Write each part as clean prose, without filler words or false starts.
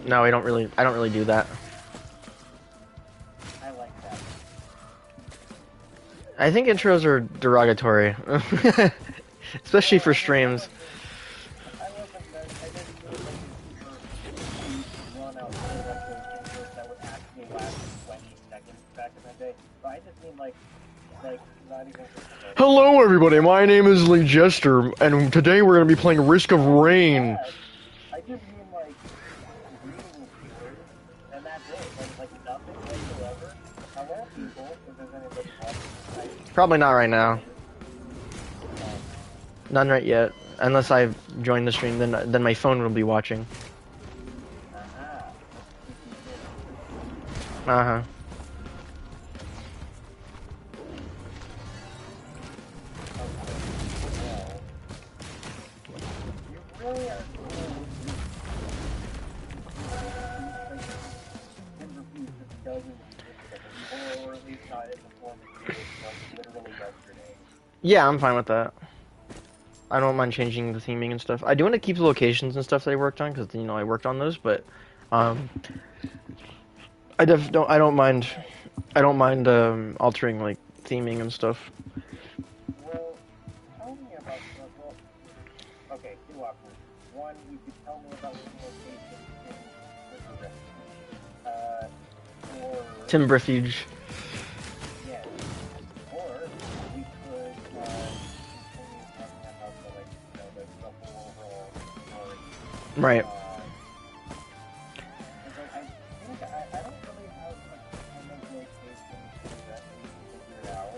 No, I don't really do that. I like that. I think intros are derogatory. Especially for streams. I wasn't that, I didn't mean like super run out for like those intros that would actually last 20 seconds back in the day. But I just mean like not even just like Hello everybody, my name is Li-Jester, and today we're gonna be playing Risk of Rain. I just mean like greeting viewers, and that's it. Like nothing whatsoever. Hello people, if there's anybody watching. Probably not right now. None right yet. Unless I join the stream, then my phone will be watching. Uh-huh. Yeah, I'm fine with that. I don't mind changing the theming and stuff. I do want to keep the locations and stuff that I worked on because I worked on those, but I don't mind altering like theming and stuff. Well, tell me about okay, two options. One, you could tell me about the location or Tim Refuge. yeah, or we could continue talking about the whole overall story. Right. I don't really have a ton of locations that we figured out.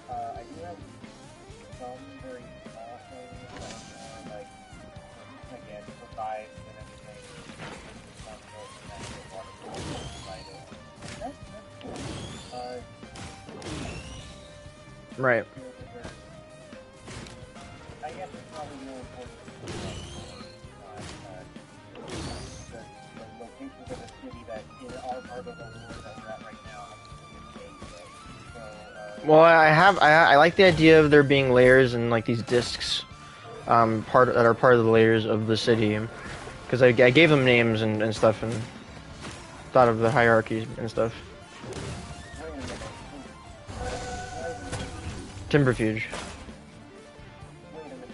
I do have some very small things that are like, again, for vibes and everything. Some of those natural waterfalls provided. That's cool. Right. I guess it's probably more important the locations of the city that in our part of the world that we're at right now haven't been made yet. So, well, I like the idea of there being layers and like these discs, that are part of the layers of the city, because I gave them names and stuff and thought of the hierarchies and stuff. wait a minute. Timberfuge. Wait a minute.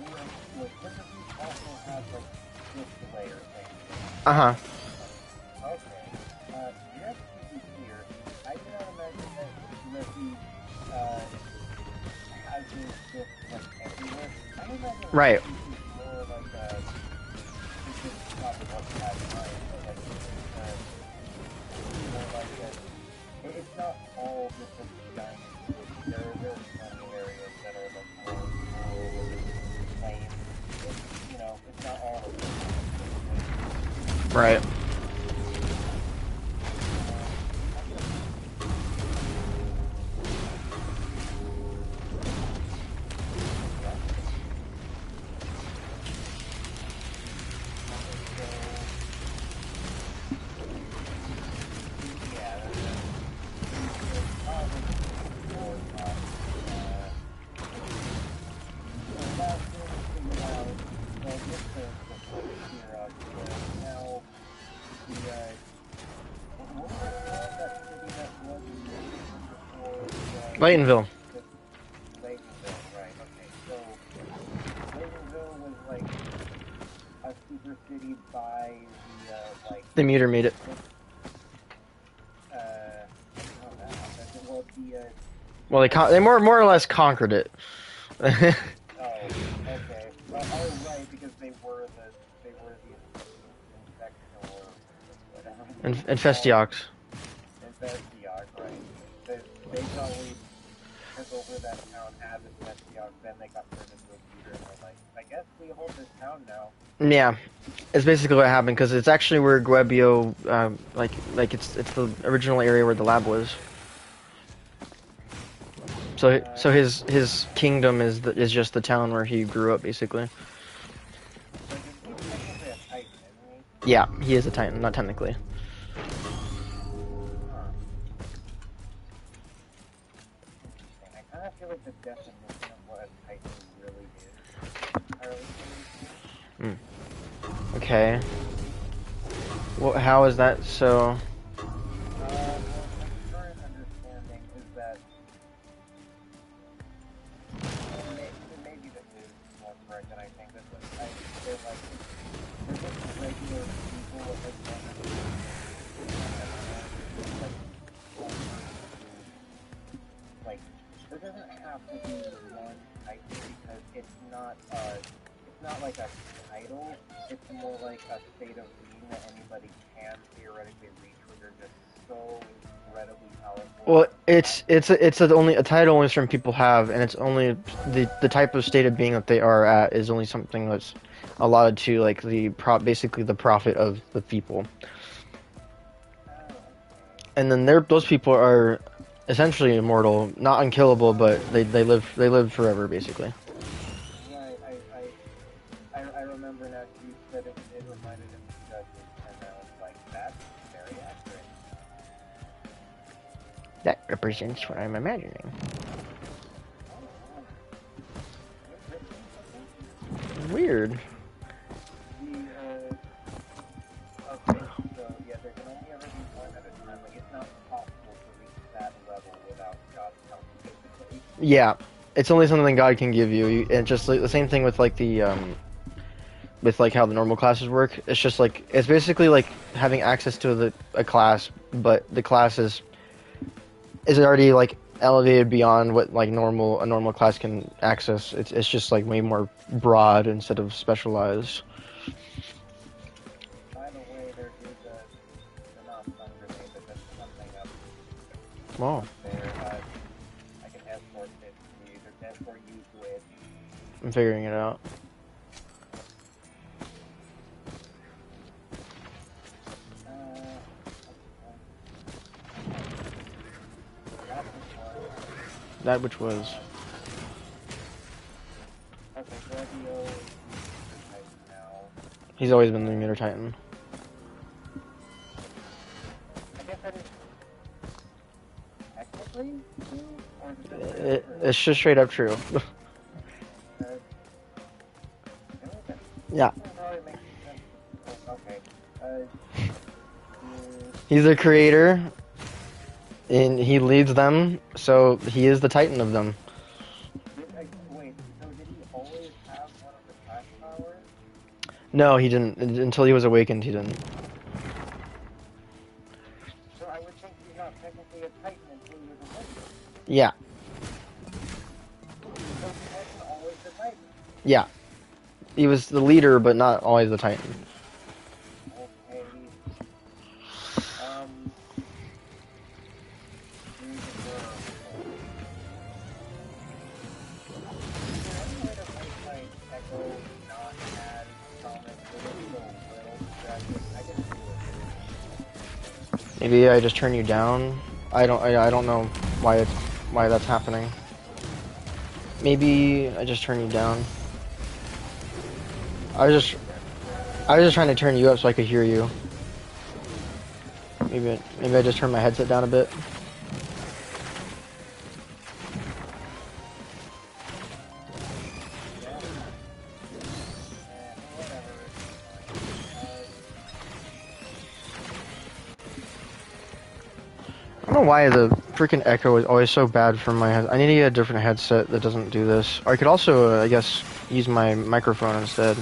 Timberfuge also has like this layer thing. Uh-huh. Okay. Just to be clear, I do not imagine that he has this like everywhere. I imagine Right. it's more like this is probably what we have in mind, but like more like it's not all just like giant. There are some areas that are like more plain. It's not all of it. Right. Laytonville. Laytonville, right, okay. So, Laytonville was like a super city by the, like... The meter made it. Well, they more or less conquered it. Oh, okay. Oh, right, because they were the infection or whatever. Infestiox. Infestiox, right. They probably took over that town as Infestiox, then they got turned into a computer, and they're like, I guess we hold this town now. Yeah, it's basically what happened because it's actually where Guebio, like it's the original area where the lab was. So his kingdom is just the town where he grew up, basically. Yeah, he is a Titan, not technically. I kind of feel like the definition of what a Titan really is. Okay. Well, how is that so? Well, my current understanding is that maybe this is more correct than I think. That they're like they're just regular people with like one like there doesn't have to be one title because it's not like a title. It's more like a state of being that anybody can theoretically reach, where they're just so incredibly powerful. Well, only a title only certain people have, and it's only the type of state of being that they are at is only something that's allotted to like basically the prophet of the people, Oh, and then those people are essentially immortal, not unkillable, but they live forever basically. right. I remember now. You said it reminded him of judges, and I was like, that's very accurate. That represents what I'm imagining. Oh, you've written something? Weird. Okay, so yeah, there can only ever be one at a time. Like, it's not possible to reach that level without God's help, basically. Yeah, it's only something God can give you, and just like, the same thing with like the with like how the normal classes work. It's just like it's basically like having access to a class, but the class is already like elevated beyond what like a normal class can access. It's just like way more broad instead of specialized. By the way, there is a not stun grenade, but just something Wow, up there. I can escort it to you. There's escort you to it. I'm figuring it out. Uh, that was That which was. okay, Gravio is type now. He's always been the meter titan. I guess that is technically true, or is it just true? It's just straight up true. Yeah, Okay. he's the creator, and he leads them, so he is the titan of them. Wait, so did he always have one of the class powers? No, he didn't. Until he was awakened, he didn't. So I would think he's not technically a titan until he was awakened. Yeah, So he wasn't always the titan. yeah. He was the leader, but not always the titan. Okay. Here's the is there any way to make like Echo not as Sonic with it so little distracted? I can do it. Maybe I just turn you down. I don't know why that's happening. Maybe I just turn you down. I was just trying to turn you up so I could hear you. Maybe I just turn my headset down a bit. I don't know why the freaking echo is always so bad from my head. I need to get a different headset that doesn't do this. Or I could also, I guess, use my microphone instead.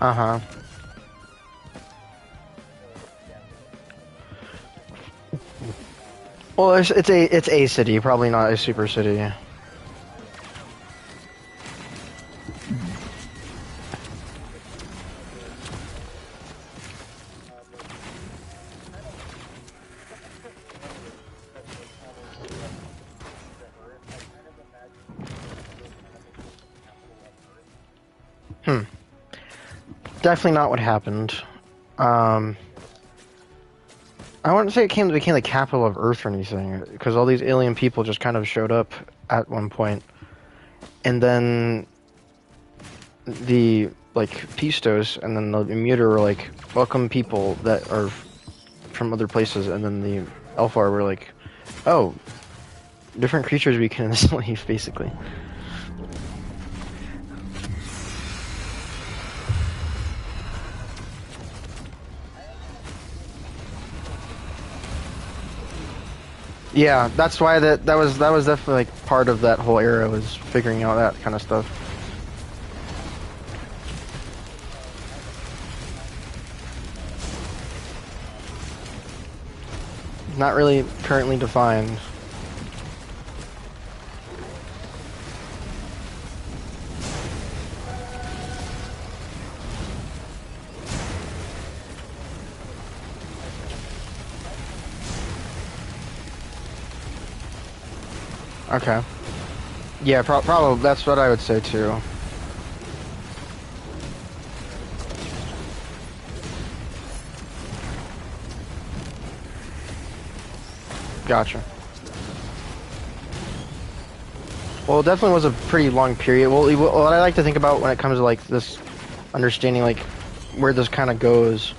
Uh-huh. Well, it's a city, probably not a super city. Hmm. Definitely not what happened. Um, I wouldn't say it became the capital of Earth or anything, because all these alien people just kind of showed up at one point, and then the like Pistos and then the Immuter were like, welcome people that are from other places, and then the Elfar were like, oh, different creatures we can enslave, basically. Yeah, that's why that was definitely like part of that whole era, was figuring out that kind of stuff. Not really currently defined. Okay. Yeah, probably that's what I would say too. Gotcha. Well, it definitely was a pretty long period. Well, what I like to think about when it comes to like this understanding, like where this kind of goes,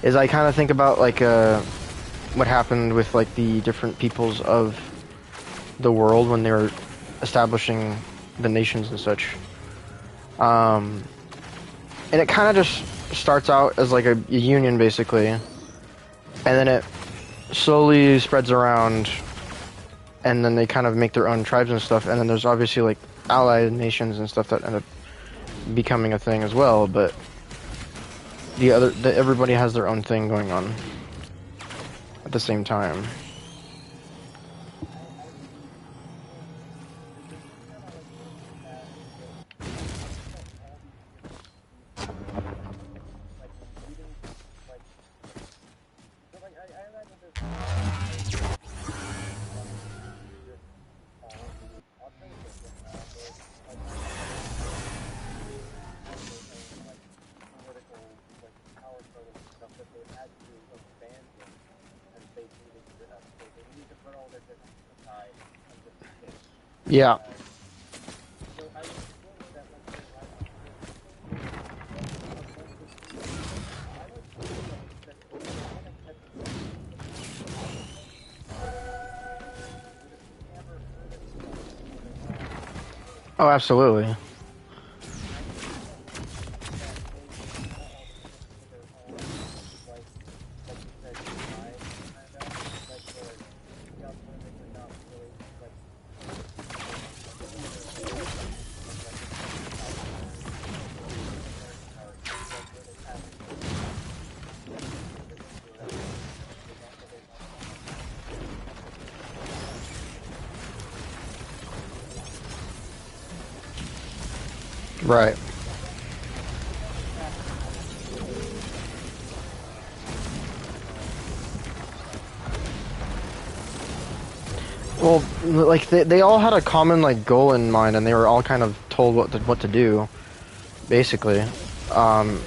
is I kind of think about like what happened with like the different peoples of the world when they were establishing the nations and such. Um, and it kind of just starts out as like a union basically, and then it slowly spreads around, and then they kind of make their own tribes and stuff, and then there's obviously like allied nations and stuff that end up becoming a thing as well, but everybody has their own thing going on at the same time. Yeah. Oh, absolutely. Right. Well, like they all had a common like goal in mind, and they were all kind of told what to do, basically. Um,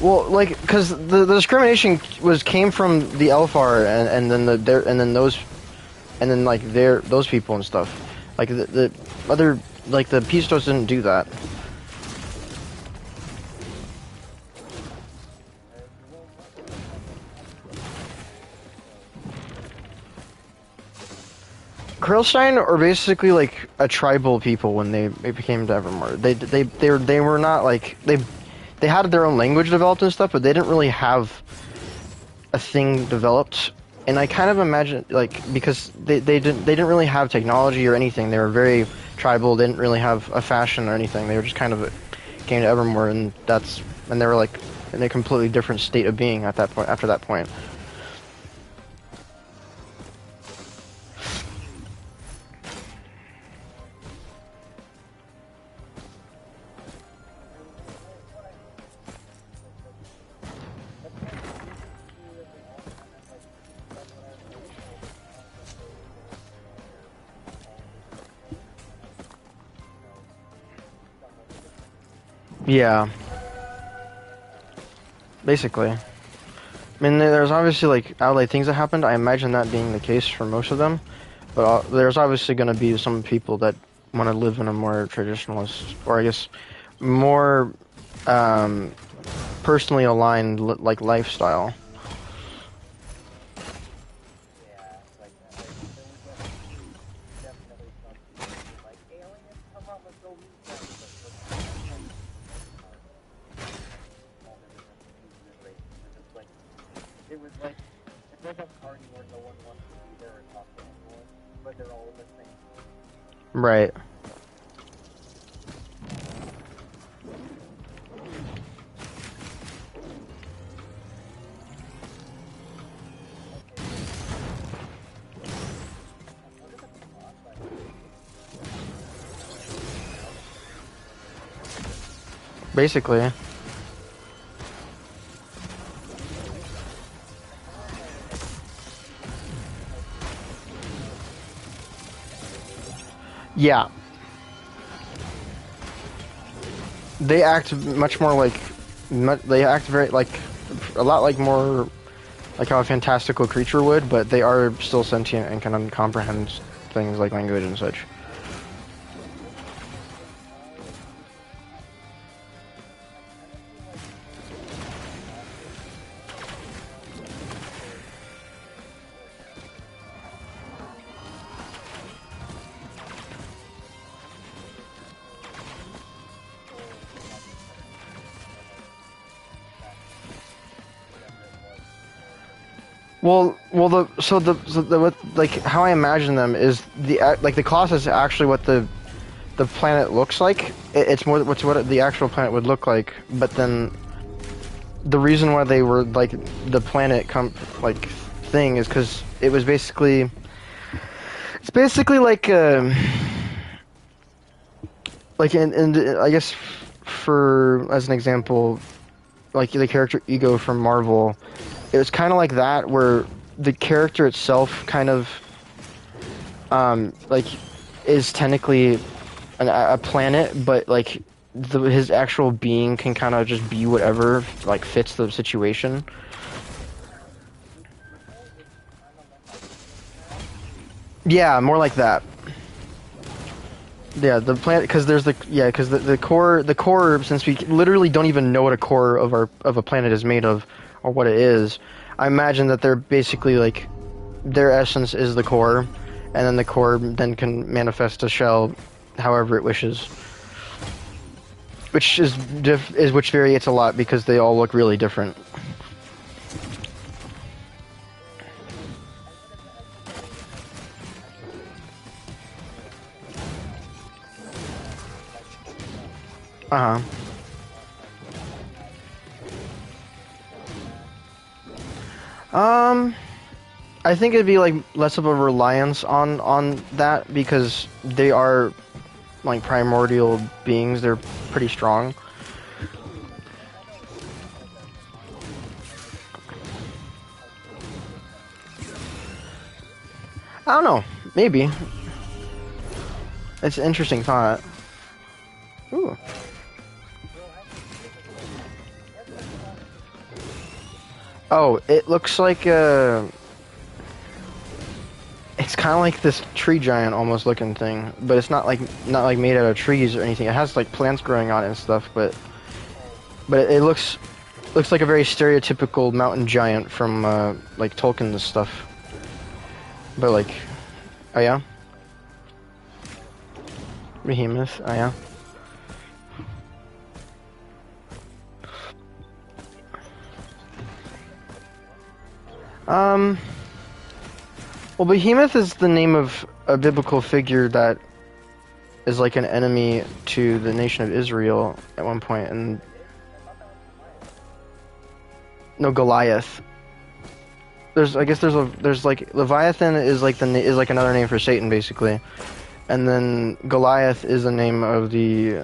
well, like because the discrimination came from the Elfar, and then and then those and then like those people and stuff. Like the other like the Pistos didn't do that. Krillstein are basically like a tribal people when they became to Evermore. They were not like they had their own language developed and stuff, but they didn't really have a thing developed. And I kind of imagine like because they didn't really have technology or anything. They were very tribal. They didn't really have a fashion or anything. They were just kind of came to Evermore, and they were like in a completely different state of being at that point. After that point. Yeah, basically. I mean, there's obviously like outright things that happened. I imagine that being the case for most of them, but there's obviously going to be some people that want to live in a more traditionalist, or I guess more um, personally aligned like lifestyle. Yeah, like there was definitely some people who were like, aliens, come on, let's go meet them. But let's not all the different species and races. It's like a party where no one wants to be there or talk to anyone, but they're all in the same. Right. What are the plots I Basically. Yeah. They act much more like they act very like a lot like more like how a fantastical creature would, but they are still sentient and can comprehend things like language and such. What, like how I imagine them is like the Colossus is actually what the planet looks like. It's more what's what the actual planet would look like, but then the reason why they were like the planet like thing is because it was basically it's basically like in I guess for as an example, like the character Ego from Marvel, it was kind of like that where the character itself kind of like is technically a planet, but like his actual being can kind of just be whatever like fits the situation. Yeah, more like that. Yeah, the planet because there's because the core since we literally don't even know what a core of a planet is made of or what it is. I imagine that they're basically like their essence is the core, and then the core then can manifest a shell however it wishes. Which is which varies a lot because they all look really different. Uh huh. I think it'd be like less of a reliance on that because they are like primordial beings. They're pretty strong. I don't know. Maybe. It's an interesting thought. Ooh. Oh, it looks like it's kind of like this tree giant almost looking thing, but it's not like made out of trees or anything. It has like plants growing on it and stuff, but it looks like a very stereotypical mountain giant from like Tolkien's stuff. But like, oh yeah, Behemoth. Oh yeah. Um. Well, Behemoth is the name of a biblical figure that is like an enemy to the nation of Israel at one point, and no Goliath. I guess there's like Leviathan is like is like another name for Satan basically, and then Goliath is the name of the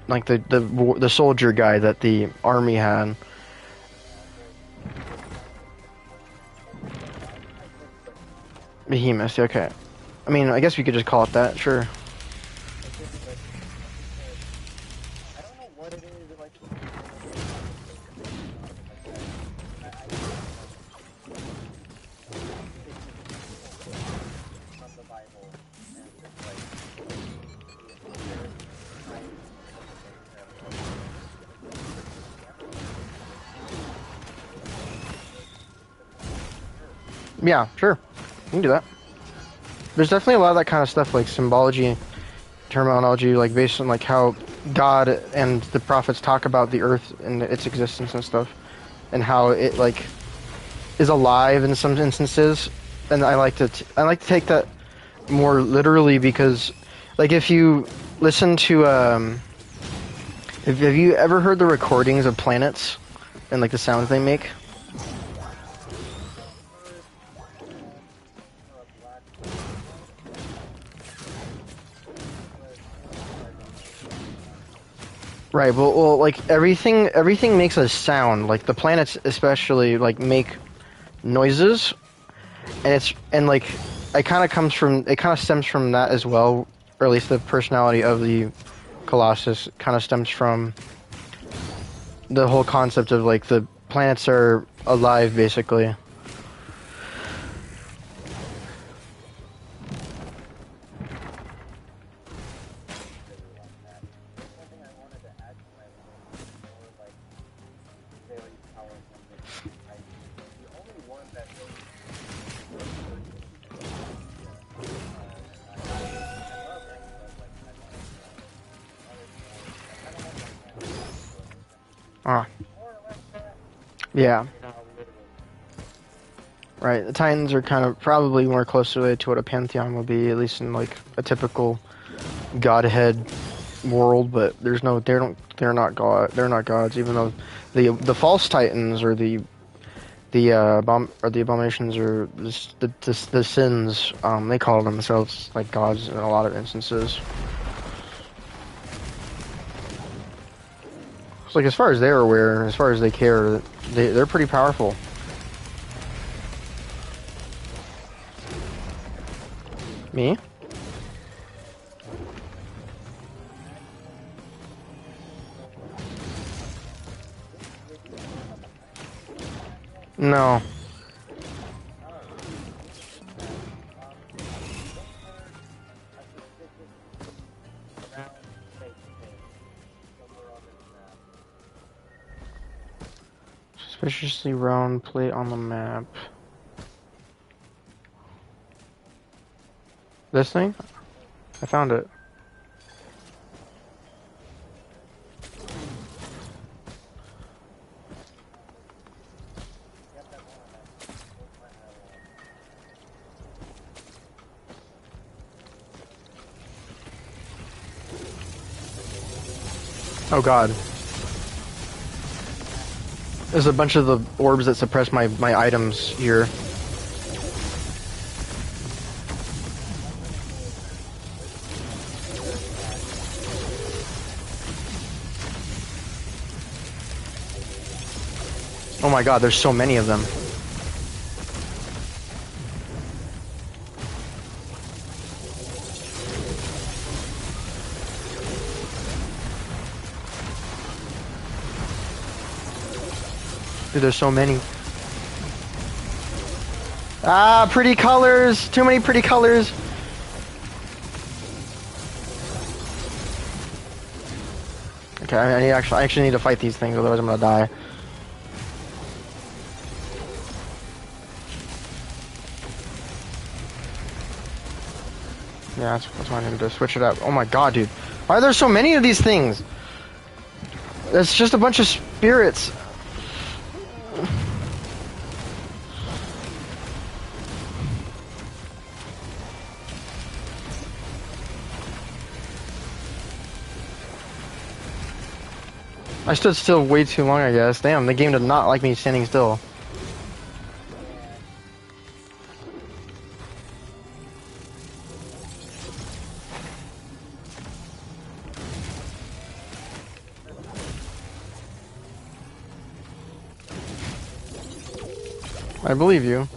like the soldier guy that the army had. Behemoth, okay. I mean, I guess we could just call it that, sure. I don't know what it is. Yeah, sure. You can do that. There's definitely a lot of that kind of stuff, like symbology, terminology, like based on like how God and the prophets talk about the earth and its existence and stuff, and how it like is alive in some instances. And I like to take that more literally because, like, if you listen to have you ever heard the recordings of planets and like the sounds they make? Black Right, well, like everything makes a sound. Like the planets, especially, like make noises, and like it kind of stems from that as well, or at least the personality of the Colossus kind of stems from the whole concept of like the planets are alive, basically. really like that. There's one thing I wanted to add to my list more like very powerful mythic titans. The only one that really really interests me and I love it, but like I love other I kind of like the Pantheon stories, and this is Ah, more or less that, yeah, in how literal sense. right. The Titans are kind of probably more closely related to what a pantheon would be, at least in like a typical godhead world. But there's no, they're not gods, even though the false Titans or the abominations or the sins, they call themselves like gods in a lot of instances. So, like as far as they're aware, as far as they care, they're pretty powerful. Me? No. Oh, it's that. Look for a suspicious round shaped thing somewhere on this map. Suspiciously round plate on the map. This thing? I found it. Yep, that one on that close my eye wall. Oh god. There's a bunch of the orbs that suppress my items here. Oh my god, there's so many of them. Dude, there's so many. Ah, pretty colors! Too many pretty colors! Okay, I actually need to fight these things, otherwise I'm gonna die. Yeah, that's why I need to switch it up. Oh my god, dude. Why are there so many of these things? It's just a bunch of spirits. I stood still way too long, I guess. Damn, the game did not like me standing still. I believe you.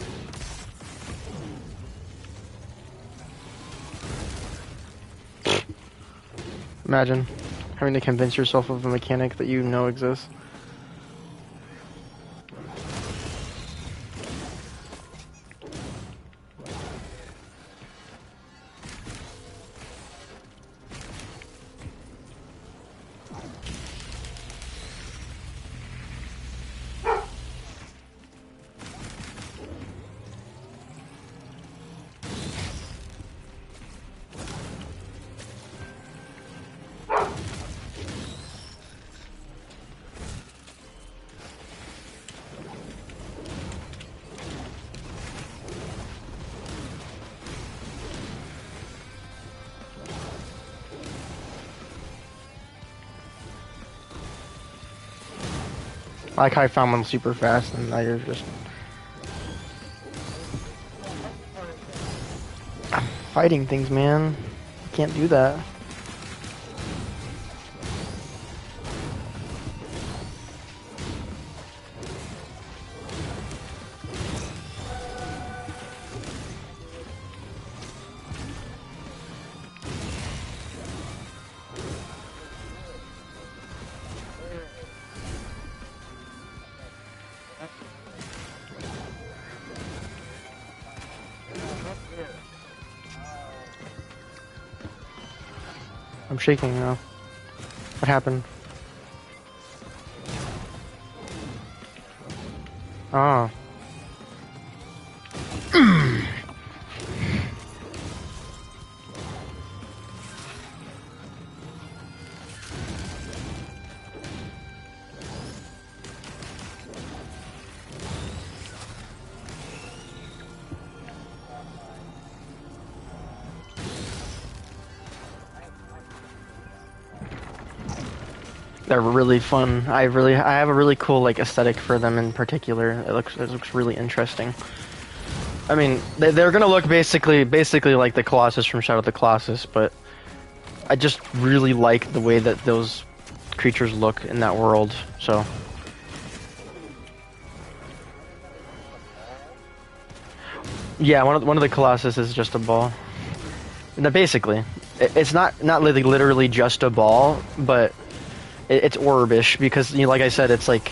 Imagine having to convince yourself of a mechanic that you know exists. I like how I found one super fast, and now you're just... I'm fighting things, man. You can't do that. I'm shaking now. What happened? Oh. They're really fun. I have a really cool like aesthetic for them in particular. It looks really interesting. I mean, they're gonna look basically like the Colossus from Shadow of the Colossus, but I just really like the way that those creatures look in that world. So yeah, one of the Colossus is just a ball. No, basically, it's not literally just a ball, but it's orbish because, you know, like I said, it's like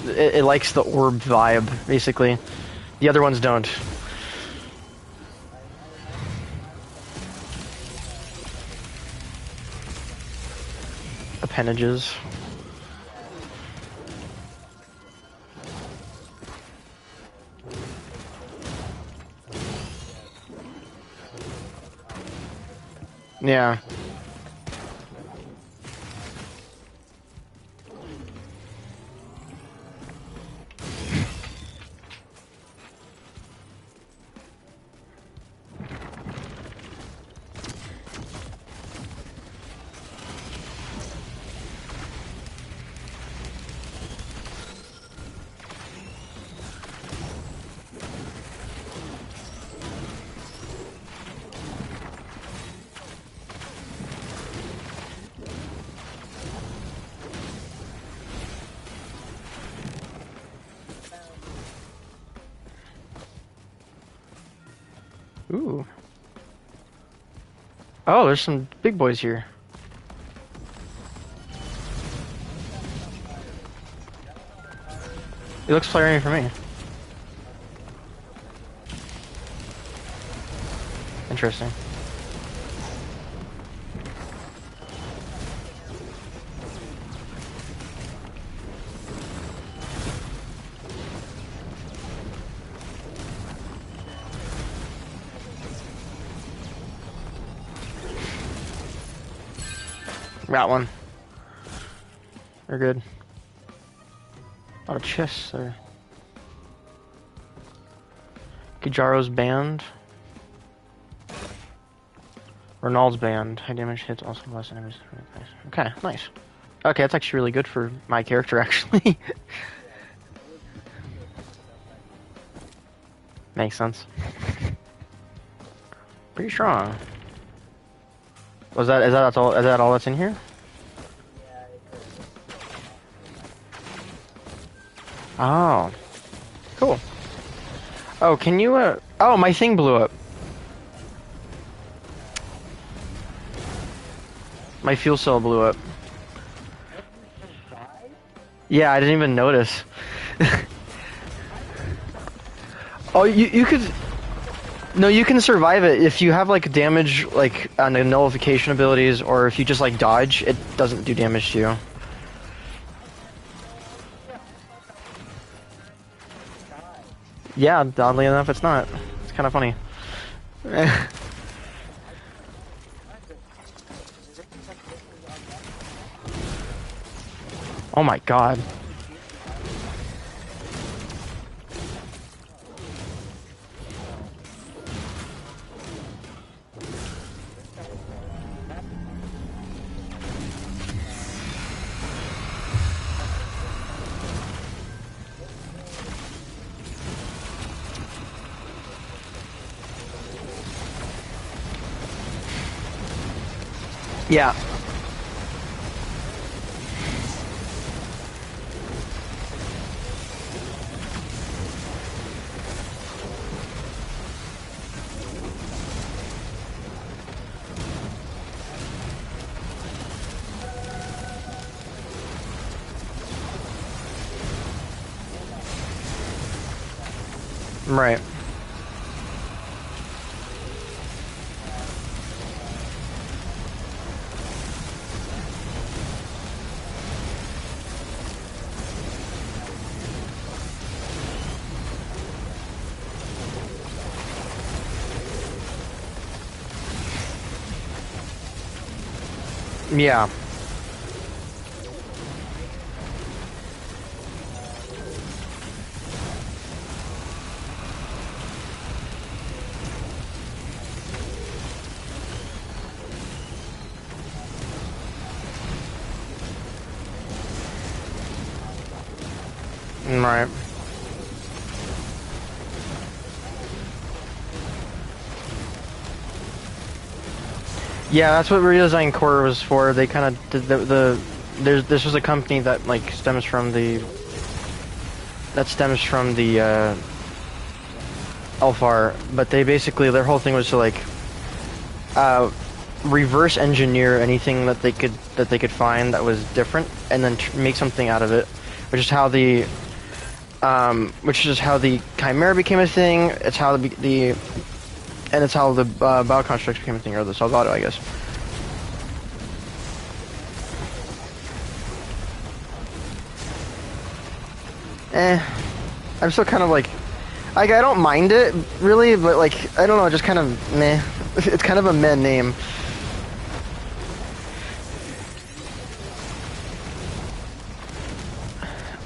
it likes the orb vibe basically. The other ones don't. Appendages. Yeah. Ooh. Oh, there's some big boys here. It looks flaring for me. Interesting. Got one. They're good. A lot of chests there. Kijaro's band. Ronald's band. High damage hits also less enemies. Okay, nice. Okay, that's actually really good for my character, actually. Makes sense. Pretty strong. Is that all that's in here? Oh. Cool. Oh, can you oh, my thing blew up. My fuel cell blew up. Yeah, I didn't even notice. Oh, you could... No, you can survive it if you have like damage like on the nullification abilities, or if you just like dodge, it doesn't do damage to you. Yeah, oddly enough, it's not. It's kind of funny. Oh my god. Yeah. Right. Yeah. Right. Yeah, that's what Redesign Core was for. They kind of did this was a company that like stems from the LFAR, but they basically their whole thing was to like uh reverse engineer anything that they could find that was different and then make something out of it, which is how the Chimera became a thing. It's how it's how the bioconstructs became a thing, or the Salgado, I guess. I'm still kind of like I don't mind it really, but like I don't know, just kind of meh. It's kind of a meh name.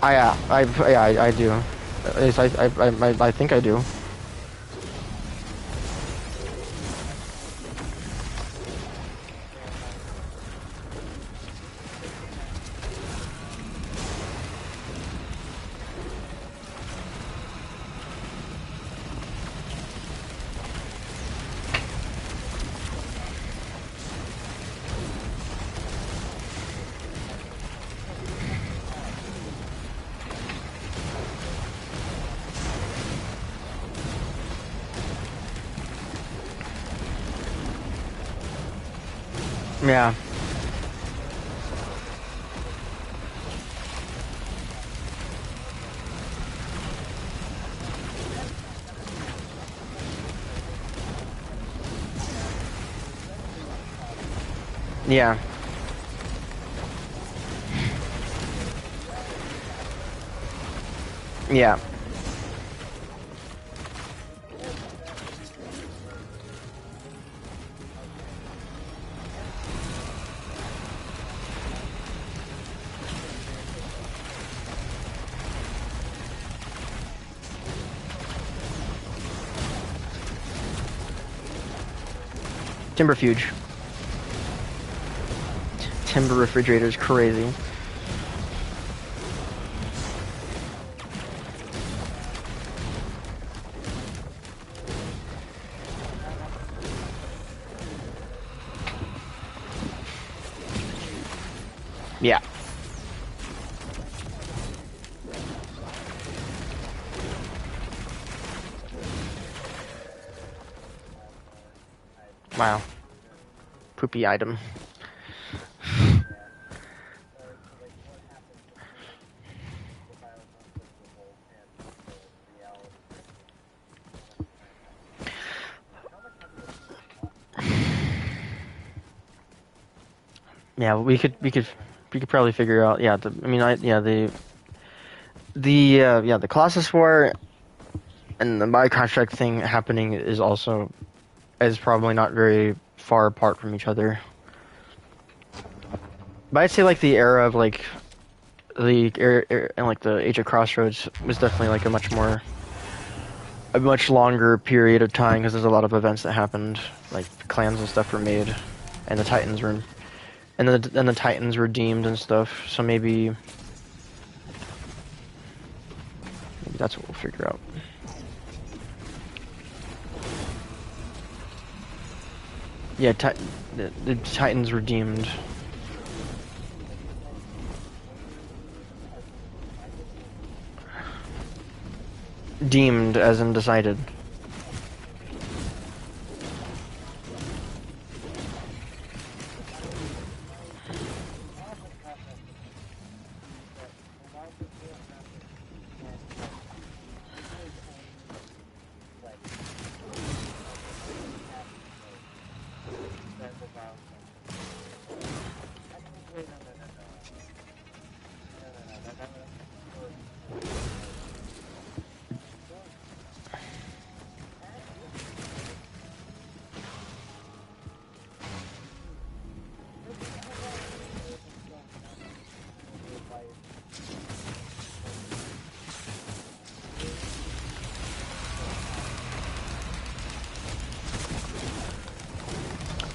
I do. At least I think I do. Yeah. Yeah. Yeah. Timberfuge. Timber refrigerator is crazy. Yeah. Wow. Poopy item. Yeah, we could probably figure out. Yeah, the Colossus War and the bioconstruct thing happening is probably not very far apart from each other. But I'd say like the era of like the era and like the Age of Crossroads was definitely like a much longer period of time because there's a lot of events that happened, like clans and stuff were made, and the Titans were, and the Titans were redeemed and stuff. So maybe that's what we'll figure out. Yeah, the Titans redeemed. Deemed, as in decided.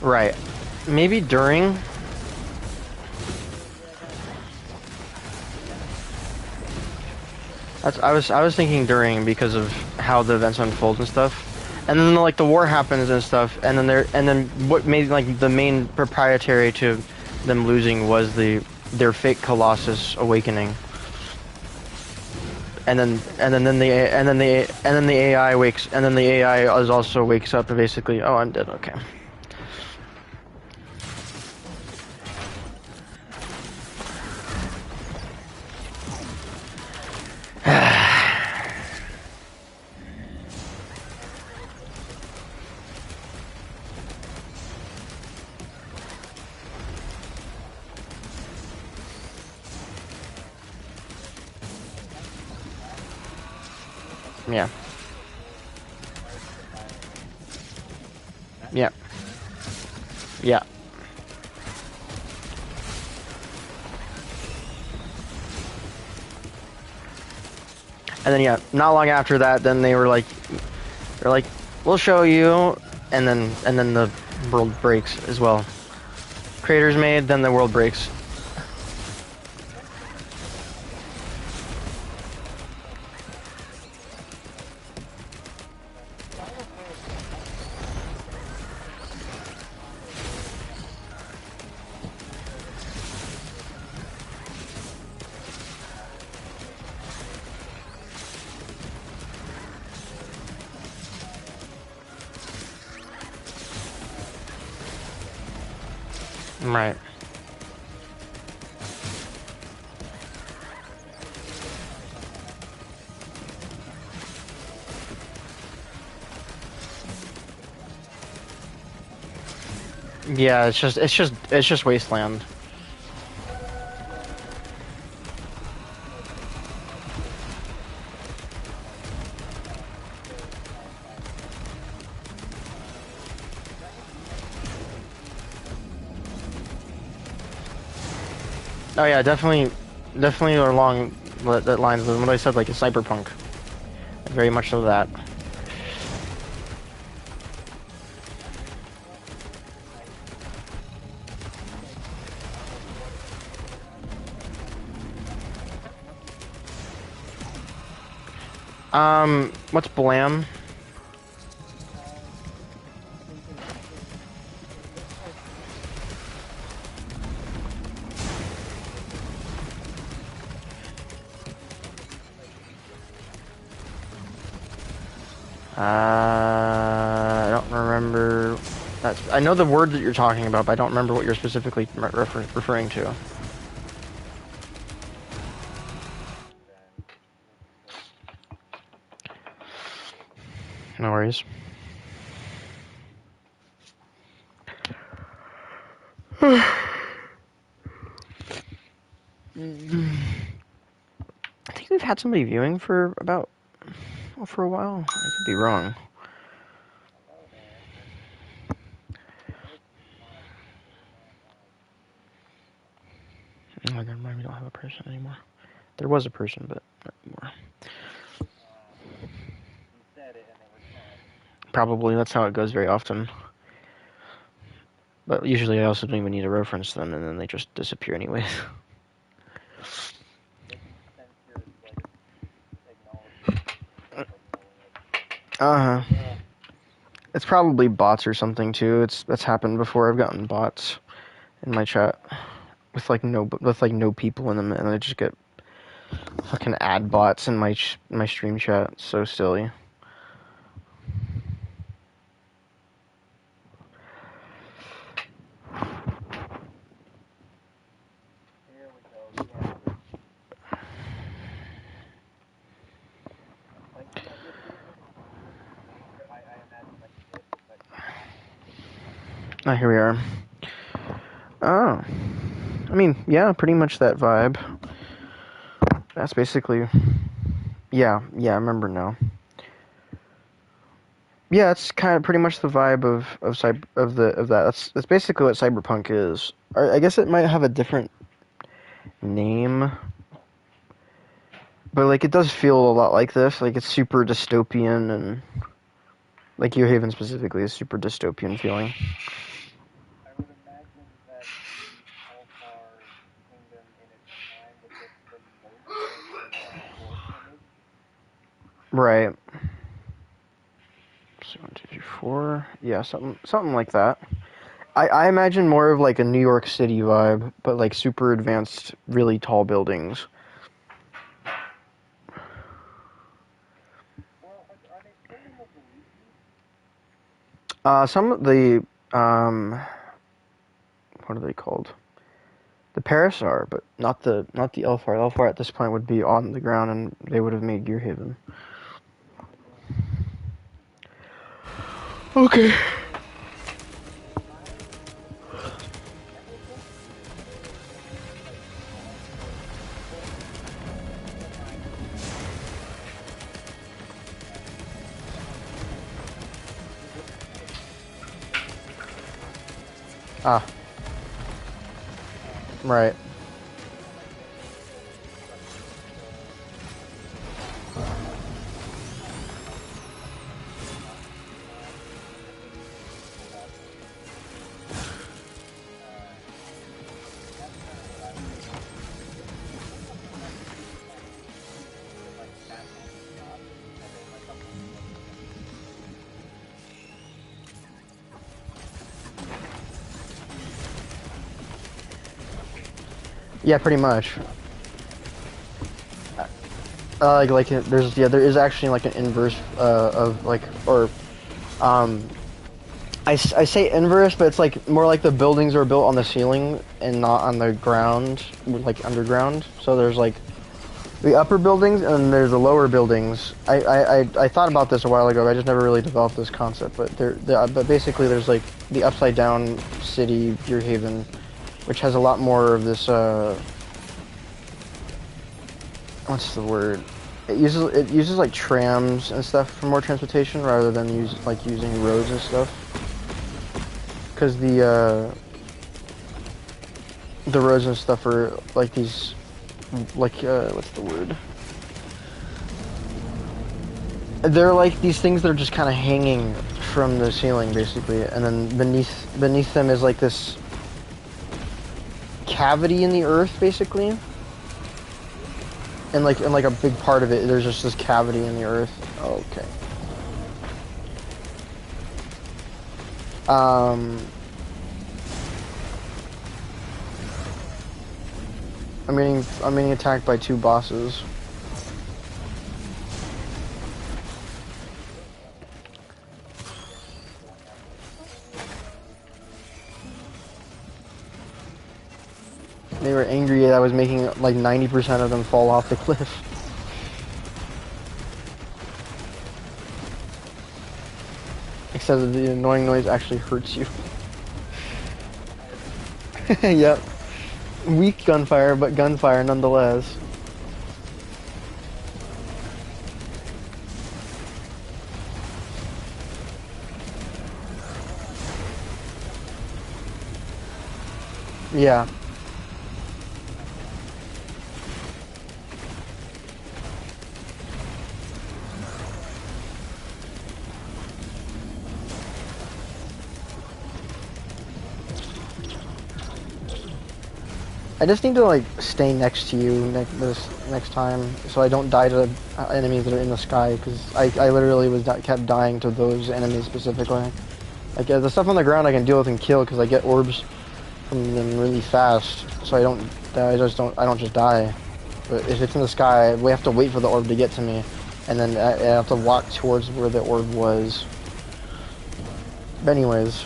Right. Maybe during. I was thinking during because of how the events unfold and stuff. And then like the war happens and stuff, and then what made like the main proprietary to them losing was their fake Colossus awakening. And then the AI wakes and then the AI is also wakes up and basically, oh, I'm dead. Okay. Yeah. Yeah. Yeah. And then yeah, not long after that, then they're like, we'll show you, and then the world breaks as well. Crater's made, then the world breaks. Right. Yeah, it's just wasteland. Oh yeah, definitely along that lines with what I said, like a cyberpunk. Very much so that. What's Blam? I don't remember. I know the word that you're talking about, but I don't remember what you're specifically referring to. No worries. I think we've had somebody viewing for about for a while. I could be wrong. Oh, never mind. We don't have a person anymore. There was a person, but not anymore. Probably that's how it goes very often. But usually I also don't even need to reference them, and then they just disappear anyways. Uh-huh. It's probably bots or something too. That's happened before. I've gotten bots in my chat with like no people in them, and I just get fucking ad bots in my stream chat. It's so silly. Here we go. Yeah. Like, you know, this is, I imagine like this, but Ah, here we are. Oh, I mean, yeah, pretty much that vibe. That's basically, yeah, I remember now. Yeah, it's kind of pretty much the vibe of that. That's basically what cyberpunk is. I guess it might have a different name, but like it does feel a lot like this. Like it's super dystopian, and like New Haven specifically is super dystopian feeling. I would imagine that the Alfar kingdom in its time would look the most like a Force image. Right. So 1, 2, 3, 4. Yeah, something like that. I imagine more of like a New York City vibe, but like super advanced, really tall buildings. Well, are they still in the Luigi? Some of the what are they called? The Paris are, but not the Elfar. Elfar at this point would be on the ground, and they would have made Gear Haven. Okay. Ah, right. Yeah, pretty much. There is actually like an inverse of like um I say inverse, but it's like more like the buildings are built on the ceiling and not on the ground, like underground. So there's like the upper buildings and then there's the lower buildings. I thought about this a while ago. But I just never really developed this concept. But but basically there's like the upside down city, Deer Haven, which has a lot more of this what's the word? It uses like trams and stuff for more transportation rather than using roads and stuff. Because the roads and stuff are like these, like what's the word? They're like these things that are just kind of hanging from the ceiling, basically, and then beneath them is like this cavity in the earth, basically, and like a big part of it, there's just this cavity in the earth. Okay. I'm being attacked by 2 bosses. They were angry that I was making like 90% of them fall off the cliff. Except that the annoying noise actually hurts you. Yep. Weak gunfire, but gunfire nonetheless. Yeah. I just need to like stay next to you this next time, so I don't die to enemies that are in the sky. Because I literally kept dying to those enemies specifically. Like the stuff on the ground I can deal with and kill because I get orbs from them really fast, so I don't just die. But if it's in the sky, we have to wait for the orb to get to me, and then I have to walk towards where the orb was. But anyways,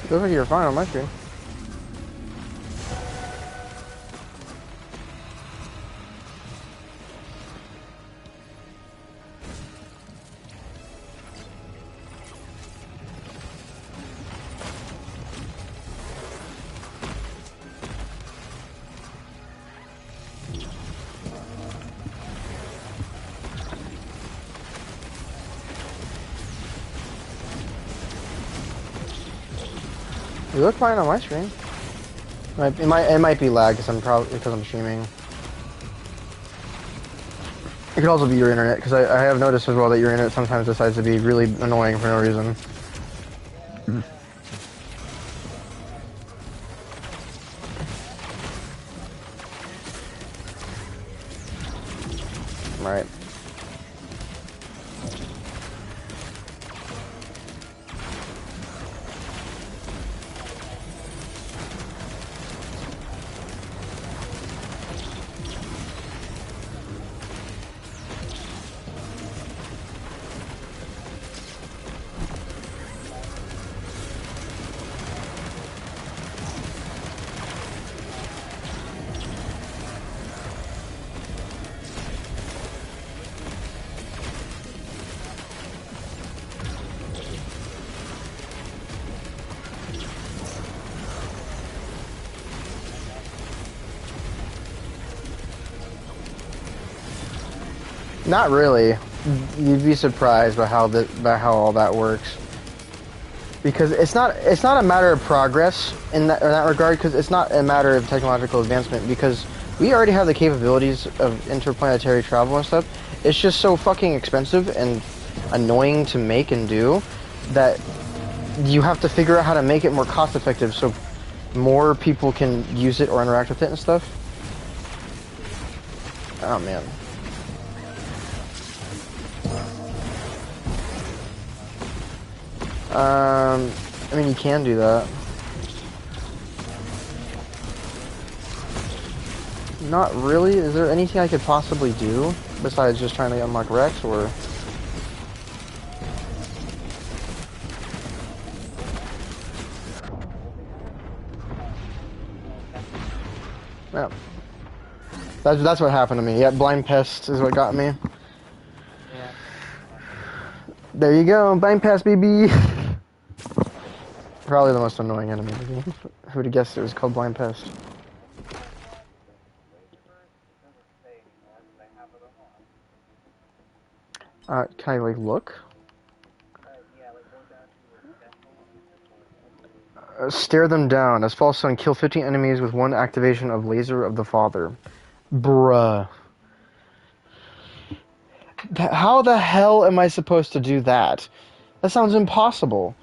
it looks like you're fine on my screen. You look fine on my screen. It might be lag because I'm streaming. It could also be your internet because I have noticed as well that your internet sometimes decides to be really annoying for no reason. Right. Not really. You'd be surprised by how all that works. Because it's not a matter of progress in that regard. Because it's not a matter of technological advancement. Because we already have the capabilities of interplanetary travel and stuff. It's just so fucking expensive and annoying to make and do that you have to figure out how to make it more cost effective so more people can use it or interact with it and stuff. Oh man. I mean, you can do that. Not really. Is there anything I could possibly do besides just trying to unlock Rex, or? Yeah. That's what happened to me. Yeah, blind pest is what got me. Yeah. There you go, blind pest, baby. Probably the most annoying enemy in the game. Who would have guessed it was called blind pest? Can I like look? Yeah, like go down to Stare them down. As false sun, kill 15 enemies with one activation of Laser of the Father. Bruh. How the hell am I supposed to do that? That sounds impossible.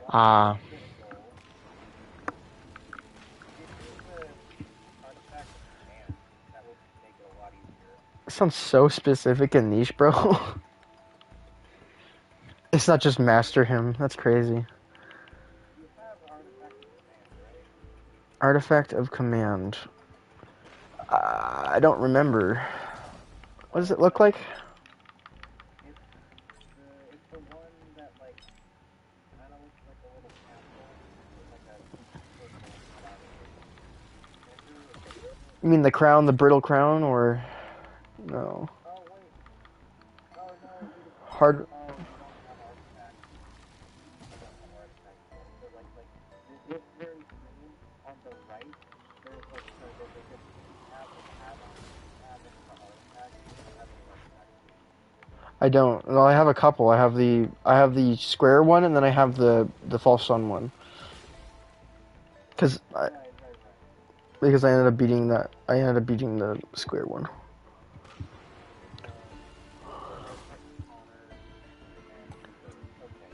Ah. Sounds so specific and niche, bro. It's not just master him. That's crazy. Artifact of command. I don't remember. What does it look like? It's the one that like kind of looks like a little castle with like a You mean the crown, the brittle crown, or no? Oh wait. Oh no, Hard. oh, you don't have artifacts. You don't have artifacts yet. So this very screen on the right, there's like so there's a screen tab with the add-ons tab and the artifacts. You don't have any artifacts yet. I don't. Well, I have a couple. I have the square one, and then I have the false sun one. Cause I, Right, right, right. because I ended up beating that. I ended up beating the square one. So there's like Connor and Kurt. Okay.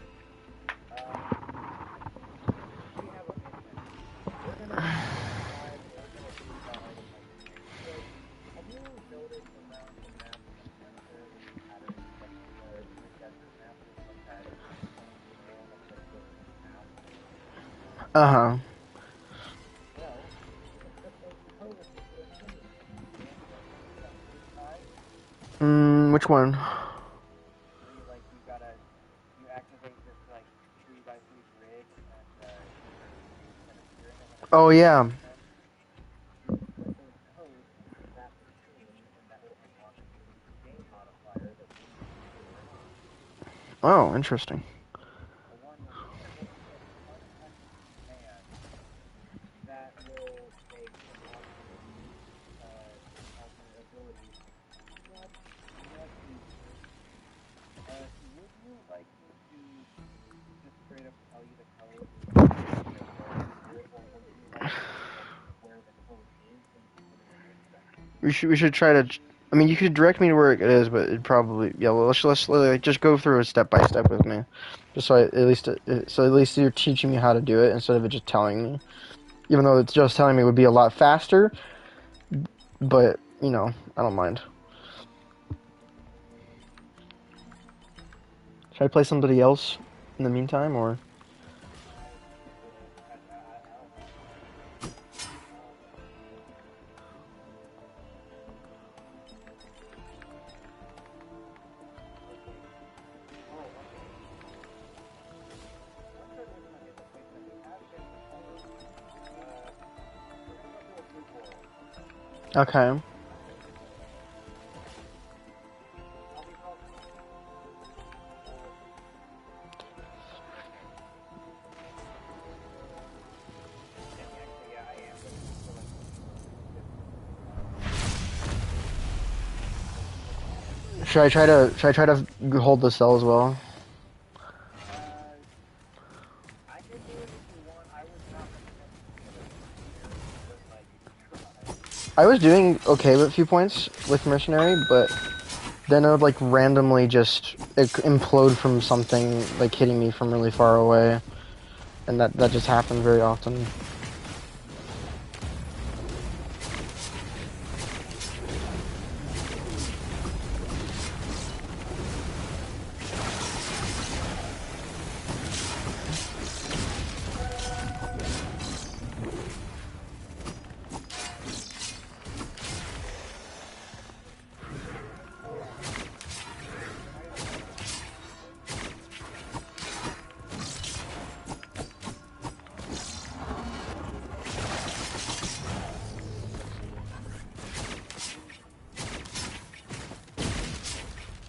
We have a mission. We're gonna describe or we're gonna read about artifacts again. Because have you noticed around the map sometimes there will be patterns like the desert map? There's some patterns like stone wall that's like broken in half. Uh-huh. Well, suppose if you put a pin in it, and you see that third eye Which one? where you gotta you activate this like 3x3 grid and you start creating an experiment and it Oh starts yeah. spawning them. You can put those codes into that machine and that will unlock a new game modifier that you can choose to turn on. Oh, interesting. The one we're looking at is Artifact Command that will make some alternate abilities much, much easier. Would you like me to just straight up tell you the code and you can like go through it, or would you like me to tell you where the code is so you can put it in your inventory? We should try to. I mean, you could direct me to where it is, but it probably yeah. Well, let's like, just go through it step by step with me, just so at least you're teaching me how to do it instead of it just telling me. Even though it's just telling me would be a lot faster, but I don't mind. Should I play somebody else in the meantime, or? I would. I don't know. Um, okay. Oh, okay. Let's start looking at the place that we have been before. Uh, we're gonna go to a blue world. Okay. I'll be called Connor. Or actually, yeah, I am. But if you select blue world, it's different. So if you look at it, Should I try to hold the cell as well? uh, I can do it if you want. I would not recommend using it as a mercenary, but like you can try. I was doing okay with a few points with mercenary, but then it would like randomly just implode from something like hitting me from really far away, and that just happened very often. I got one more actually.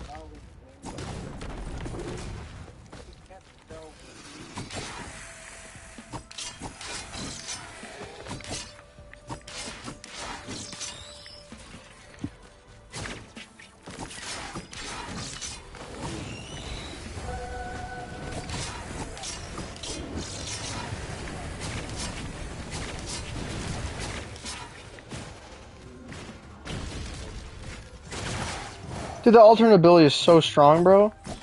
Oh, it's Li-Jester. He kept so repeating. Dude, the alternate ability is so strong, bro. Oh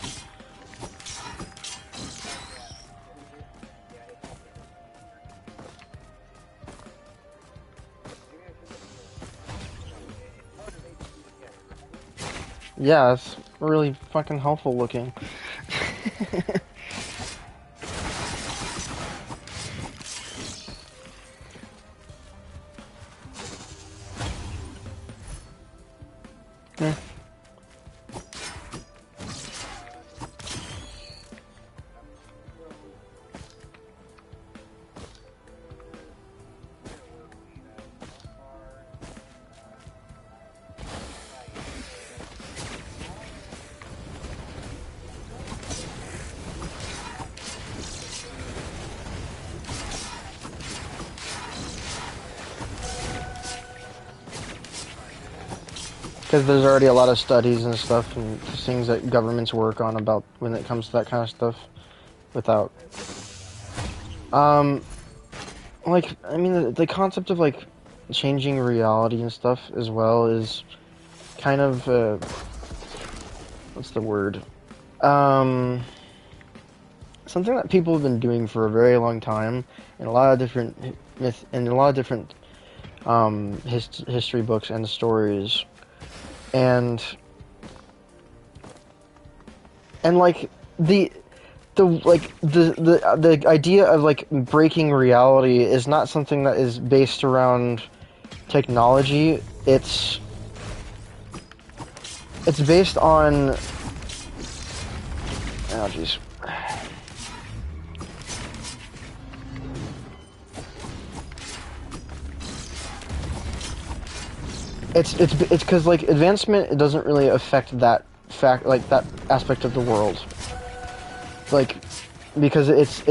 yeah, yeah, it's also just easier. Maybe I should look for it more. I don't know. It's motivates you to get it, right? Yeah, it's really fucking helpful looking. Yeah. So where were we? How far? because there's already a lot of studies and stuff and things that governments work on about when it comes to that kind of stuff. Without, like, I mean, the concept of like changing reality and stuff as well is kind of what's the word? Something that people have been doing for a very long time in a lot of different history books and stories, and like the idea of like breaking reality is not something that is based around technology. It's based on, oh jeez. It's because like advancement, it doesn't really affect that that aspect of the world, like, because it's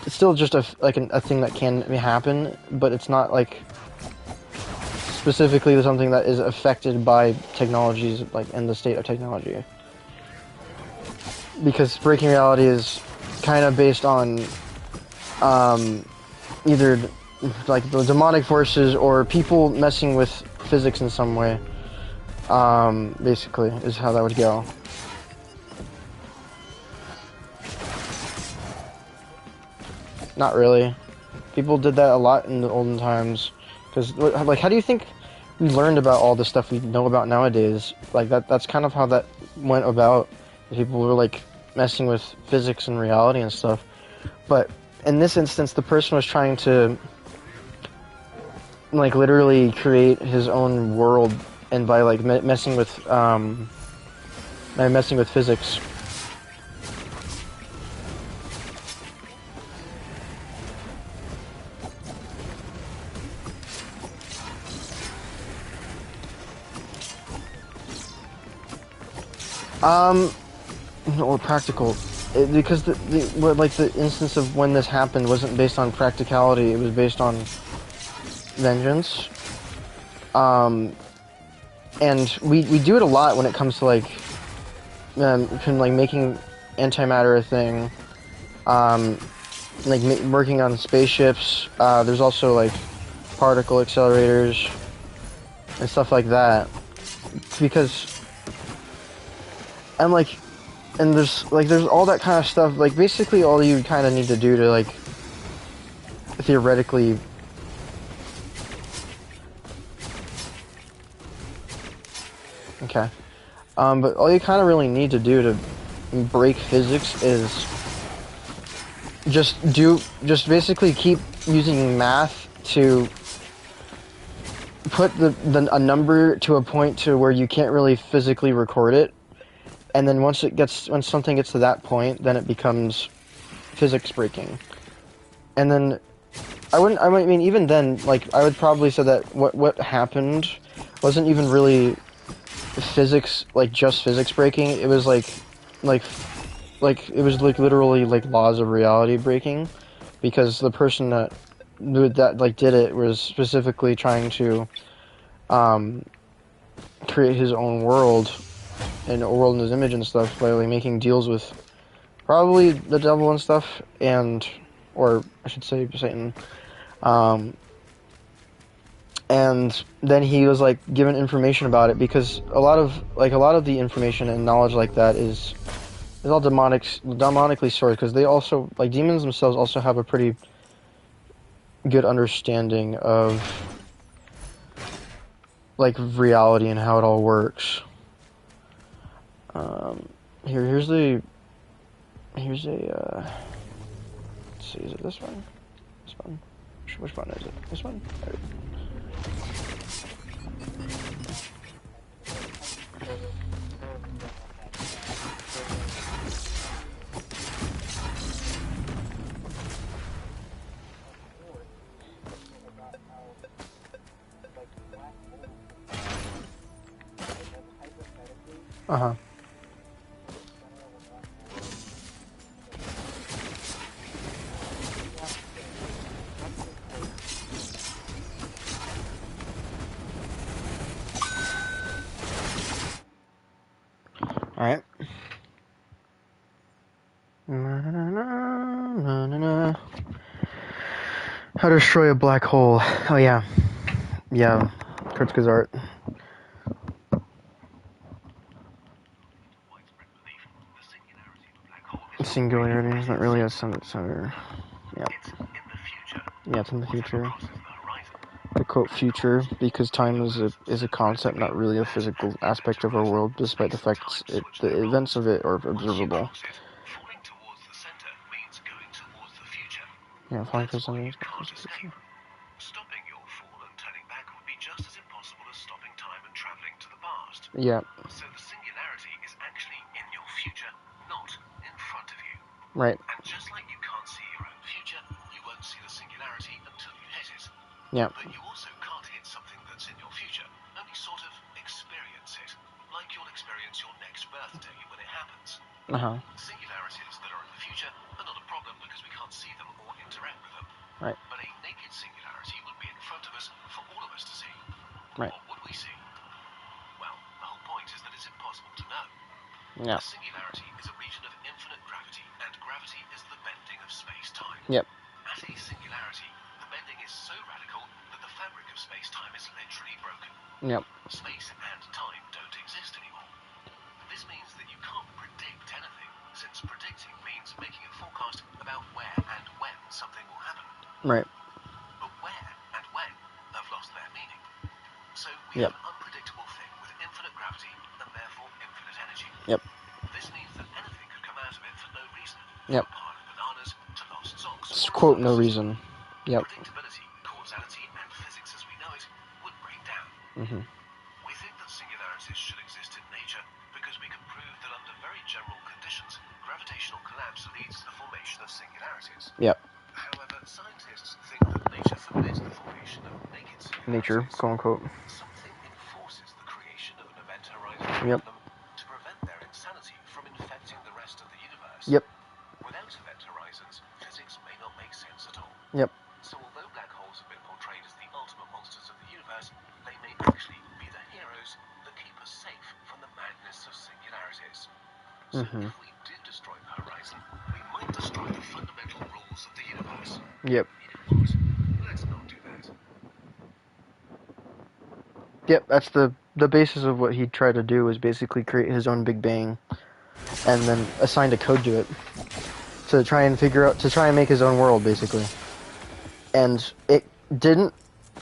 still just a thing that can happen, but it's not like specifically something that is affected by technologies, like in the state of technology. Because breaking reality is kind of based on either like the demonic forces or people messing with physics in some way. Basically, is how that would go. Not really. People did that a lot in the olden times. Because, like, how do you think we learned about all the stuff we know about nowadays? Like, that's kind of how that went about. People were, like, messing with physics and reality and stuff. But in this instance, the person was trying to, like, literally create his own world, and by, like, messing with physics. Or practical, because the instance of when this happened wasn't based on practicality. It was based on vengeance. And we do it a lot when it comes to like making antimatter a thing. Working on spaceships. There's also like particle accelerators and stuff like that. Because and there's all that kind of stuff. Like, basically all you kind of need to do to, like, theoretically okay. But all you kind of really need to do to break physics is just basically keep using math to put a number to a point to where you can't really physically record it. And then once something gets to that point, then it becomes physics breaking. And then I mean, even then, like, I would probably say that what happened wasn't even really physics, like, just physics breaking. It was it was like literally like laws of reality breaking, because the person that did it was specifically trying to create his own world, and a world in his image and stuff, by like making deals with probably the devil and stuff, or I should say Satan. And then he was like given information about it, because a lot of the information and knowledge like that is all demonically sourced, because they also, like, demons themselves also have a pretty good understanding of like reality and how it all works. Here's a let's see, is it this one? This one? Which one is it? This one? There. Uh-huh. Na, na, na. How to destroy a black hole. Oh yeah. Yeah. Kurtzka's art. Singularity is not really a center. Yeah. Yeah, it's in the future. The quote future, because time is a concept, not really a physical aspect of our world, despite the fact the events of it are observable. Yeah, falling towards something is going towards the future. Stopping your fall and turning back would be just as impossible as stopping time and travelling to the past. Yeah. So the singularity is actually in your future, not in front of you. Right. And just like you can't see your own future, you won't see the singularity until you hit it. Yeah. But you also can't hit something that's in your future, only sort of experience it. Like you'll experience your next birthday when it happens. Singularities that are in the future are not a problem because we can't see them or interact with them. Right. But a naked singularity would be in front of us for all of us to see. Right. What would we see? Well, the whole point is that it's impossible to know. Yeah. A singularity is a region of infinite gravity, and gravity is the bending of space-time. Yep. At a singularity, the bending is so radical that the fabric of space-time is literally broken. Yep. Space and time don't exist anymore. This means that you can't predict anything, since predicting means making a forecast about where and when something will happen. Right. But where and when have lost their meaning. So we have an unpredictable thing with infinite gravity and therefore infinite energy. Yep. This means that anything could come out of it for no reason. Yep. From a pile of bananas to lost socks. Quote, no reason. Yep. Predictability, causality, and physics as we know it would break down. Mm-hmm. We think that singularities should exist in nature because we can prove that under very general conditions, gravitational collapse leads to the formation of singularities. Yep. However, scientists think that nature forbids the formation of naked singularities. Nature, quote unquote. Something enforces the creation of an event horizon Yep. around them to prevent their insanity from infecting the rest of the universe. Yep. Without event horizons, physics may not make sense at all. Yep. So although black holes have been portrayed as the ultimate monsters of the universe, they may actually be the heroes that keep us safe from the madness of singularities. So if we do destroy the horizon, we might destroy the fundamental rules of the universe. Yep. Let's not do that. Yep, that's the basis of what he tried to do, was basically create his own Big Bang and then assigned a code to it to try and make his own world, basically. And it didn't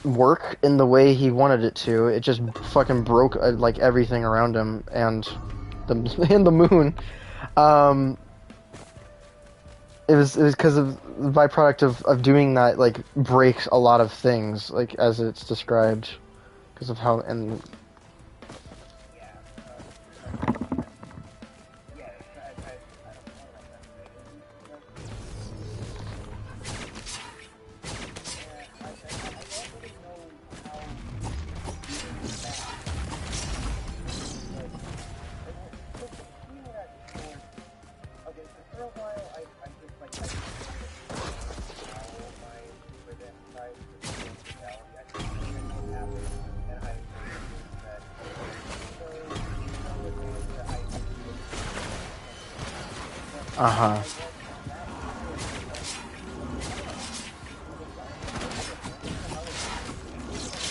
work in the way he wanted it to. It just fucking broke like everything around him and the moon. It was because of the byproduct of doing that, like, breaks a lot of things, like, as it's described, because of how, and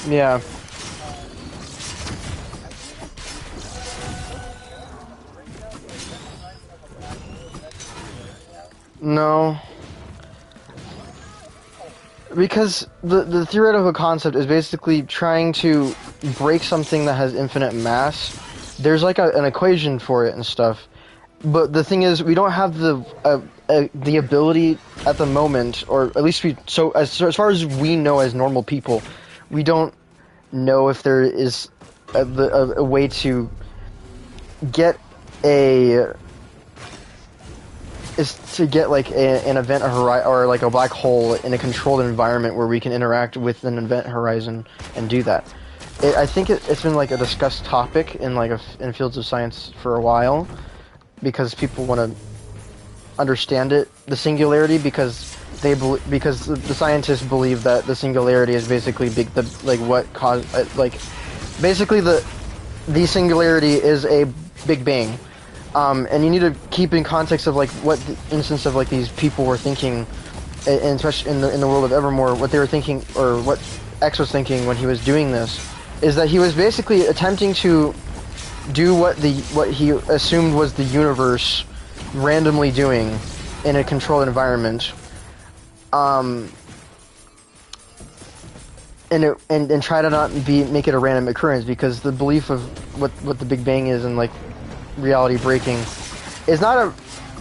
yeah. No. Because the theoretical concept is basically trying to break something that has infinite mass. There's like an equation for it and stuff. But the thing is, we don't have the ability at the moment, or at least as far as we know as normal people, we don't know if there is a way to get like an event horizon, or like a black hole in a controlled environment where we can interact with an event horizon and do that. I think it's been like a discussed topic in in fields of science for a while, because people want to understand it, the singularity, because the scientists believe that the singularity is basically basically the singularity is a Big Bang, And you need to keep in context of like what the instance of like these people were thinking, and especially in the world of Evermore, what they were thinking or what X was thinking when he was doing this, is that he was basically attempting to do what he assumed was the universe randomly doing in a controlled environment, and try to not make it a random occurrence, because the belief of what the Big Bang is and like reality breaking is not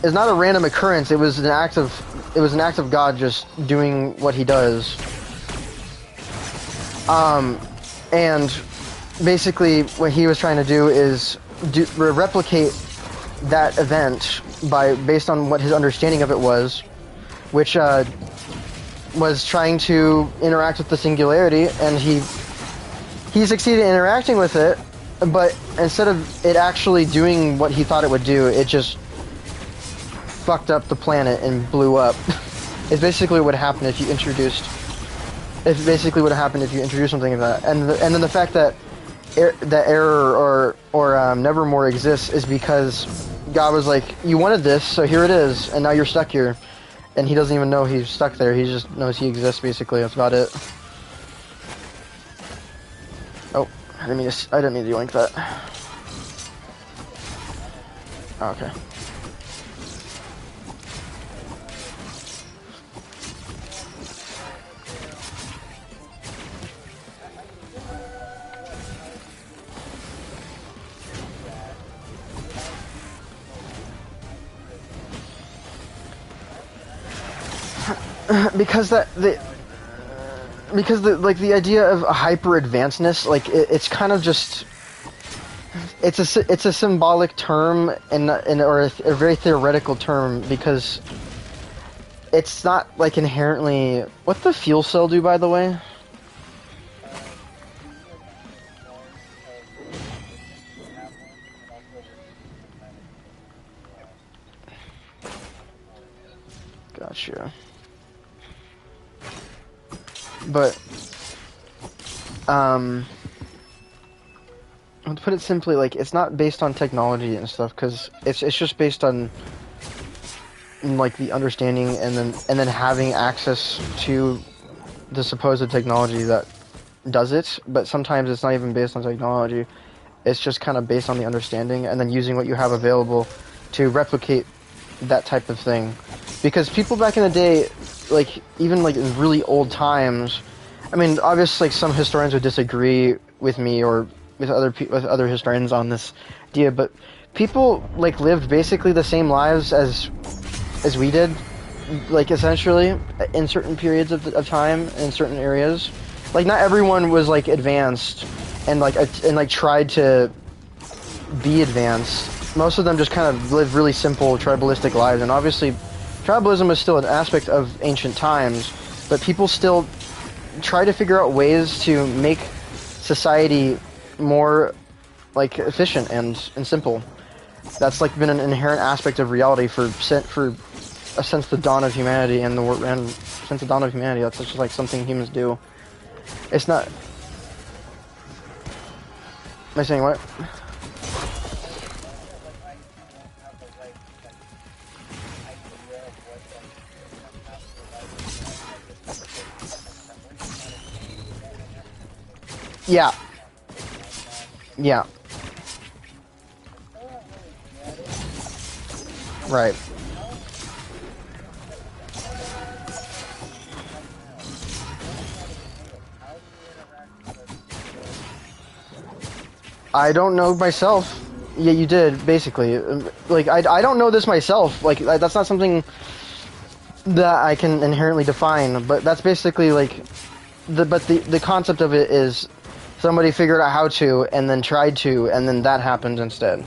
a random occurrence. It was an act of God just doing what he does. And basically what he was trying to do is replicate that event based on what his understanding of it was, which was trying to interact with the singularity, and he succeeded in interacting with it, but instead of it actually doing what he thought it would do, it just fucked up the planet and blew up. It's basically what happened if you introduced. It's basically what happened if you introduce something like that, and then the fact that that error or Nevermore exists is because God was like, you wanted this, so here it is, and now you're stuck here. And he doesn't even know he's stuck there. He just knows he exists, basically. That's about it. Oh, I didn't mean to yoink that. Oh, okay. Because the idea of hyper advancedness, like it's kind of just it's a symbolic term or a very theoretical term, because it's not like inherently. What the fuel cell do, by the way? Gotcha. But, to put it simply, like, it's not based on technology and stuff, because it's just based on, like, the understanding and then having access to the supposed technology that does it. But sometimes it's not even based on technology. It's just kind of based on the understanding, and then using what you have available to replicate that type of thing. Because people back in the day, like, even like in really old times, I mean, obviously, like, some historians would disagree with me or with other historians on this idea, but people like lived basically the same lives as we did, like, essentially in certain periods of time in certain areas. Like, not everyone was like advanced and tried to be advanced. Most of them just kind of lived really simple tribalistic lives, and obviously tribalism is still an aspect of ancient times, but people still try to figure out ways to make society more, like, efficient and simple. That's like been an inherent aspect of reality since the dawn of humanity, and since the dawn of humanity, that's just like something humans do. It's not. Am I saying what? Yeah. Yeah. Right. I don't know myself. Yeah, you did, basically. Like, I don't know this myself. Like, that's not something that I can inherently define, but that's basically, like, the concept of it is somebody figured out how to, and then tried to, and then that happened instead.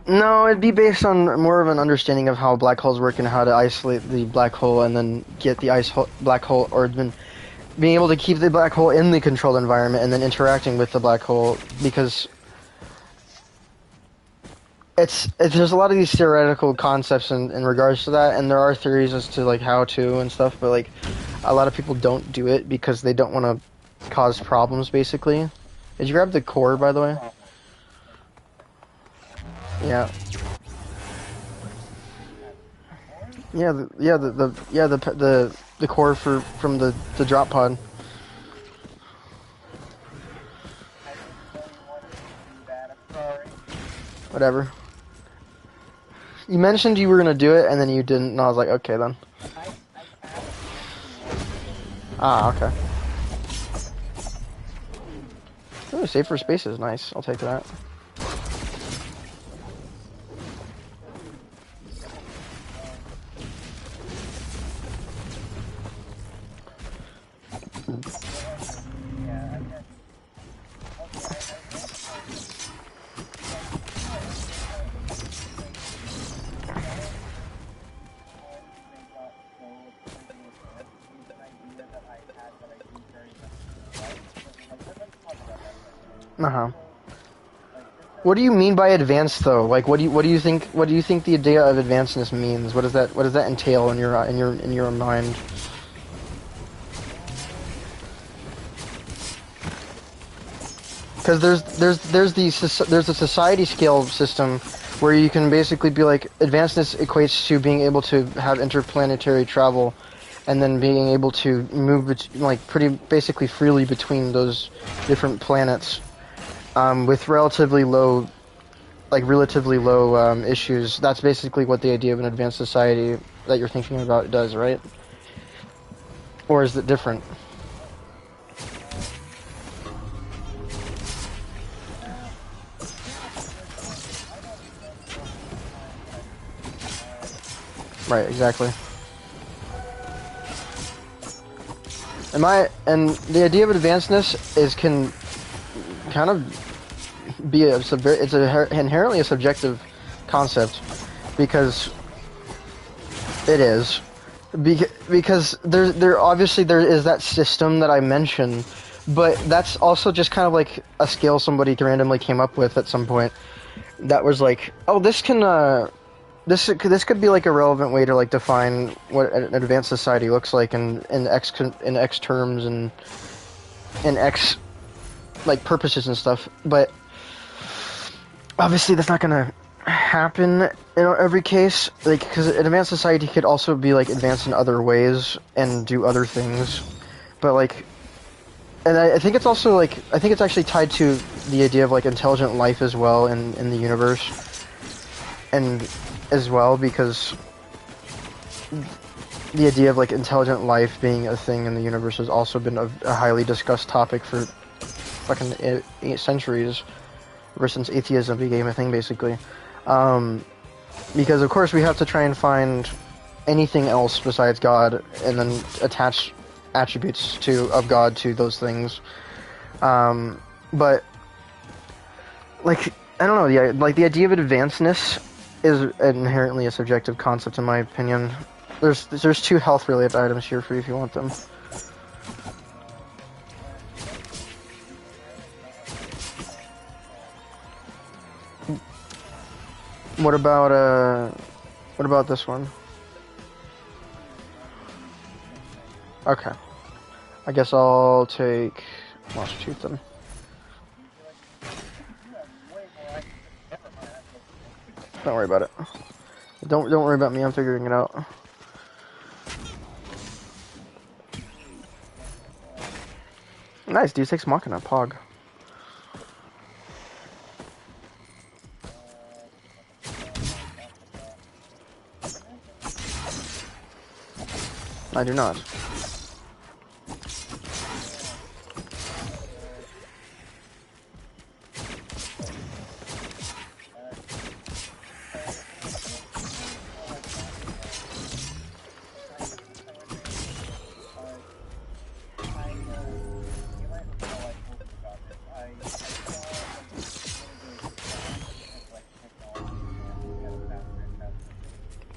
No, it'd be based on more of an understanding of how black holes work and how to isolate the black hole and then get the black hole, or being able to keep the black hole in the controlled environment and then interacting with the black hole, because it's there's a lot of these theoretical concepts in regards to that, and there are theories as to like how to and stuff, but like a lot of people don't do it because they don't want to cause problems. Basically, did you grab the core, by the way? Yeah. Yeah, the core from the drop pod. I didn't know you wanted me to do that. I'm sorry. Whatever. You mentioned you were gonna do it, and then you didn't, and I was like, okay then. I asked you Ah, okay. Ooh, safer space is nice. I'll take that. yeah, I guess. Okay, I will say, Uh-huh. What do you mean by advanced though? Like what do you think the idea of advancedness means? What does that entail in your mind? Because there's a society scale system where you can basically be like advancedness equates to being able to have interplanetary travel, and then being able to move like pretty basically freely between those different planets, with relatively low issues. That's basically what the idea of an advanced society that you're thinking about does, right? Or is it different? Right, exactly. And the idea of advancedness can kind of be inherently a subjective concept, because it is. Because there obviously there is that system that I mentioned, but that's also just kind of like a scale somebody randomly came up with at some point. That was like, oh, this could be like a relevant way to like define what an advanced society looks like in X terms and in X like purposes and stuff. But obviously that's not gonna happen in every case, like, because an advanced society could also be like advanced in other ways and do other things, but like, and I think it's also like, I think it's actually tied to the idea of like intelligent life as well in the universe, and as well because the idea of like intelligent life being a thing in the universe has also been a highly discussed topic for fucking 8 centuries, ever since atheism became a thing, basically. Because of course we have to try and find anything else besides God, and then attach attributes of God to those things. But like, I don't know, the idea of advancedness is inherently a subjective concept, in my opinion. There's 2 health related items here for you if you want them. What about this one? Okay. I guess I'll take Monster Tooth then. Don't worry about it. Don't worry about me, I'm figuring it out. Nice, Deus Ex Machina, Pog. I do not.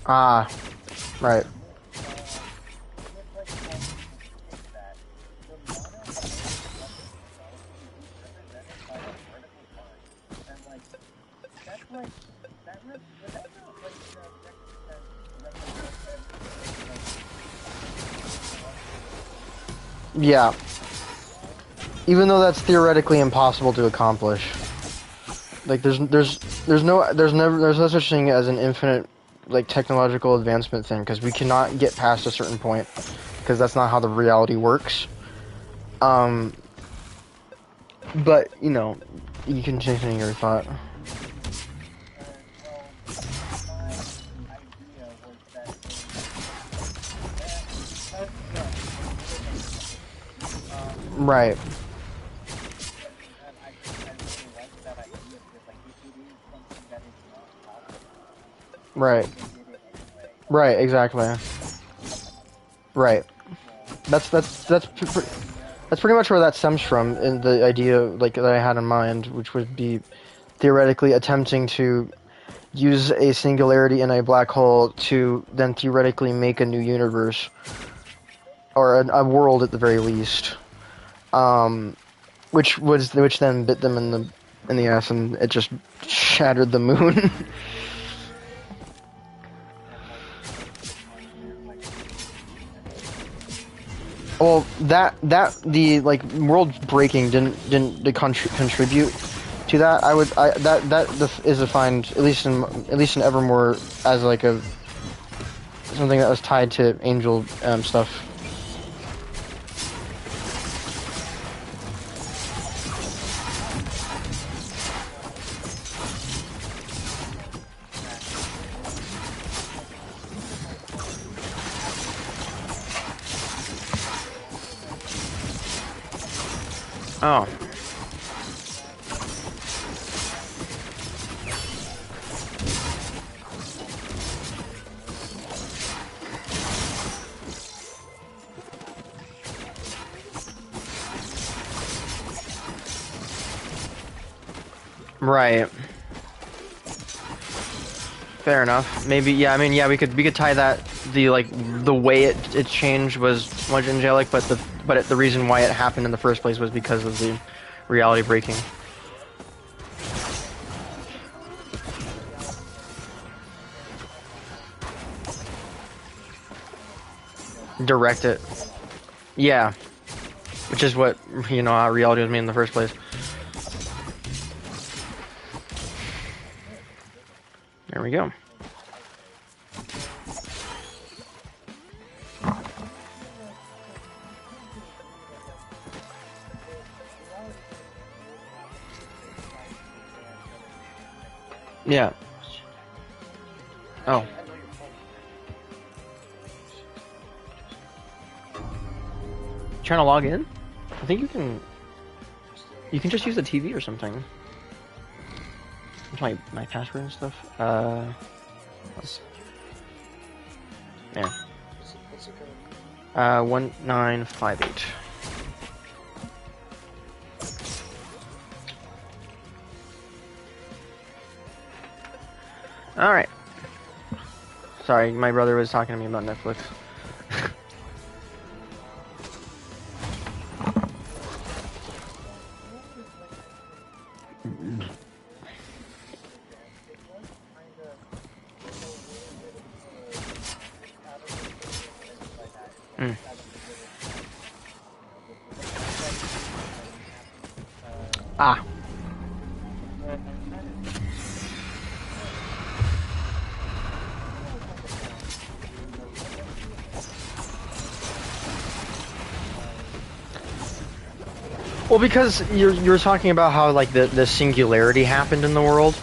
Ah, right. Yeah. Even though that's theoretically impossible to accomplish. Like there's no such thing as an infinite like technological advancement thing because we cannot get past a certain point because that's not how the reality works. But you know, you can continue your thought. Right. Right. Right. Exactly. Right. That's pretty much where that stems from, in the idea like that I had in mind, which would be theoretically attempting to use a singularity in a black hole to then theoretically make a new universe or a world at the very least, which then bit them in the ass and it just shattered the moon. Well, the like world breaking didn't contribute to that. That is defined at least in Evermore as like a something that was tied to angel stuff. Oh. Right. Fair enough. Maybe, yeah. I mean, yeah. We could tie that the way it changed was much angelic, but the reason why it happened in the first place was because of the reality breaking. Direct it. Yeah. Which is what how reality was made in the first place. There we go. Yeah. Oh. Trying to log in? I think you can just use the TV or something. My password and stuff. Yeah. 1958. Alright. Sorry, my brother was talking to me about Netflix. Ah. Well, because you're talking about how like the singularity happened in the world,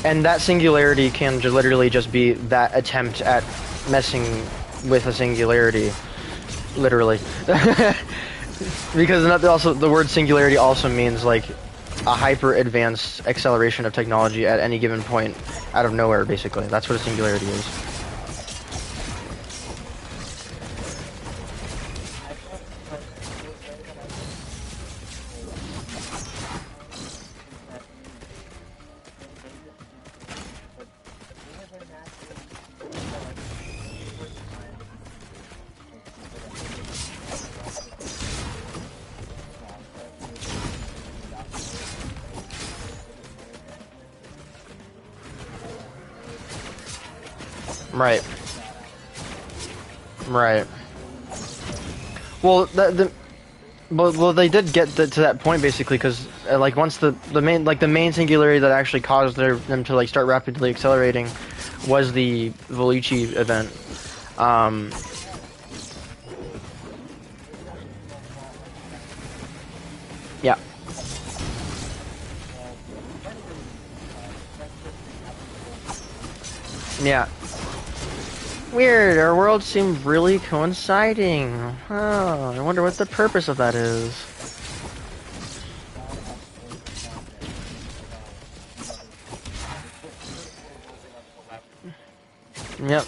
and that singularity can literally just be that attempt at messing with a singularity, literally. Because also the word singularity also means like a hyper advanced acceleration of technology at any given point out of nowhere. Basically, that's what a singularity is. Right. Right. Well, Well, they did get to that point basically because like once the main singularity that actually caused them to like start rapidly accelerating was the Volici event. Um, yeah, yeah. Weird. Our worlds seem really coinciding. Oh, I wonder what the purpose of that is. Yep.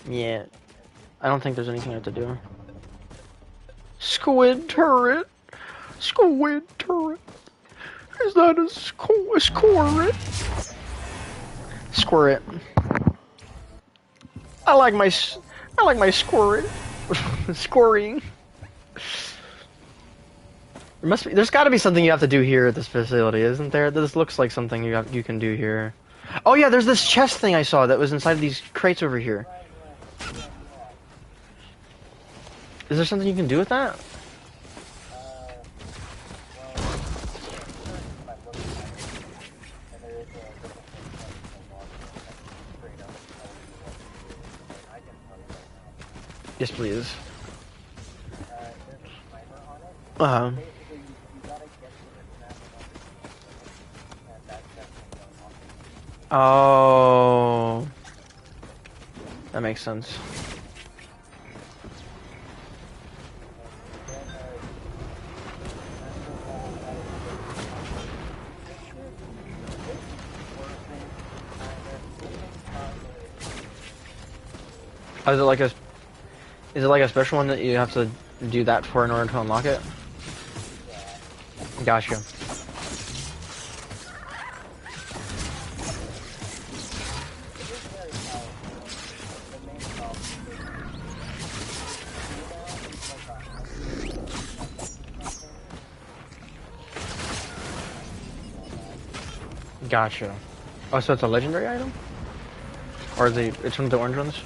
Yeah. I don't think there's anything I have to do. Squid turret. Squid turret. Is that a squirt? Squirt. I like my squirt. Scoring. There's got to be something you have to do here at this facility, isn't there? This looks like something you can do here. Oh yeah, there's this chest thing I saw that was inside of these crates over here. Is there something you can do with that? Yes, please. Uh-huh. Oh. That makes sense. Oh, is it like a special one that you have to do that for in order to unlock it? Gotcha. Gotcha. Oh, so it's a legendary item? Or it's one of the orange ones?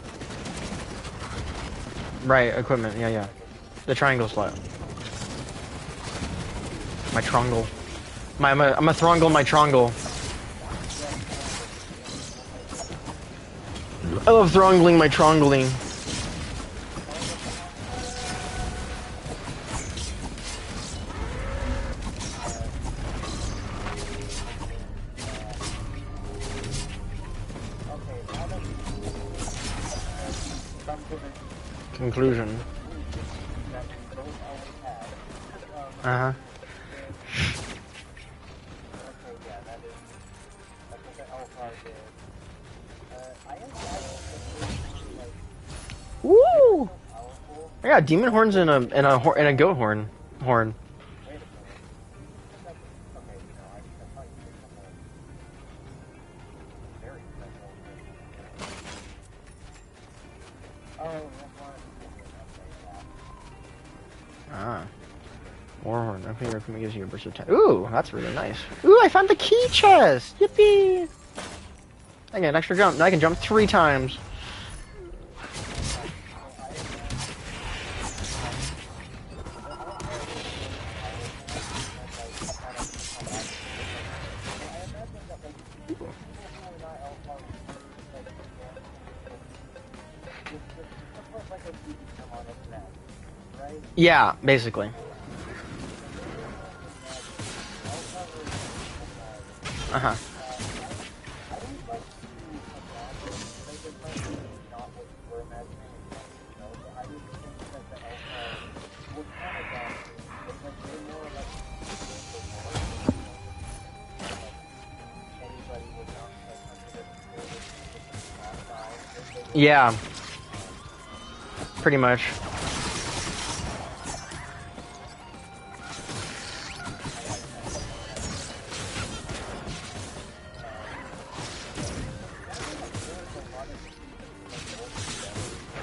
Right, equipment, yeah. The triangle slot. My trongle. I'm a throngle my trongle. I love throngling my trongling. Conclusion. Uh-huh. Woo! I got demon horns and a goat horn. Ah. Warhorn. Okay, your equipment gives you a burst of time. Ooh, that's really nice. Ooh, I found the key chest! Yippee! I get an extra jump. Now I can jump 3 times. Yeah, basically. Uh-huh. Yeah. Pretty much.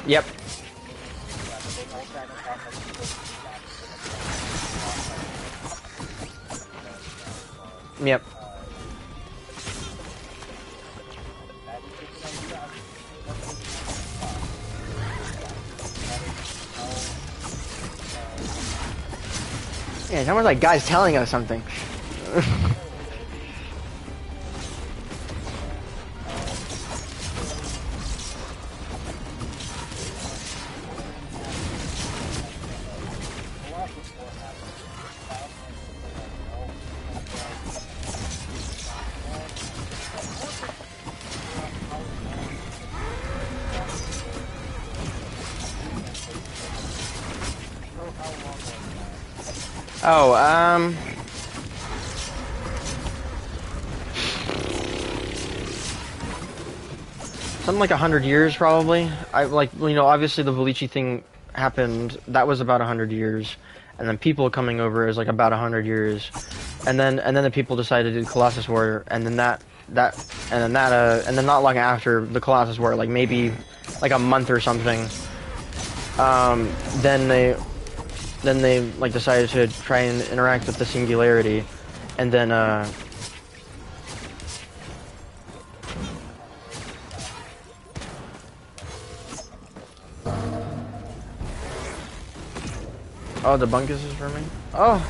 Yep. Yep. Yeah, it's almost like guys telling us something. Oh, something like 100 years, probably. I like, you know, obviously the Valichi thing happened. That was about 100 years, and then people coming over is like about 100 years, and then the people decided to do the Colossus War, and then and then not long after the Colossus War, like maybe like a month or something, then they like decided to try and interact with the Singularity, and then oh, the bungus is for me. Oh,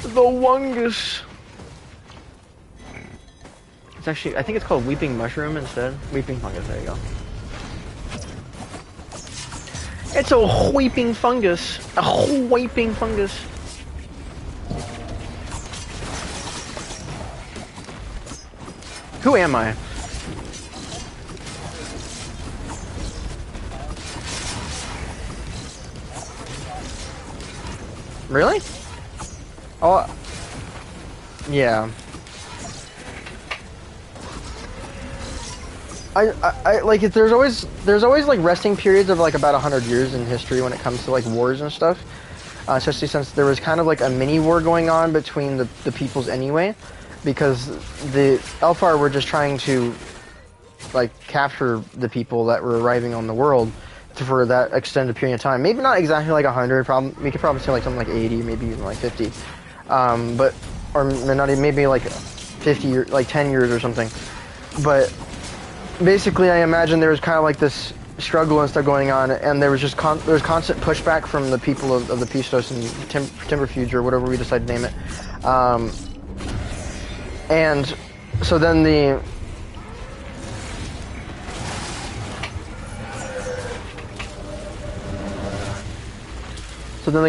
the wungus. It's actually, I think it's called weeping mushroom instead. Weeping fungus. There you go. It's a weeping fungus. A weeping fungus. Who am I? Really? Oh, yeah. I like it. There's always like resting periods of like about 100 years in history when it comes to like wars and stuff. Especially since there was kind of like a mini war going on between the peoples anyway, because the Elfar were just trying to like capture the people that were arriving on the world for that extended period of time. Maybe not exactly like 100. We could probably say like something like 80, maybe even like 50. But or not even, maybe like 50 or like 10 years or something. But basically, I imagine there was kind of like this struggle and stuff going on, and there was just there was constant pushback from the people of the Pistos and Timberfuge or whatever we decide to name it. And so then the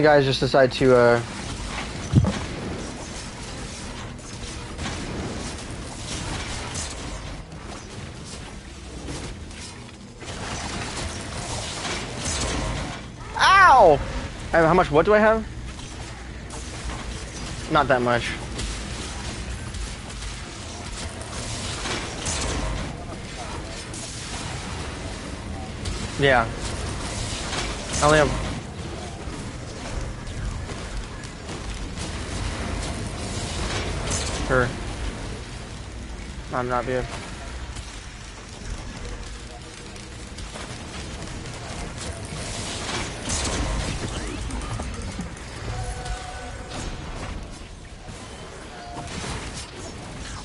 guys just decide to ow! How much what do I have? Not that much. Yeah. I only have her. I'm not bad.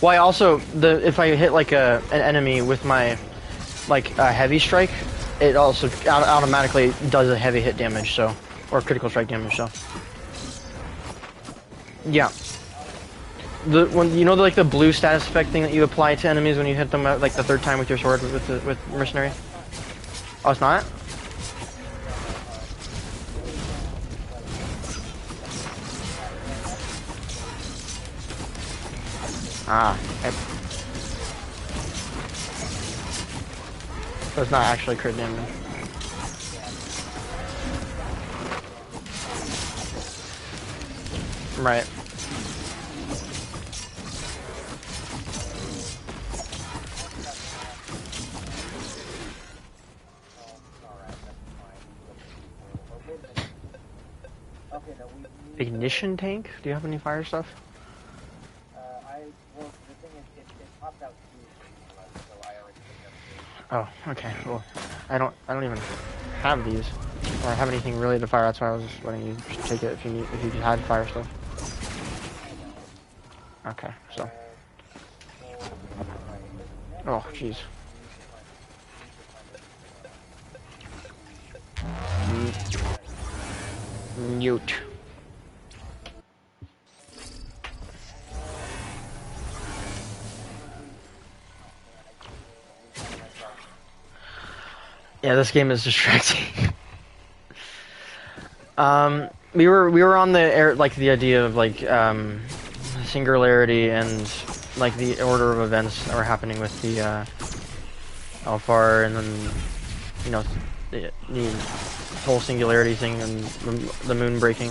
Well, I also if I hit like an enemy with my like a heavy strike, it also automatically does a heavy hit damage, so or critical strike damage, so yeah. When you know like the blue status effect thing that you apply to enemies when you hit them like the third time with your sword with mercenary. Oh, it's not. Ah, so it's not actually crit damage. Right. Ignition tank? Do you have any fire stuff? Well, the thing is, it popped out 2, so I already picked up 2. Oh, okay. Well, I don't even have these, or have anything really to fire. That's why I was just letting you take it if you had fire stuff. Okay, so. Oh, jeez. Mute. Yeah, this game is distracting. We were on the air, like the idea of like singularity and like the order of events that were happening with the Alfar, and then you know the whole singularity thing and the moon breaking.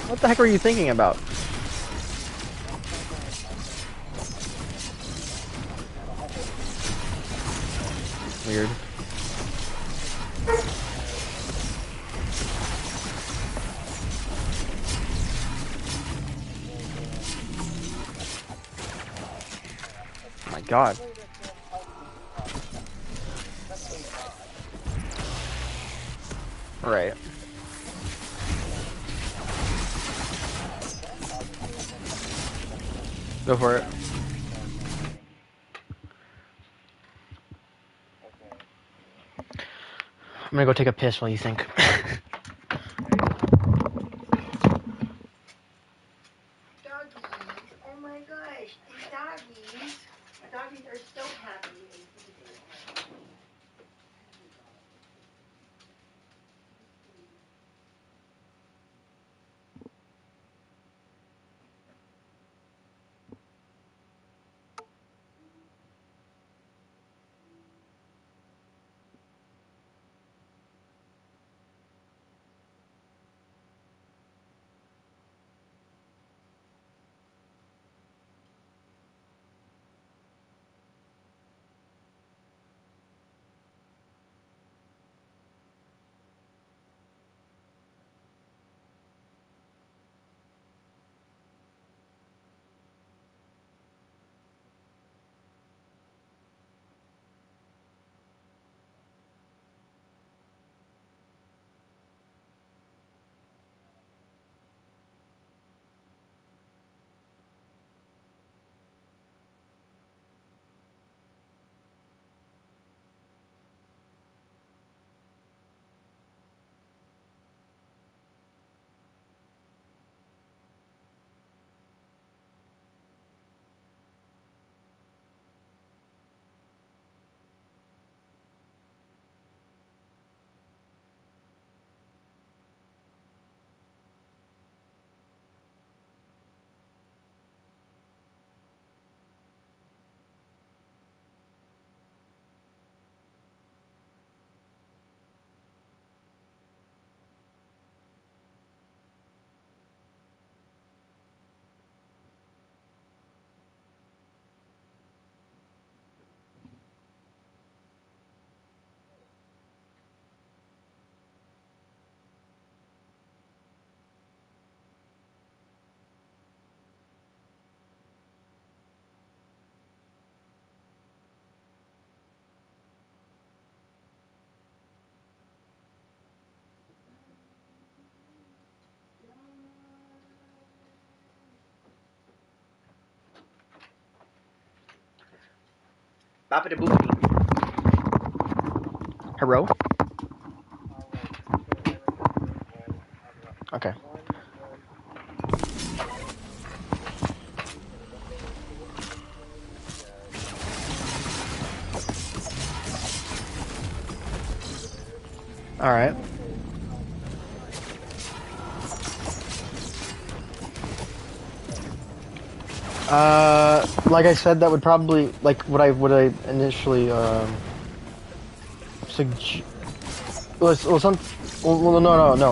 What the heck were you thinking about? Weird. Oh my god. Right. Go for it. I'm gonna go take a piss while you think. Doggies. Oh my gosh, these doggies. My doggies are so happy. Boppity boopity. Hero? Okay. Alright. Like I said, that would probably, like, what I initially, no,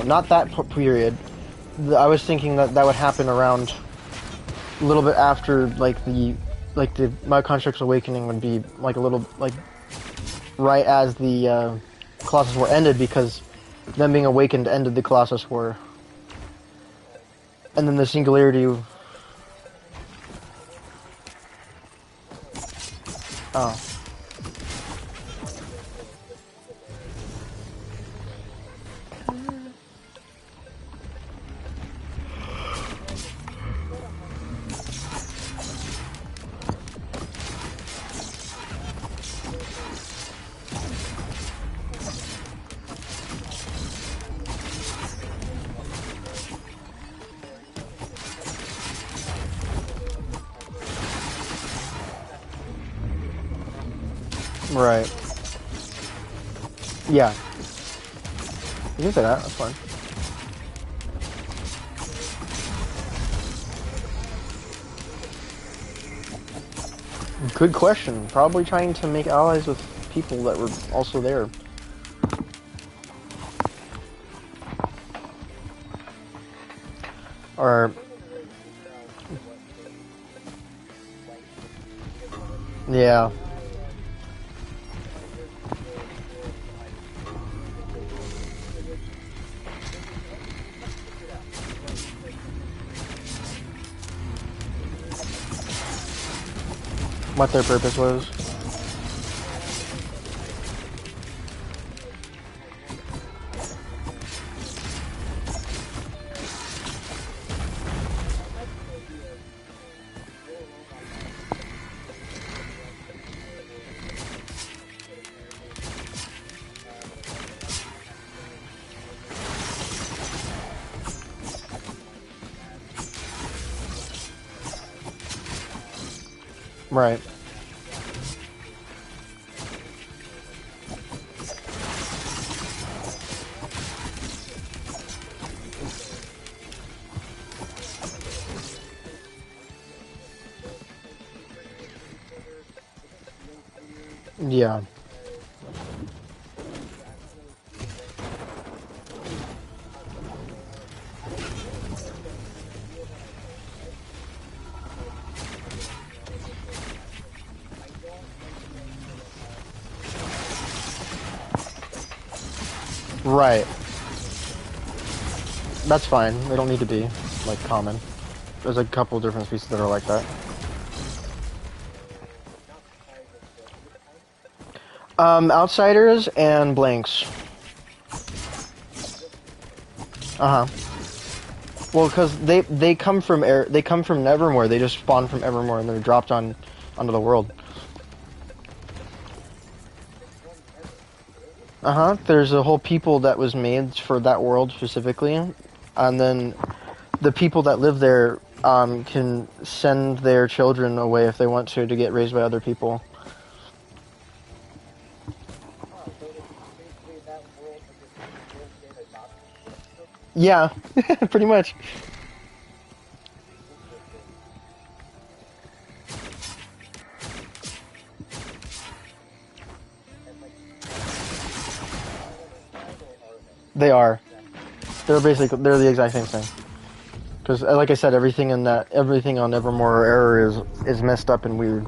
not that period. I was thinking that that would happen around a little bit after, like, the My Construct's Awakening would be, like, a little, like, right as the, Colossus War ended, because them being awakened ended the Colossus War. And then the Singularity... Oh. Right. Yeah. You can say that. That's fine. Good question. Probably trying to make allies with people that were also there. Or yeah. What their purpose was. Right. Yeah. Right. That's fine. They don't need to be, like, common. There's a couple different species that are like that. Outsiders and blanks. Uh-huh. Well, because they come from Evermore. They just spawn from Evermore and they're dropped onto the world. Uh-huh. There's a whole people that was made for that world specifically, and then the people that live there can send their children away if they want to get raised by other people. Yeah, pretty much. They are. They're the exact same thing. Because, like I said, everything on Evermore Error is messed up and weird.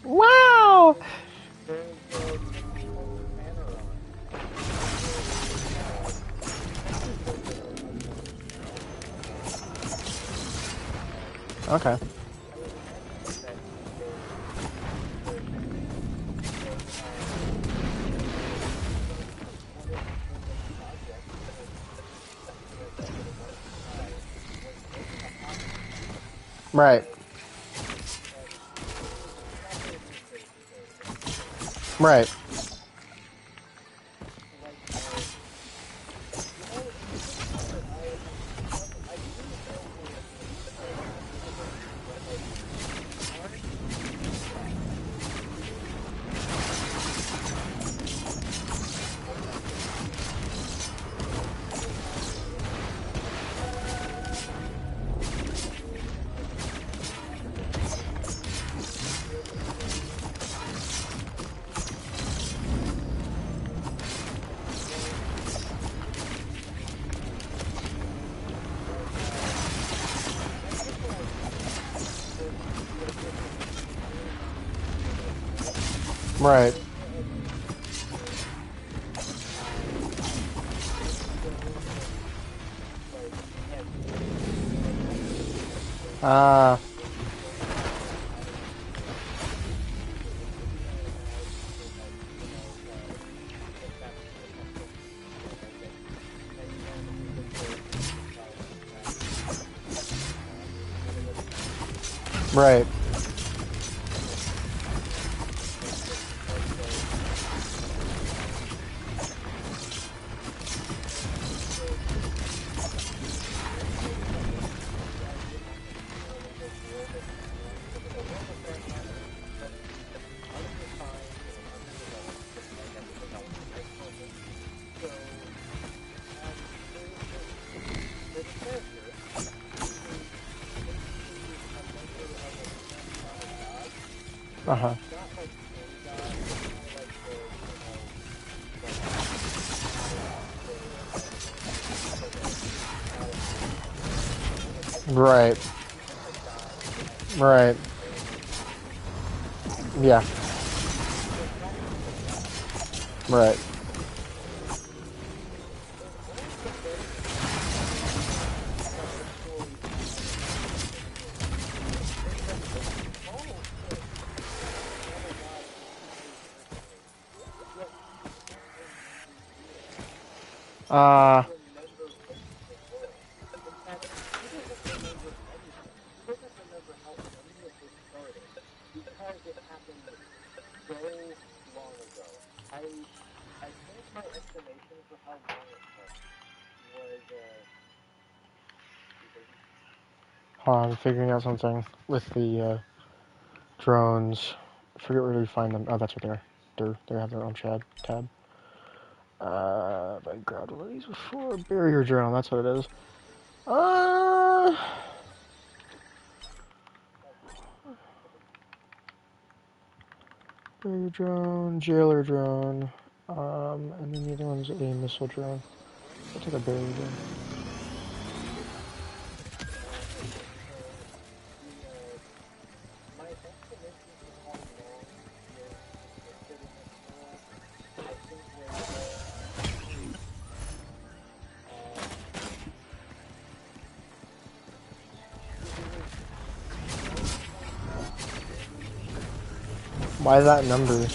Wow! Okay. Right. Right. Right. Ah. Right. Uh-huh. Right. Right. Yeah. Right. Uh, Hold on, I'm figuring out something with the drones. I forget where we find them. Oh, that's right there. They have their own tab. I grabbed one of these before. Barrier drone, that's what it is. Barrier drone, jailer drone, and then the other one's a missile drone. I'll take a barrier drone. Why that number?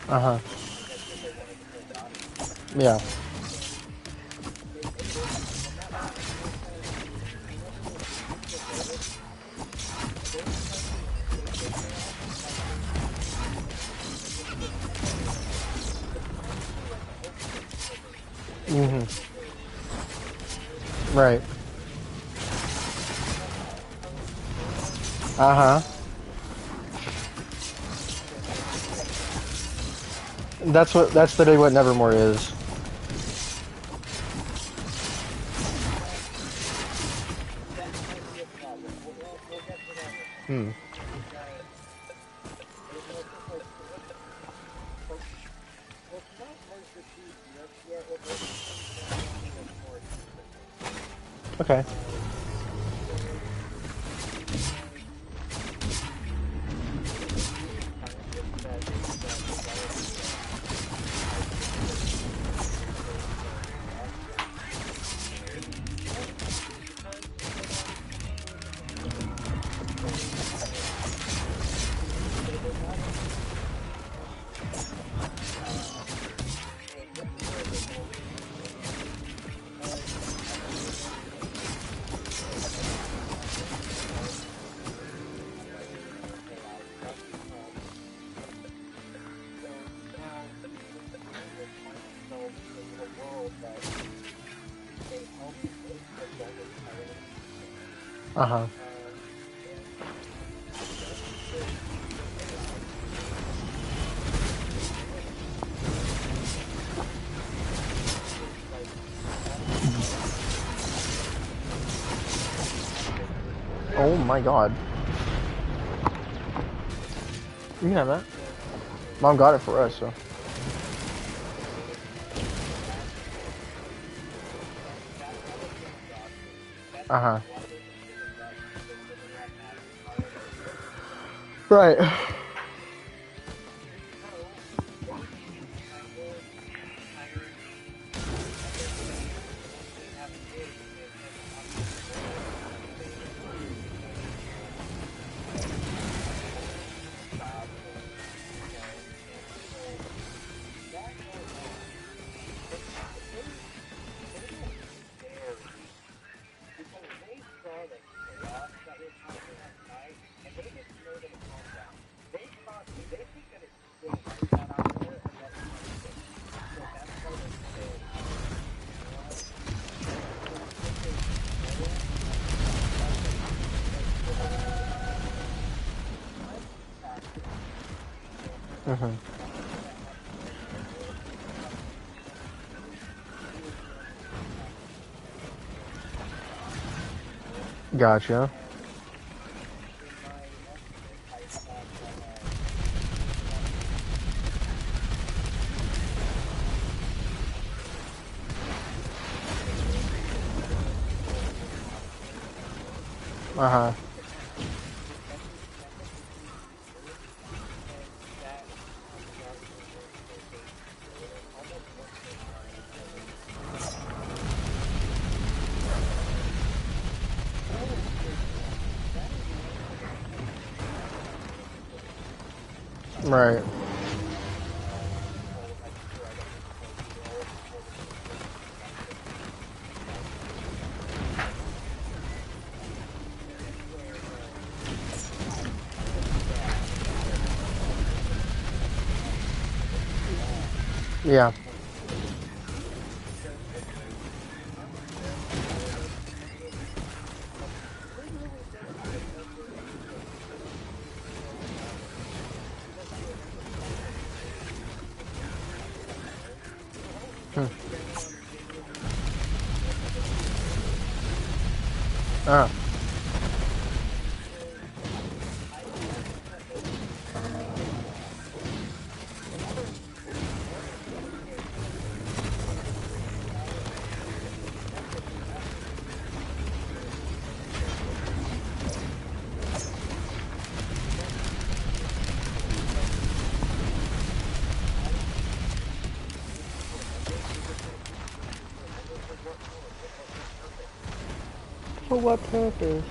Uh-huh. Yeah. Mm-hmm. Right. Uh-huh. That's literally what Nevermore is. Hmm. Okay. Uh-huh. Oh my god. You can have that. Mom got it for us, so. Uh-huh. Right. Mhm. Gotcha. Uh-huh. Right. Yeah. Hmm. Ah. For what purpose?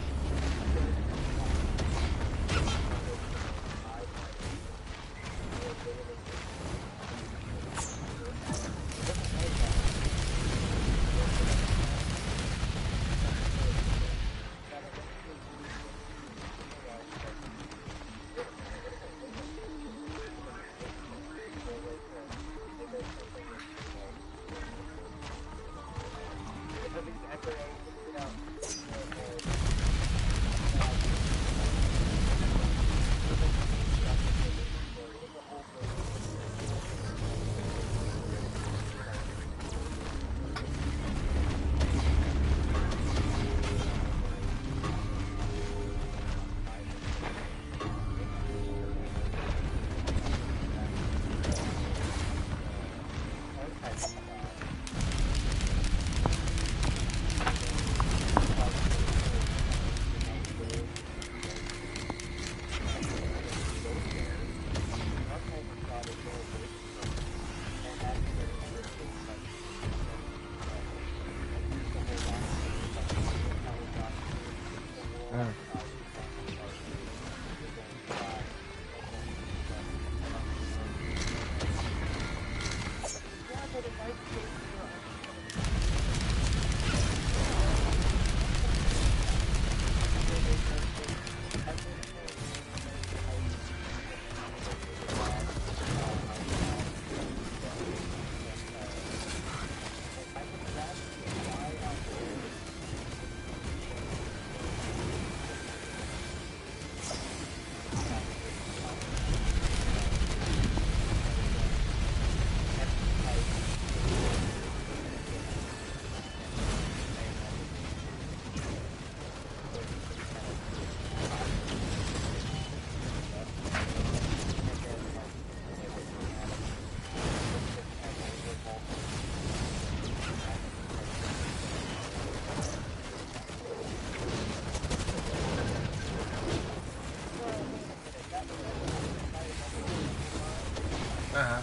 Uh-huh.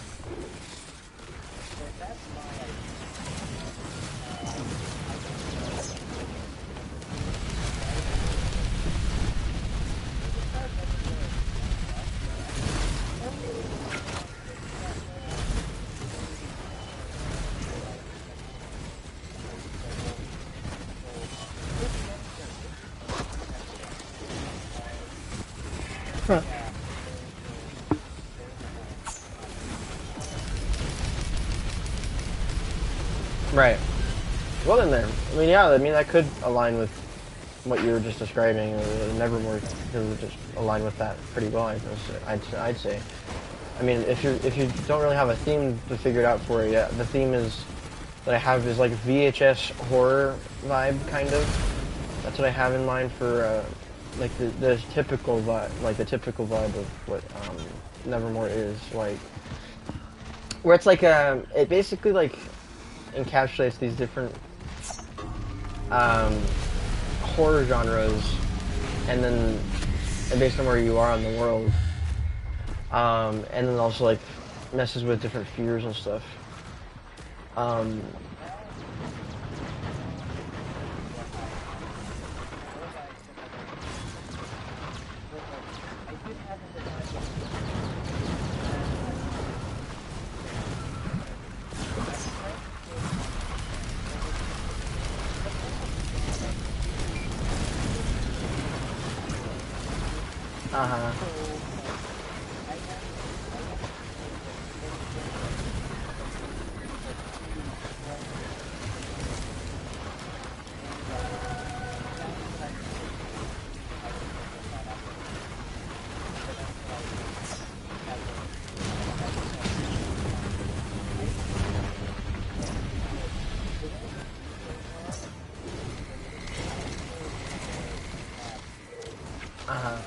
Huh. Right. Well then there. I mean, yeah, I mean, that could align with what you were just describing. Nevermore could just align with that pretty well, I'd say. I mean, if you don't really have a theme to figure it out for it yet, the theme is that I have is like VHS horror vibe kind of. That's what I have in mind for like the typical vibe, like the typical vibe of what Nevermore is like, where it's like it basically like encapsulates these different horror genres, and then based on where you are in the world, and then also like messes with different fears and stuff. Uh-huh. Uh-huh.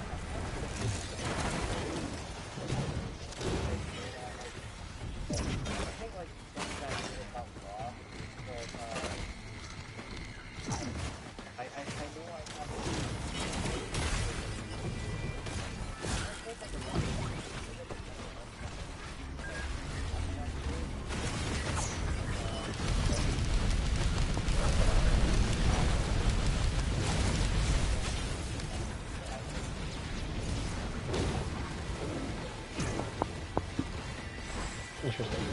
Interesting.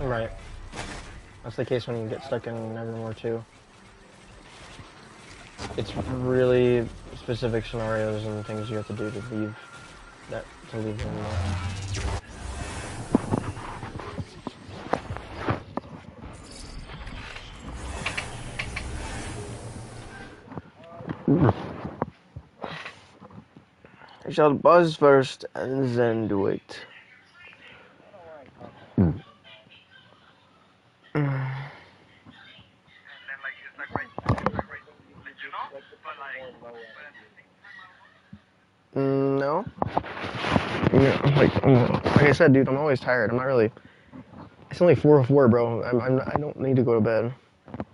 Right. That's the case when you get stuck in Nevermore too. It's really specific scenarios and things you have to do to leave Nevermore. I shall buzz first and then do it. No. Yeah, like I said, dude, I'm always tired. I'm not really. It's only 4:04, bro. I don't need to go to bed. I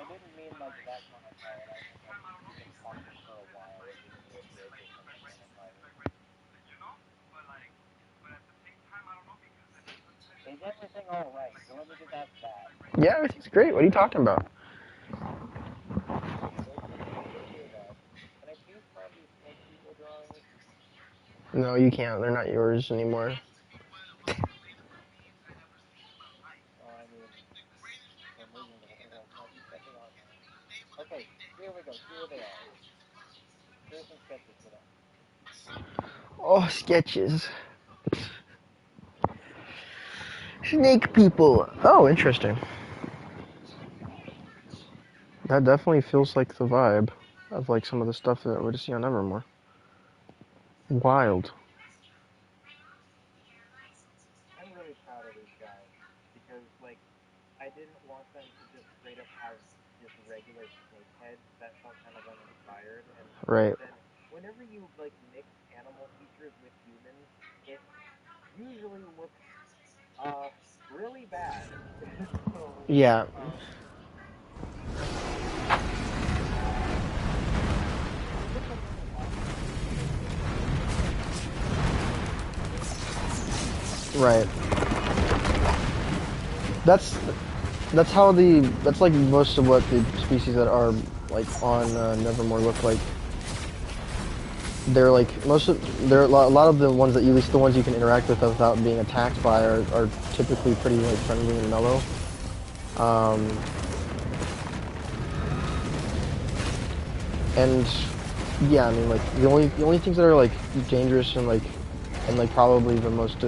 didn't mean like that kind of tired. I mean like you've been talking for a while and you need a break or something kind of tired. Is everything alright? So let me just ask that. Yeah, everything's great. What are you talking about? Can I please find these snake people drawings? No, you can't. They're not yours anymore. Oh, I mean, for some reason the whole world thought you said they are mine. Okay, here we go. Here they are. Here's some sketches for them. Oh, sketches. Snake people. Oh, interesting. That definitely feels like the vibe of like some of the stuff that we'd see on Evermore. Wild. I'm really proud of these guys because, like, I didn't want them to just straight up have just regular snake heads that felt kind of uninspired. And Right. then, whenever you like mix animal features with humans, it usually looks really bad. So, Yeah. Right. That's that's like most of what the species that are like on Nevermore look like. They're like a lot of the ones that at least the ones you can interact with without being attacked by are typically pretty like friendly and mellow. And Yeah, I mean, like the only things that are like dangerous and like probably the most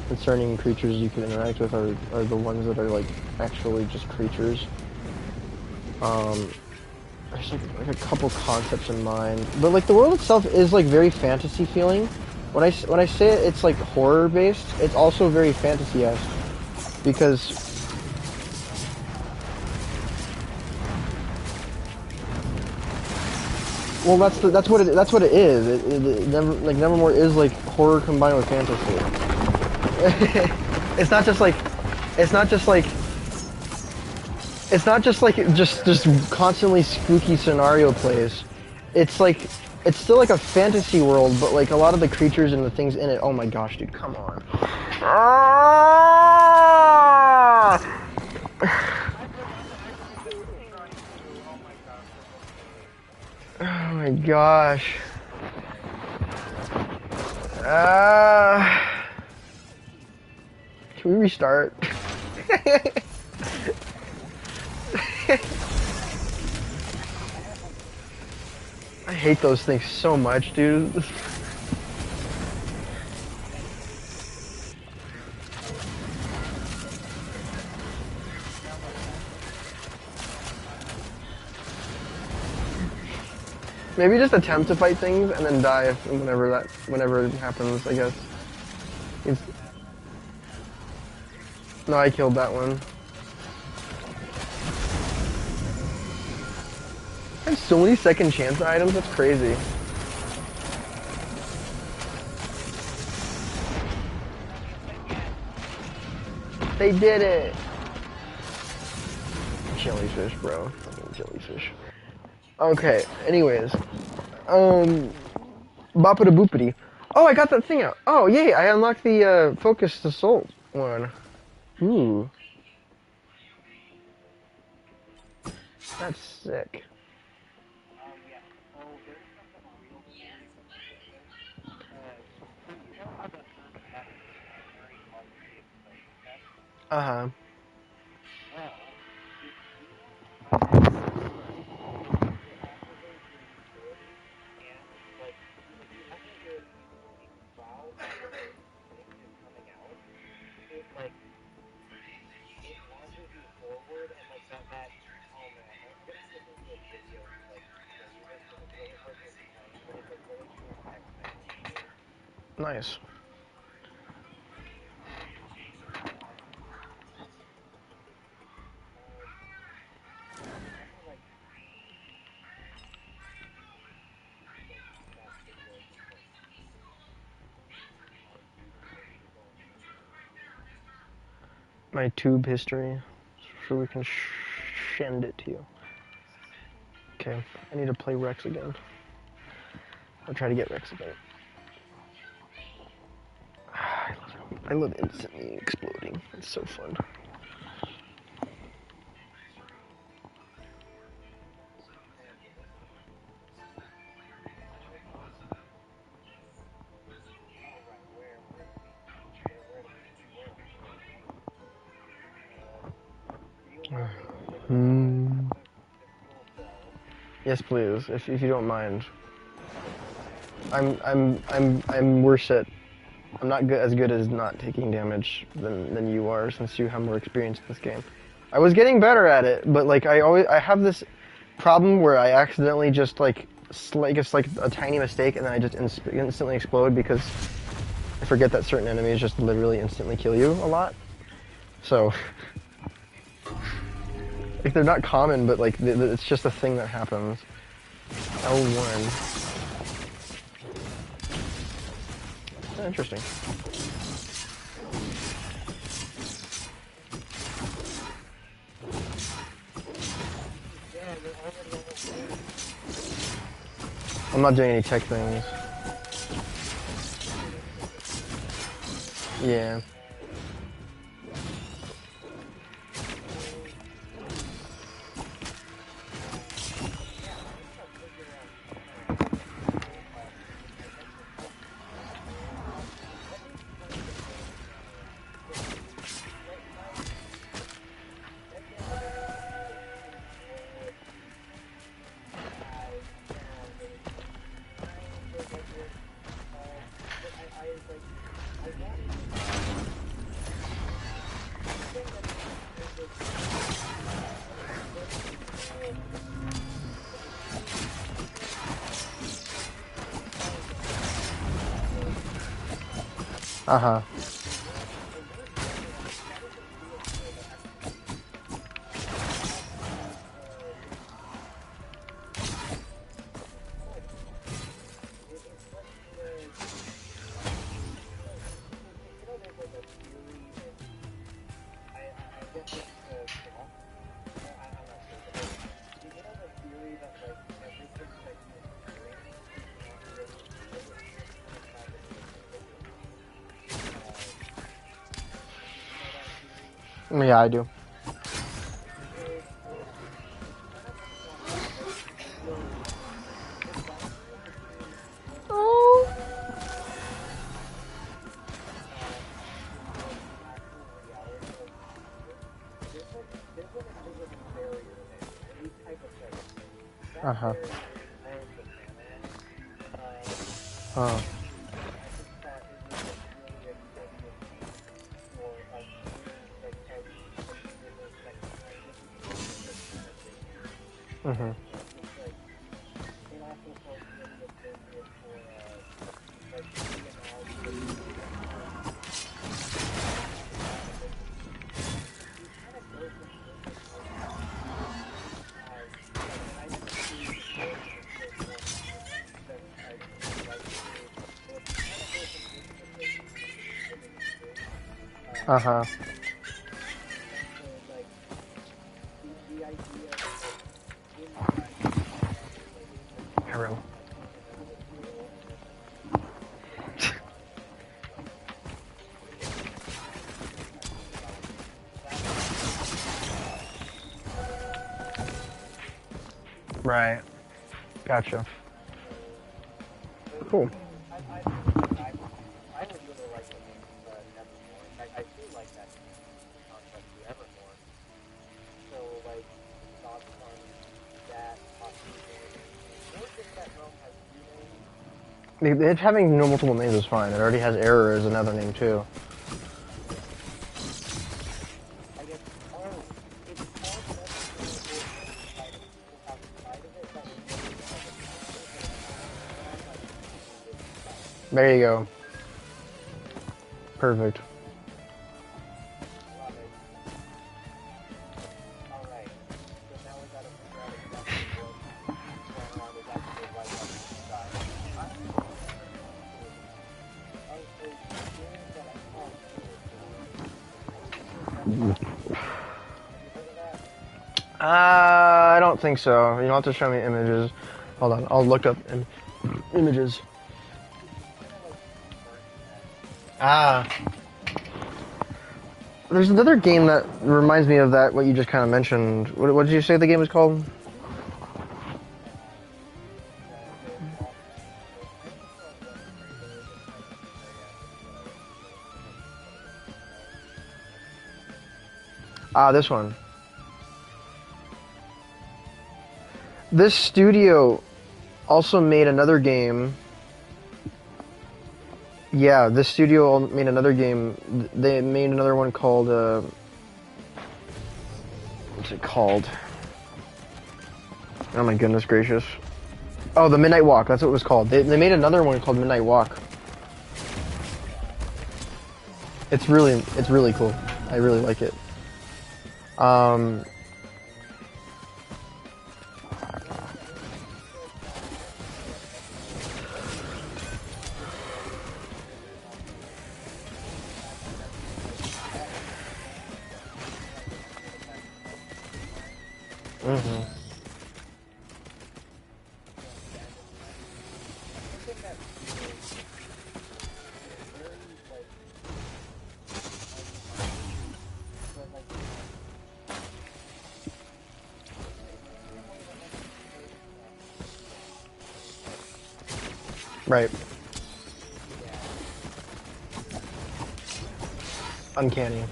concerning creatures you can interact with are the ones that are like actually just creatures. There's like a couple concepts in mind, but like the world itself is like very fantasy feeling. When I say it's like horror based, it's also very fantasy-esque because well that's what it is. It Nevermore is like horror combined with fantasy. it's not just like it's not just like it's not just like just constantly spooky scenario plays. It's like it's still like a fantasy world, but like a lot of the creatures and the things in it. Oh my gosh, dude, come on. Ah! Oh my gosh. Can we restart? I hate those things so much, dude. Maybe just attempt to fight things and then die whenever it happens, I guess. It's, no, I killed that one. I have so many second chance items, that's crazy. They did it! Jellyfish, bro. Fucking jellyfish. Okay, anyways. Boppity boopity. Oh, I got that thing out. Oh, yay, I unlocked the, Focused Assault one. Ooh. That's sick. Yeah. So there's something real serious about this. You know how the Earth has a very ugly exposure test? Uh-huh. Well, if you activate your ability and like if you activate your ability while that thing is coming out, it like it launches you forward and like that oh man, I'm gonna have to send you a video to like show you this because it's really hard to explain, but it's a really cool text animation. Nice. Let me like that video just like My tube history, so we can send it to you. Okay, I need to play Rex again. I'll try to get Rex again. I love instantly exploding. It's so fun. Hmm. Yes, please, if you don't mind. I'm worse at. I'm not good as good as not taking damage than you are, since you have more experience in this game. I was getting better at it, but like I have this problem where I accidentally just like it's like a tiny mistake and then I just instantly explode because I forget that certain enemies just literally instantly kill you a lot. So like they're not common, but like it's just a thing that happens. L1. Oh, interesting. I'm not doing any tech things. Yeah. Uh-huh. Yeah, I do. Uh-huh. Huh. Mm-hmm. Uh-huh. Hero. Right. Gotcha. Cool. I would really like the name Nevermore. I do like that concept too, Evermore. So, like, thoughts on that possibly being a name, or just that realm has two names? It having no multiple names is fine. It already has error as another name too. I guess, oh, it's called Nevermore outside of it, that would make it like a concept, but I'm like, There you go. Perfect. love it. Alright, so now we gotta figure out exactly what's going on is actually right up inside. Oh, so game that I call I don't think so. You don't have to show me images. Hold on, I'll look up images. Ah. There's another game that reminds me of that, what you just kind of mentioned. What did you say the game was called? Ah, this one. This studio also made another game. Yeah, this studio made another game. They made another one called, what's it called? Oh my goodness gracious. Oh, the Midnight Walk, that's what it was called. They made another one called Midnight Walk. It's really cool. I really like it. Mhm. Right. Uncanny.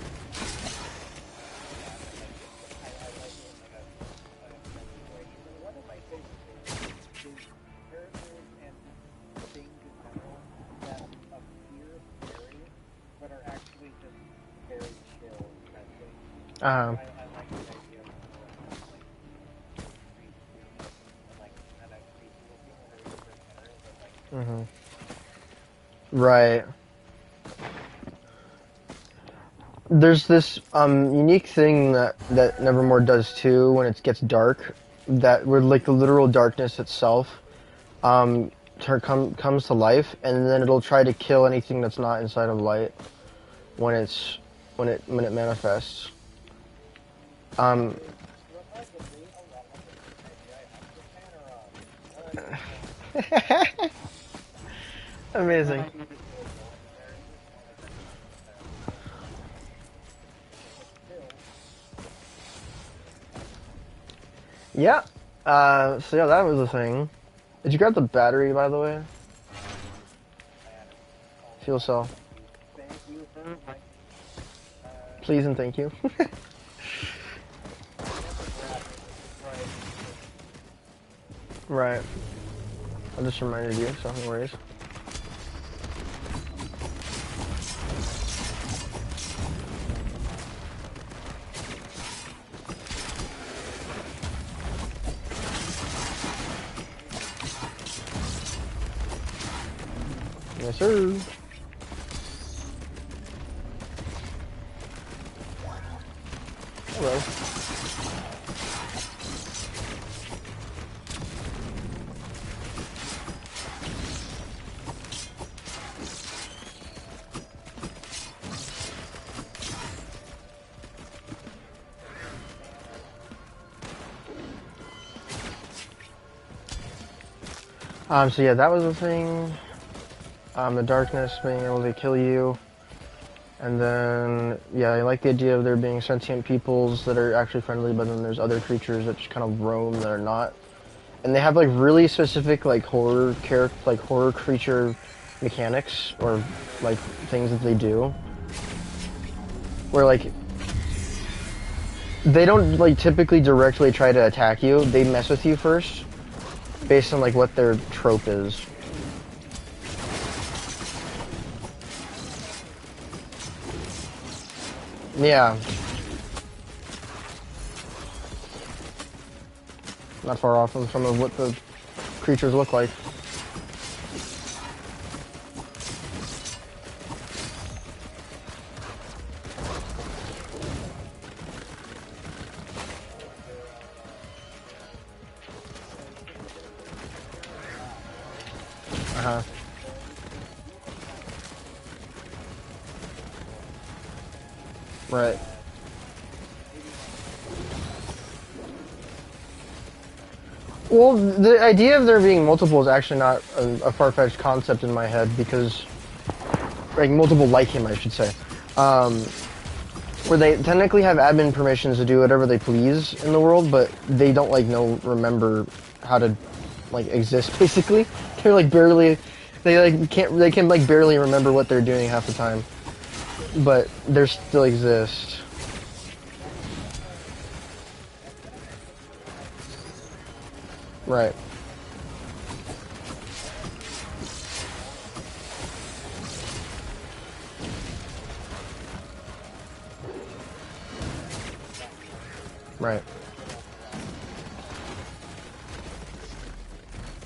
Uh-huh. Mhm. Right. There's this unique thing that Nevermore does too when it gets dark, that where like the literal darkness itself comes to life, and then it'll try to kill anything that's not inside of light when it manifests. Amazing. Yeah. So yeah, that was the thing. Did you grab the battery, by the way? Fuel cell. Please and thank you. Right. I just reminded you, so no worries. Yes, sir. Hello. So yeah, that was the thing. The darkness being able to kill you. And then, yeah, I like the idea of there being sentient peoples that are actually friendly, but then there's other creatures that just kind of roam that are not. And they have like really specific like horror creature mechanics or like things that they do. Where like they don't like typically directly try to attack you. They mess with you first based on like what their trope is. Yeah. Not far off from some of what the creatures look like. Uh-huh. Right. Well, the idea of there being multiple is actually not a far-fetched concept in my head, because, like, multiple like him, I should say, where they technically have admin permissions to do whatever they please in the world, but they don't, like, remember how to, like, exist, basically. They're, like, barely, they can, like, barely remember what they're doing half the time, but they still exist. Right. Right.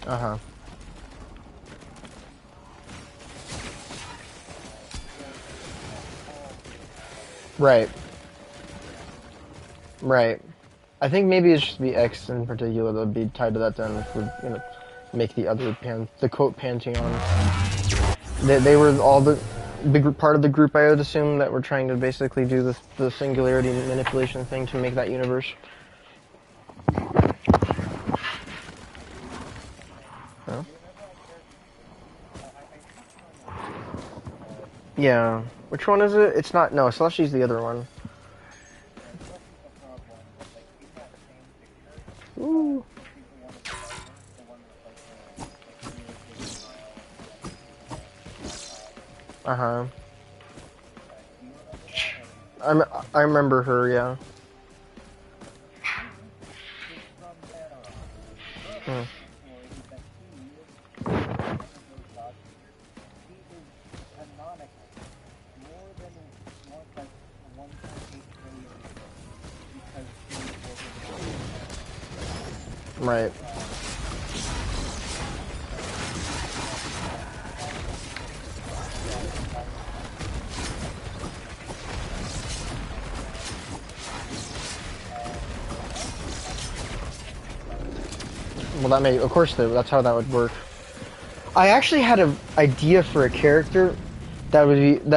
Uh-huh. Right. Right. I think maybe it should be X in particular that would be tied to that then, if we, make the other the quote pantheon. They were all the big part of the group, I would assume, that were trying to basically do the singularity manipulation thing to make that universe. Huh? Yeah. Which one is it? It's not. No, Slushy's the other one. Ooh. Uh-huh. I remember her, yeah. Hmm. Right. Well, of course, that's how that would work. I actually had an idea for a character that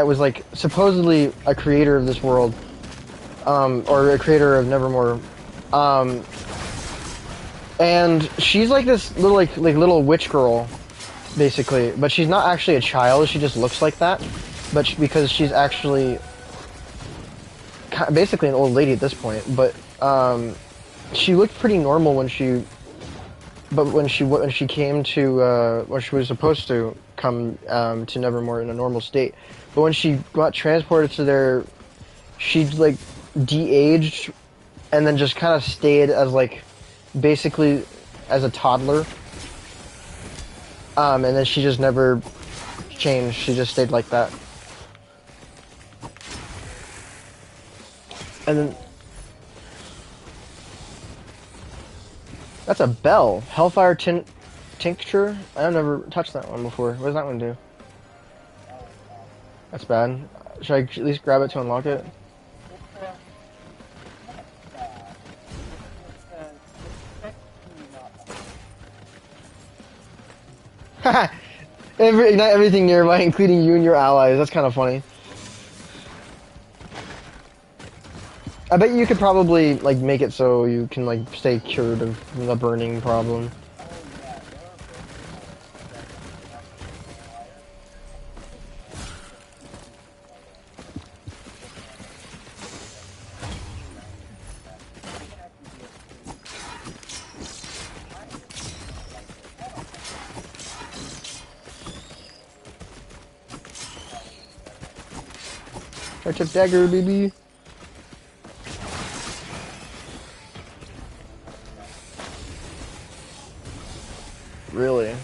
was like supposedly a creator of this world, or a creator of Nevermore, and she's like this little like little witch girl, basically, but she's not actually a child. She just looks like that, but because she's actually basically an old lady at this point, but she looked pretty normal when she. But when she came to when she was supposed to come to Nevermore in a normal state, but when she got transported to there, she like de-aged, and then just kind of stayed as like basically as a toddler. And then she just never changed. She just stayed like that. And then. That's a bell. Hellfire tincture? I've never touched that one before. What does that one do? That's bad. Should I at least grab it to unlock it? Haha! Ignite everything nearby, including you and your allies. That's kind of funny. I bet you could probably like make it so you can like stay cured of the burning problem. I took dagger, baby. Really?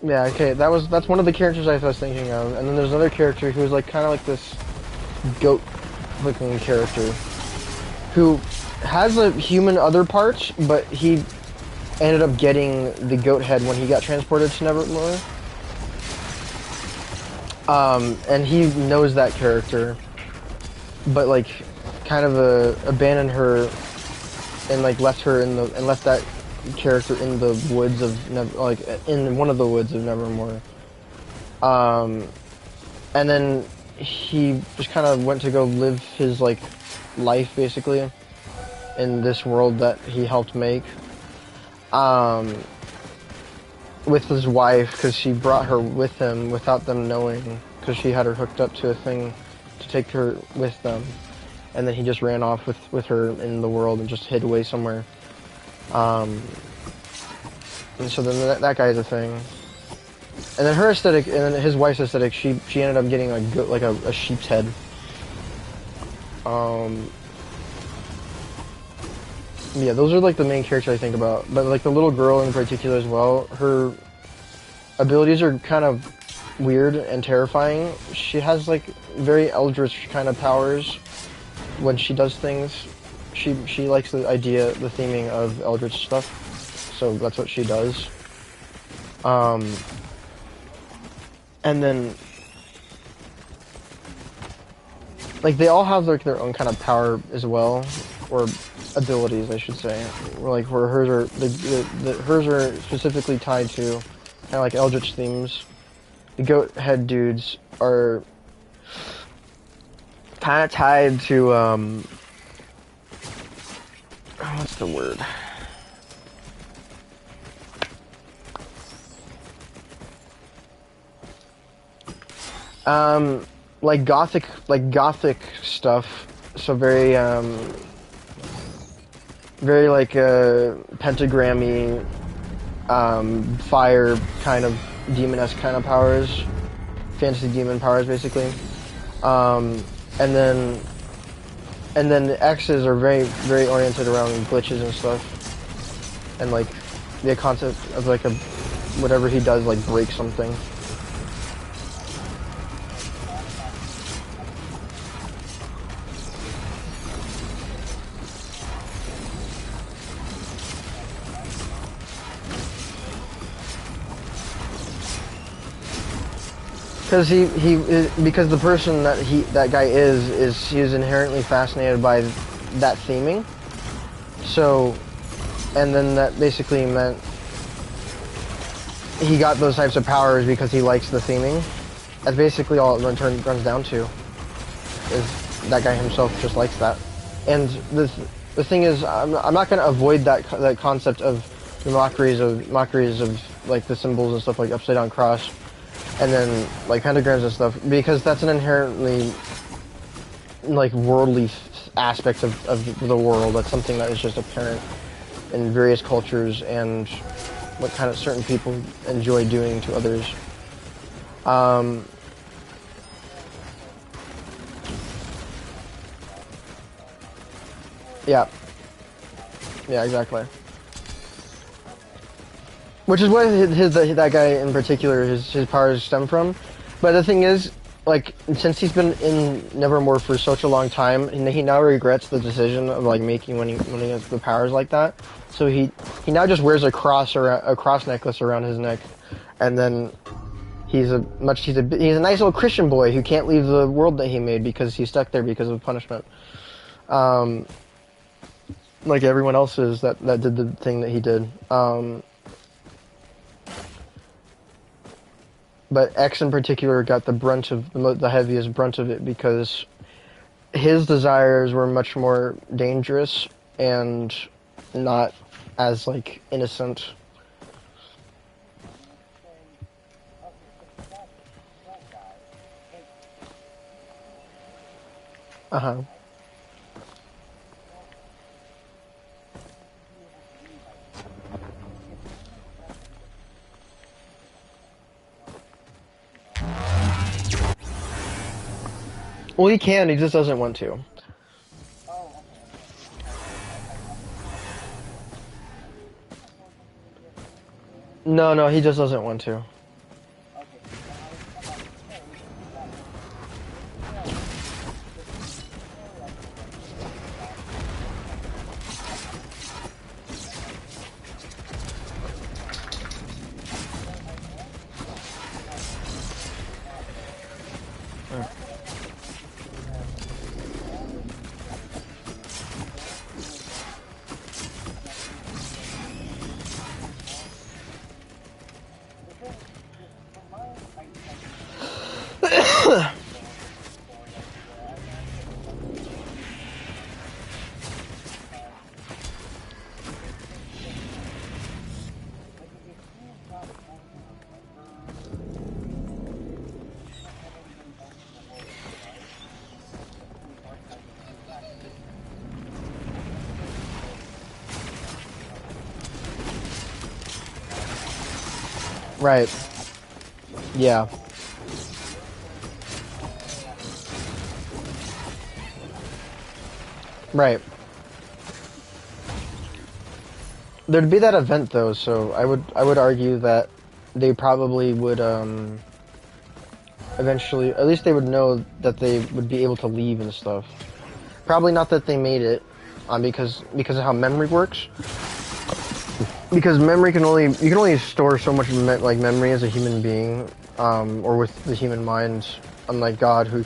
Yeah, okay, that's one of the characters I was thinking of, and then there's another character who was like kind of like this goat-looking character who has a human other parts, but he ended up getting the goat head when he got transported to Nevermore. And he knows that character, but like kind of abandoned her and like left that character in the woods of in one of the woods of Nevermore. And then he just kind of went to go live his like life basically in this world that he helped make. With his wife, because she brought her with him without them knowing, because she had her hooked up to a thing to take her with them, and then he just ran off with her in the world and just hid away somewhere. And so then that guy's a thing. And then her aesthetic, and then his wife's aesthetic, she ended up getting a sheep's head. Yeah, those are like the main characters I think about. But like the little girl in particular as well, her abilities are kind of weird and terrifying. She has like very eldritch kind of powers when she does things. She likes the theming of eldritch stuff, so that's what she does. And then like they all have like their own kind of power as well, or abilities I should say. Like where hers are specifically tied to kind of like eldritch themes. The goat head dudes are kind of tied to what's the word? Like gothic stuff. So very like pentagrammy, fire kind of demon-esque kind of powers, fantasy demon powers basically. And then the X's are very very oriented around glitches and stuff, and like the concept of like whatever he does like break something. Because the person that guy is he is inherently fascinated by that theming. So and then that basically meant he got those types of powers because he likes the theming. That's basically all it runs down to. Is that guy himself just likes that. And the thing is, I'm not going to avoid that concept of the mockeries of like the symbols and stuff like upside down cross, and then like pentagrams and stuff, because that's an inherently like worldly aspect of the world. That's something that is just apparent in various cultures and what kind of certain people enjoy doing to others. Yeah. Yeah, exactly. Which is what that guy in particular, his powers stem from. But the thing is, like, since he's been in Nevermore for such a long time, and he now regrets the decision of like making when he has the powers like that. So he now just wears a cross necklace around his neck, and then he's a nice little Christian boy who can't leave the world that he made because he's stuck there because of punishment. Like everyone else is that did the thing that he did. But X in particular got the brunt of the heaviest brunt of it because his desires were much more dangerous and not as like innocent. Uh-huh. Well, he can, he just doesn't want to. No, he just doesn't want to. Right. Yeah. Right. There'd be that event though, so I would argue that they probably would eventually, at least they would know that they would be able to leave and stuff. Probably not that they made it, because of how memory works. Because memory you can only store so much memory as a human being, or with the human mind, unlike God who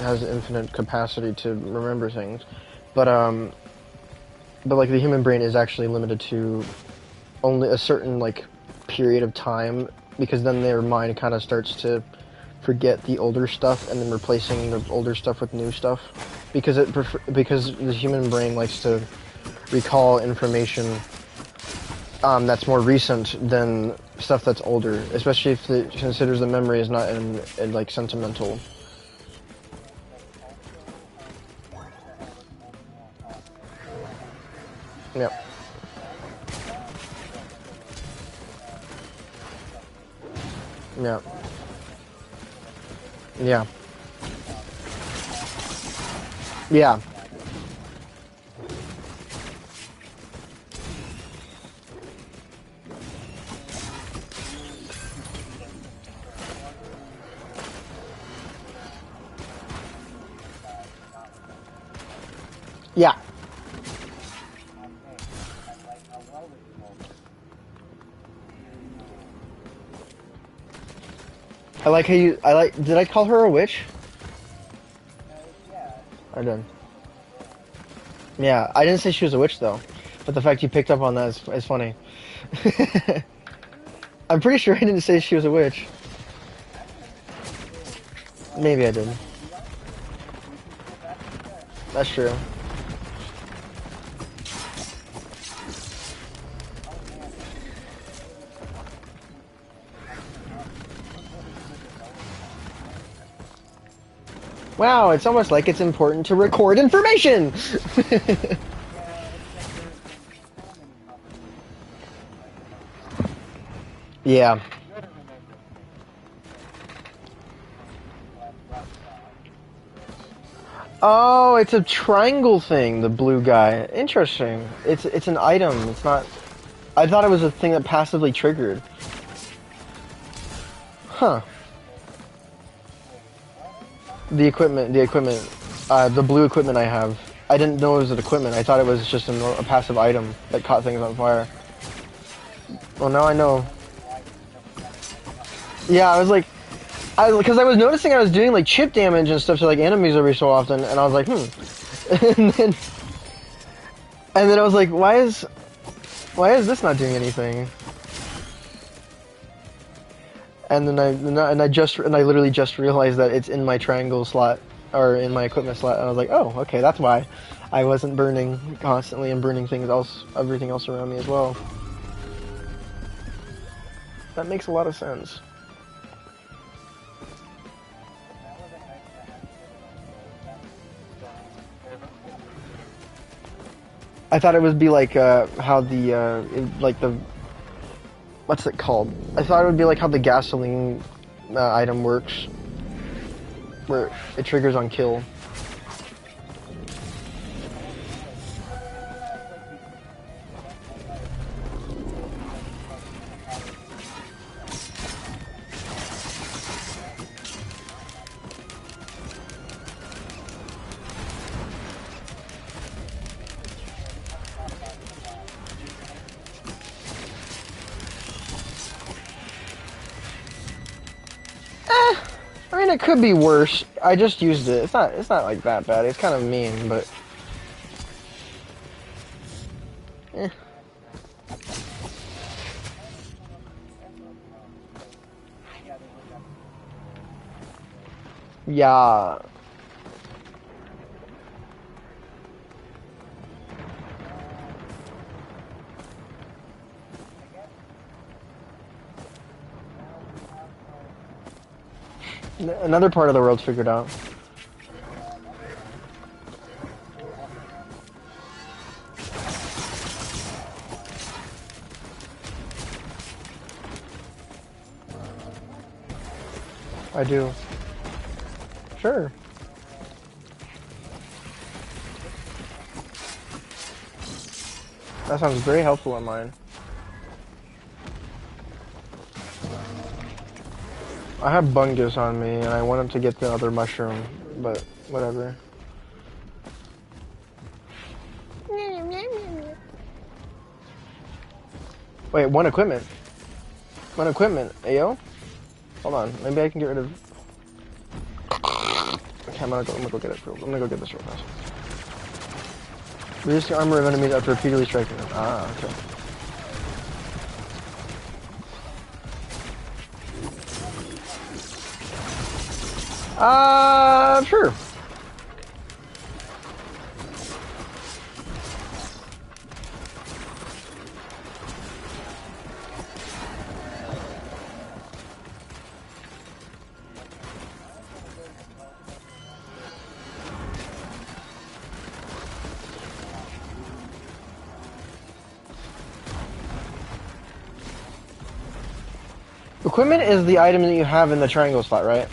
has infinite capacity to remember things. But like the human brain is actually limited to only a certain like period of time, because then their mind kind of starts to forget the older stuff and then replacing the older stuff with new stuff, because the human brain likes to recall information that's more recent than stuff that's older, especially if it considers the memory is not in like sentimental. Yep. Yeah. Yeah. Yeah. Yeah. I like how did I call her a witch? I did. Yeah, I didn't say she was a witch though. But the fact you picked up on that is funny. I'm pretty sure I didn't say she was a witch. Maybe I did. That's true. Wow, it's almost like it's important to record information! Yeah. Oh, it's a triangle thing, the blue guy. Interesting. It's an item. It's not... I thought it was a thing that passively triggered. Huh. The equipment, the blue equipment I have. I didn't know it was an equipment. I thought it was just a passive item that caught things on fire. Well, now I know. Yeah, I was like... because I was noticing I was doing like chip damage and stuff to like enemies every so often, and I was like, and then I was like, why is this not doing anything? And then I literally just realized that it's in my triangle slot or in my equipment slot, and I was like, oh, okay, that's why I wasn't burning constantly and burning everything else around me as well. That makes a lot of sense. I thought it would be like how the what's it called? I thought it would be like how the gasoline item works, where it triggers on kill. I mean, it could be worse. I just used it. It's not like that bad. It's kind of mean, but yeah. Another part of the world's figured out. I do. Sure. That sounds very helpful on mine. I have Bungus on me, and I wanted to get the other mushroom, but whatever. Wait, one equipment? One equipment, ayo? Hold on, maybe I can get rid of... Okay, I'm gonna go get it. I'm gonna go get this real fast. Reduce the armor of enemies after repeatedly striking them. Ah, okay. Sure. Equipment is the item that you have in the triangle slot, right?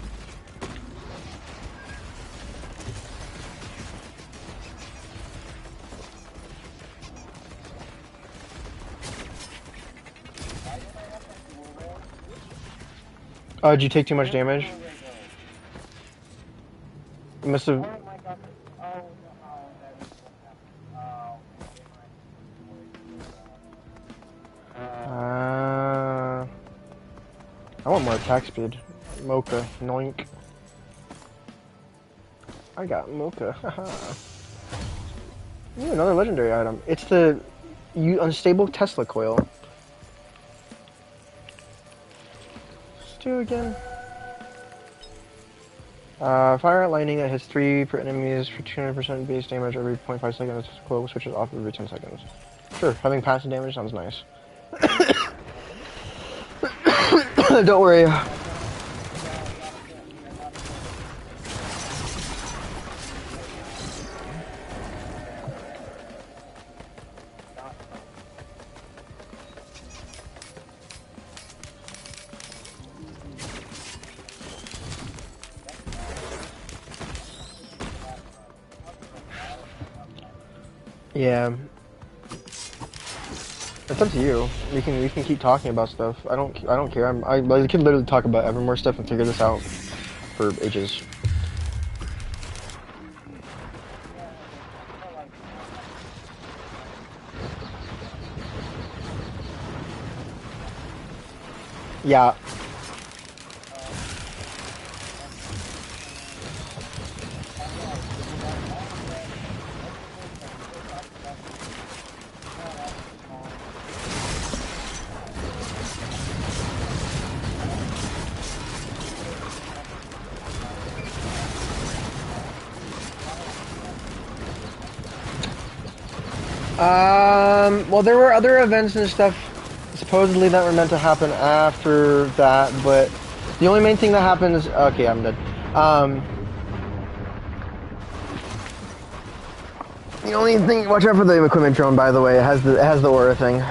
Oh, did you take too much damage? You must have... I want more attack speed. Mocha. Noink. I got Mocha. Ooh, another legendary item. It's the unstable Tesla coil. Let's do it again. Fire at lightning that hits 3 per enemies for 200% base damage every 0.5 seconds. Coil switches off every 10 seconds. Sure, having passive damage sounds nice. Don't worry. Yeah. It's up to you. We can keep talking about stuff. I don't care. I can literally talk about Evermore stuff and figure this out for ages. Yeah. Well, there were other events and stuff supposedly that were meant to happen after that, but the only main thing that happened is okay. I'm dead. The only thing, watch out for the equipment drone. By the way, it has the aura thing.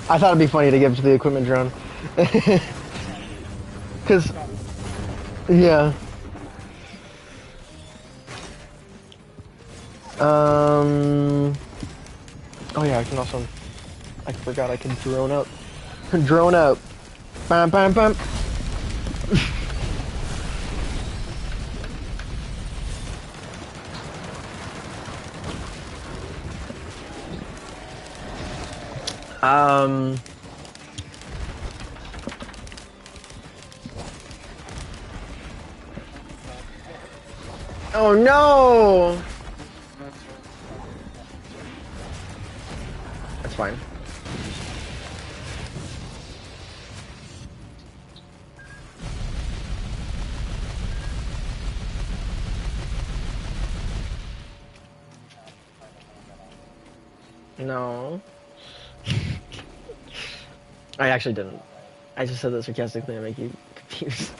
I thought it'd be funny to give to the equipment drone, cause yeah. Oh yeah, I can also. I forgot I can drone out. Drone out. Bam, bam, bam. Oh no! That's fine. No. I actually didn't. I just said that sarcastically to make you confused.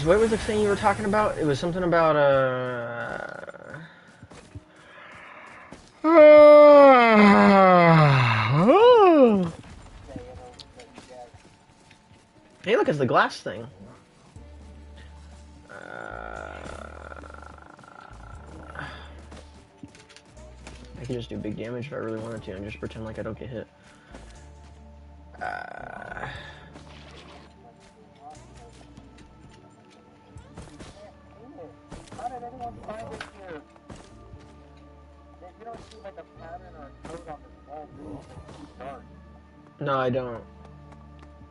What was the thing you were talking about? It was something about, Hey, look, it's the glass thing. I could just do big damage if I really wanted to and just pretend like I don't get hit. How did anyone find it here? You don't see like a pattern or a code on this wall, really? It's too dark. No, I don't.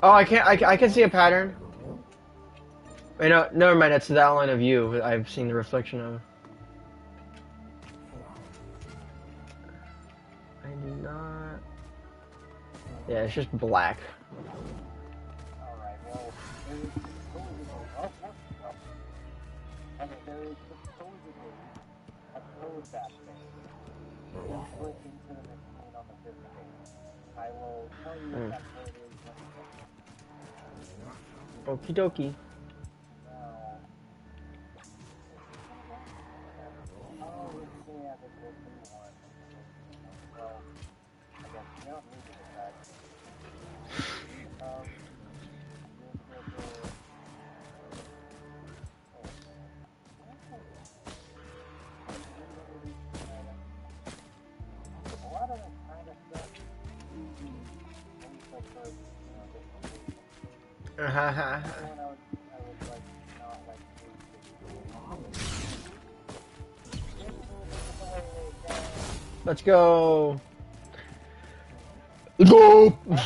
Oh, I can't. I can see a pattern. Wait, no, never mind. It's the outline of you. I've seen the reflection of. I do not. Yeah, it's just black. Alright, well, there is supposedly. Okay, there is supposedly a code back there. Just put into the machine on the fifth page. I will tell you what that code is when Okie dokie. Let's go. Go! By the way,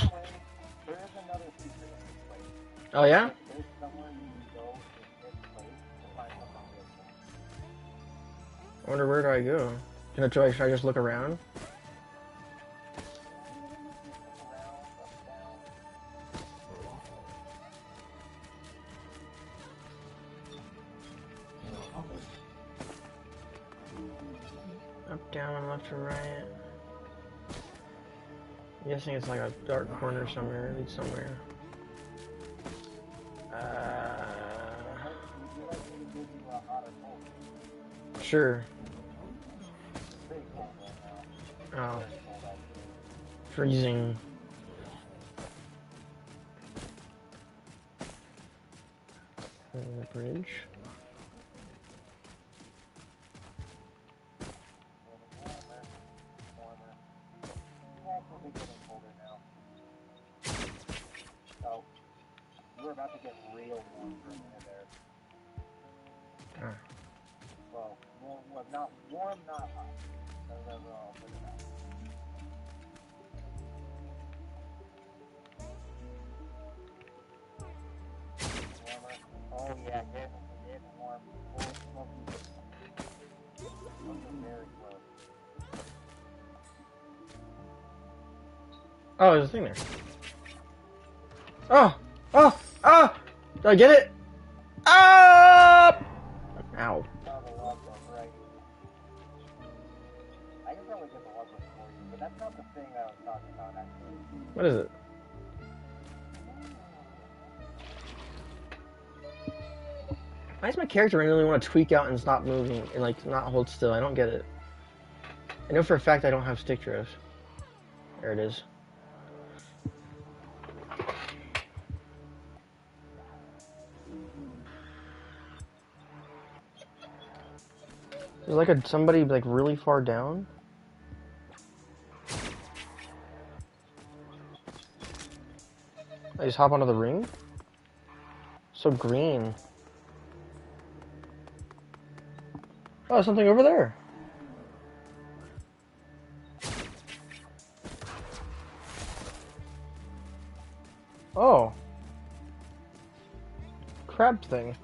there is another secret in this place. Oh yeah? There's somewhere you can go in this place to find something different. I wonder where do I go? Should I just look around? Up, down, left, or right? I'm guessing it's like a dark corner somewhere, leads somewhere. Sure. Oh. Freezing. The bridge. So, we're about to get real warm for a minute there. Well, not warm, not hot. I'll put it out. Warmer. Oh yeah, getting warm. Full smoky. Those are very close. Oh, there's a thing there. Oh! Oh! Oh! Did I get it? Ah! Ow. Right. I can probably get the logbook for you, but that's not the thing I was talking about actually. What is it? Why does my character really want to tweak out and stop moving and like not hold still? I don't get it. I know for a fact I don't have stick drift. There it is. There's like somebody like really far down. I just hop onto the ring. So green. Oh, something over there. Oh. Crab thing.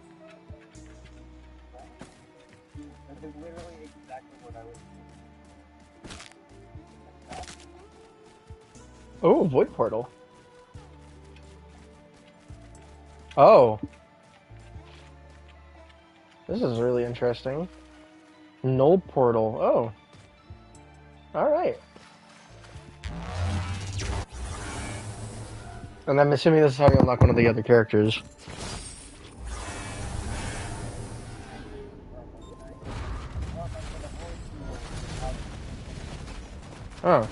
This is literally exactly what I was doing. Oh, void portal. Oh. This is really interesting. Null portal. Oh. Alright. And I'm assuming this is how you unlock one of the other characters. Oh.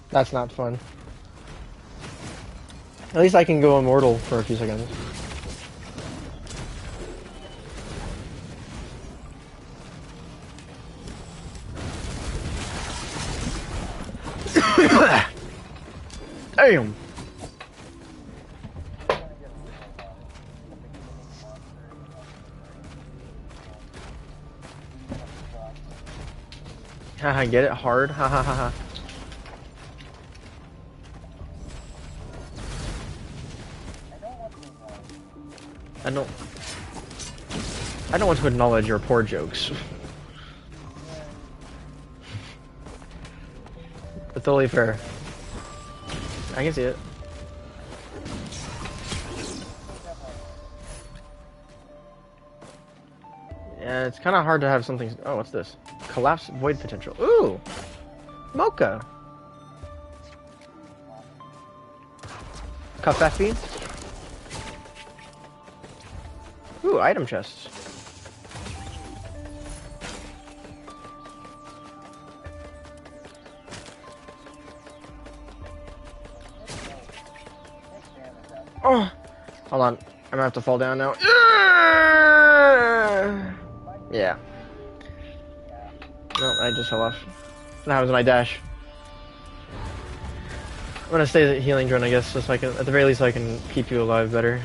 That's not fun. At least I can go immortal for a few seconds. Damn! Haha, get it hard? Ha ha ha ha. I don't want to acknowledge your poor jokes. That's totally fair. I can see it. Yeah, it's kind of hard to have something. Oh, what's this? Collapse void potential. Ooh! Mocha! Kafefi? Ooh, item chests. Oh! Hold on. I'm gonna have to fall down now. Yeah. No, I just fell off. That was my dash. I'm gonna stay as a healing drone, I guess, just so I can, at the very least, I can keep you alive better.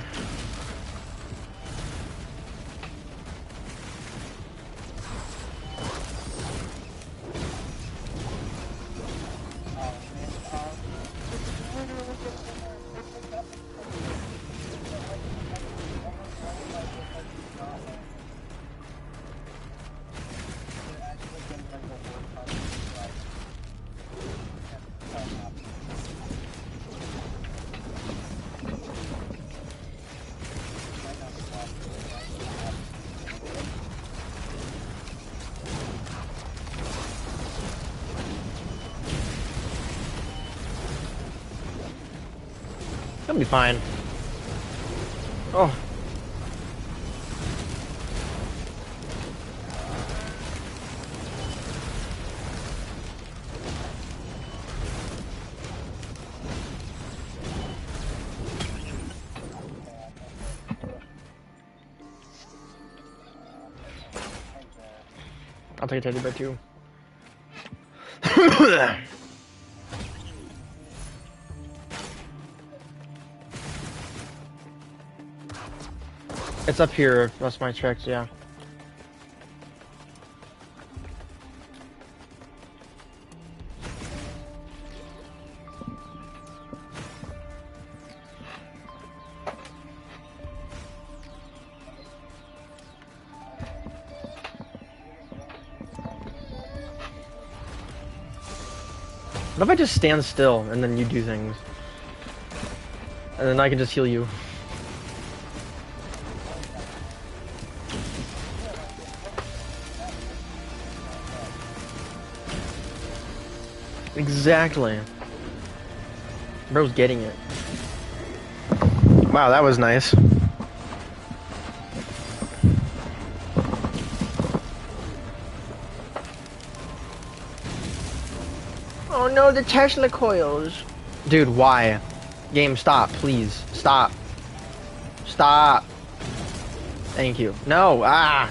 That'll be fine. Oh. I'll take a teddy bear too. It's up here, that's my tracks, yeah. What if I just stand still and then you do things? And then I can just heal you. Exactly. Bro's getting it. Wow, that was nice. Oh no, the Tesla coils. Dude, why? Game, stop, please. Stop. Stop. Thank you. No, ah.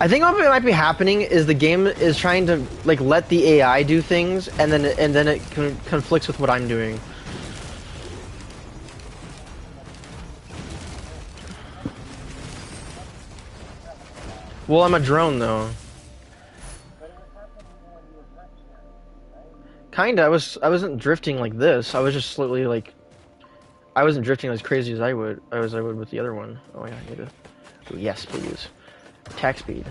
I think what might be happening is the game is trying to like let the AI do things, and then it conflicts with what I'm doing. Well, I'm a drone though. Kinda. I wasn't drifting like this. I was just slowly like. I wasn't drifting as crazy as I would with the other one. Oh yeah, I need to. Oh, yes, please. Attack speed.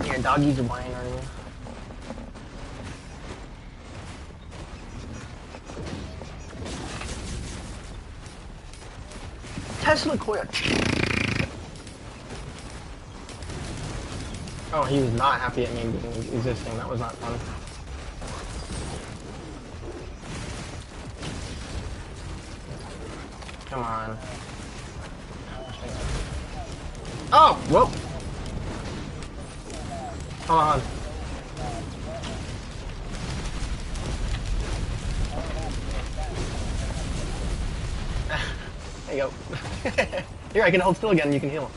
Yeah, doggies are whining on you. Tesla coil. Oh, he was not happy at me existing. That was not fun. Come on. Oh, whoa. Hold on. There you go. Here, I can hold still again and you can heal.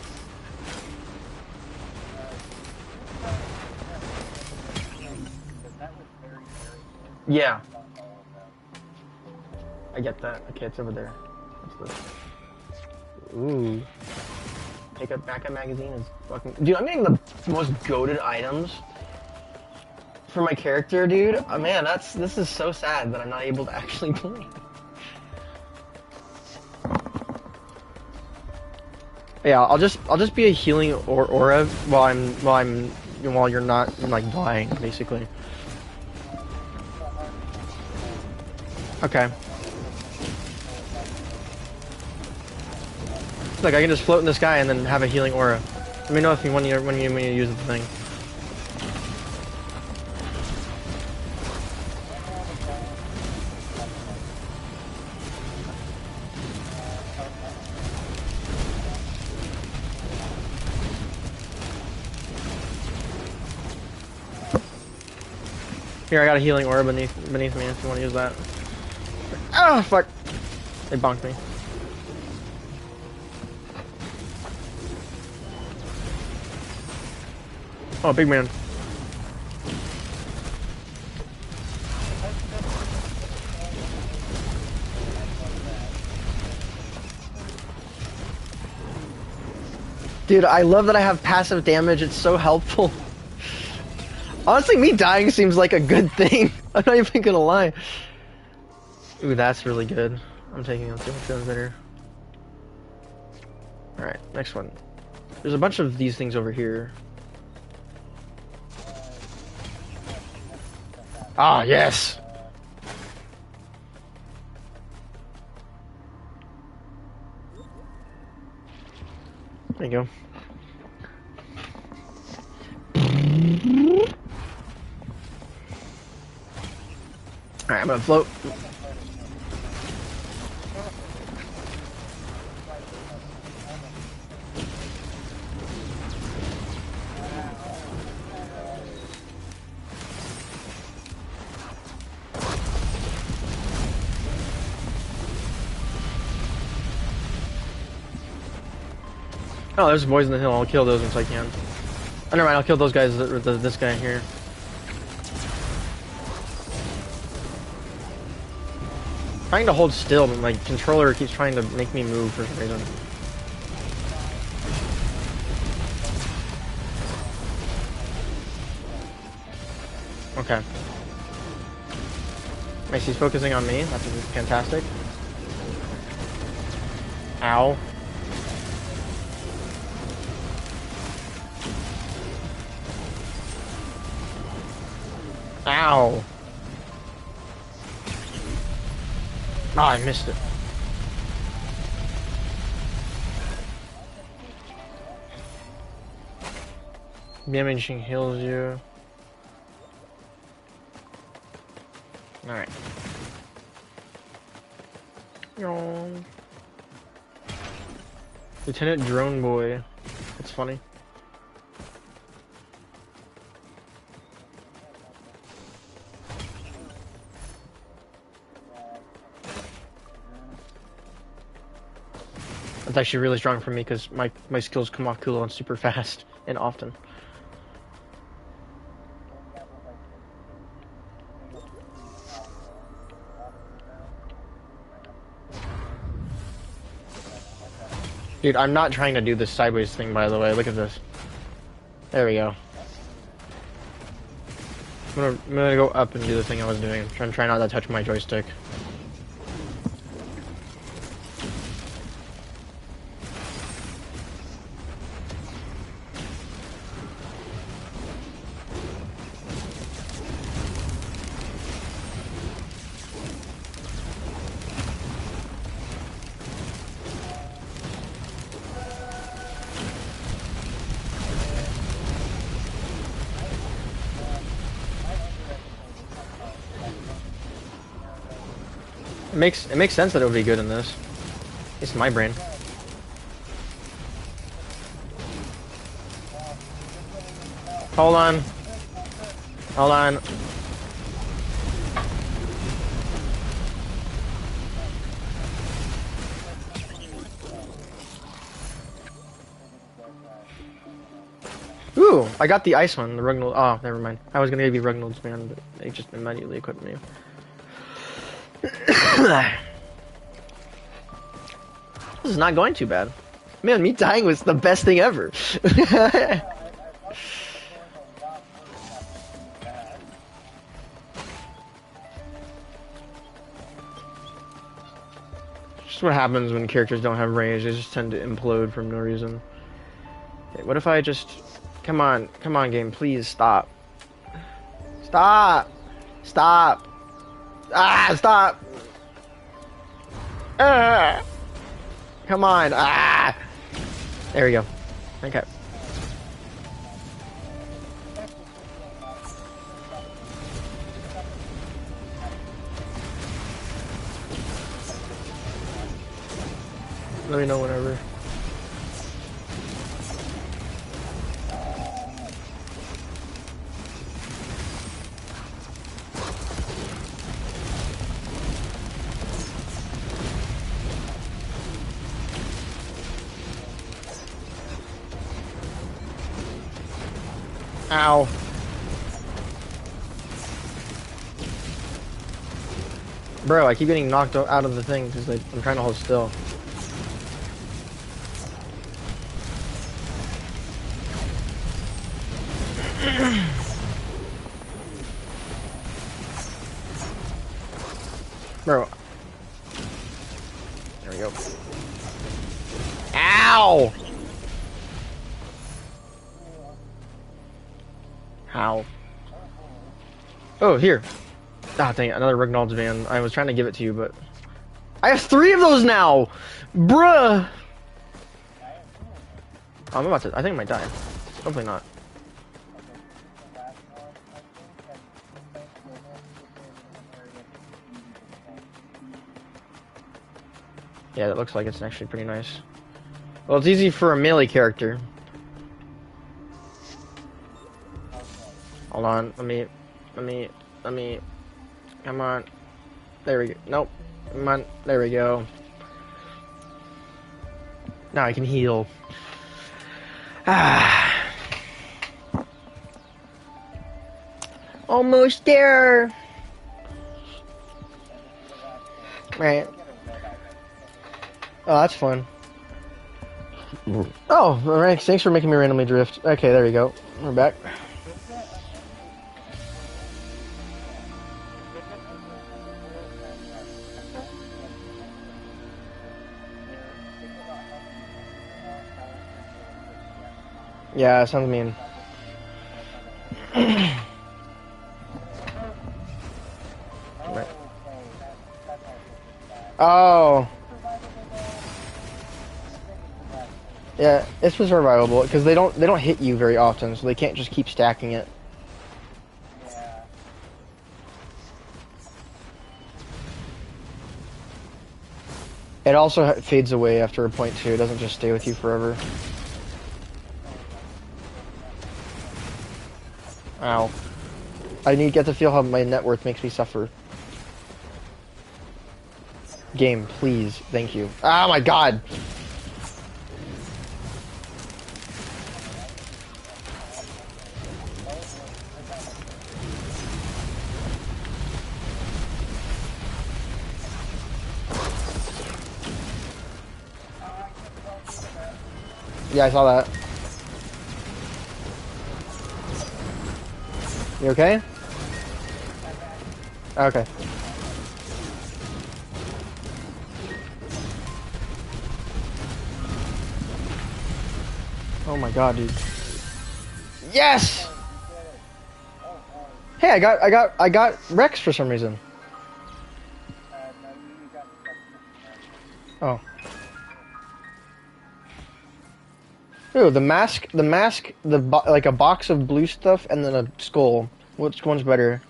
Yeah. I get that. Okay, it's over there. What's this? Ooh. Take a backup magazine is fucking... Dude, I'm getting the most goated items for my character, dude. Oh, man, this is so sad that I'm not able to actually play. Yeah, I'll just be a healing aura while you're not like dying, basically. Okay. Look, I can just float in the sky and then have a healing aura. Let me know if you when you use the thing. Here, I got a healing aura beneath me if you want to use that. Oh, fuck. They bonked me. Oh, big man. Dude, I love that I have passive damage. It's so helpful. Honestly, me dying seems like a good thing. I'm not even gonna lie. Ooh, that's really good. I'm taking on too much better. Alright, next one. There's a bunch of these things over here. Ah, yes! There you go. Alright, I'm gonna float. Oh, there's boys in the hill. I'll kill those once I can. Oh, never mind. I'll kill those guys. This guy here. Trying to hold still, but my controller keeps trying to make me move for some reason. Okay. Nice, he's focusing on me. That's fantastic. Ow. Ow. Oh, I missed it. Damaging heals you. Alright. Lieutenant Drone Boy. That's funny. That's actually really strong for me because my skills come off cooldown super fast and often. Dude, I'm not trying to do this sideways thing, by the way. Look at this. There we go. I'm gonna go up and do the thing I was doing. I'm trying not to touch my joystick. It makes sense that it would be good in this. It's my brain. Hold on. Hold on. Ooh, I got the ice one, the Rugnold. Oh, never mind. I was gonna give you Rugnold's man, but they just immediately equipped me. This is not going too bad. Man, me dying was the best thing ever. Just what happens when characters don't have range. They just tend to implode for no reason. Okay, what if I just... Come on, game, please stop. Stop! Stop! Ah, stop! Ah! Come on! Ah! There we go. Okay. Let me know whenever. Ow. Bro, I keep getting knocked out of the thing because I'm trying to hold still. Bro. There we go. Ow! How? How? Oh, here. Ah, dang it, another Rignald's van. I was trying to give it to you, but... I have 3 of those now! Bruh! I'm about to... I think I might die. Hopefully not. Yeah, that looks like it's actually pretty nice. Well, it's easy for a melee character. Hold on, let me, come on. There we go. Nope. Come on, there we go. Now I can heal. Ah. Almost there. Right. Oh, that's fun. Oh, alright, thanks for making me randomly drift. Okay, there we go. We're back. Yeah, sounds mean. Right. Oh. Yeah, it's survivable because they don't hit you very often, so they can't just keep stacking it. It also fades away after a point too. It doesn't just stay with you forever. Ow. I need to get to feel how my net worth makes me suffer. Game, please. Thank you. Oh my god! Yeah, I saw that. You okay? Okay. Oh my god, dude. Yes! Hey, I got Rex for some reason. Oh. Ooh, the mask, like a box of blue stuff and then a skull. Which one's better?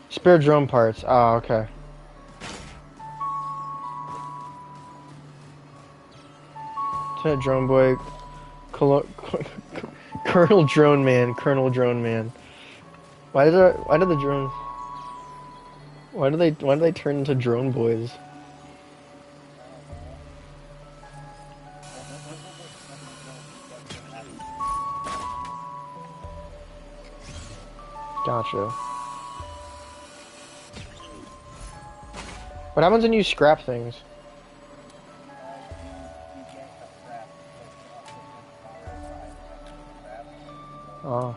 Spare drone parts. Oh, okay. Lieutenant Drone Boy, Colonel Drone Man, Colonel Drone Man. Why did the drones? Why do they turn into drone boys? Gotcha. What happens when you scrap things? Oh.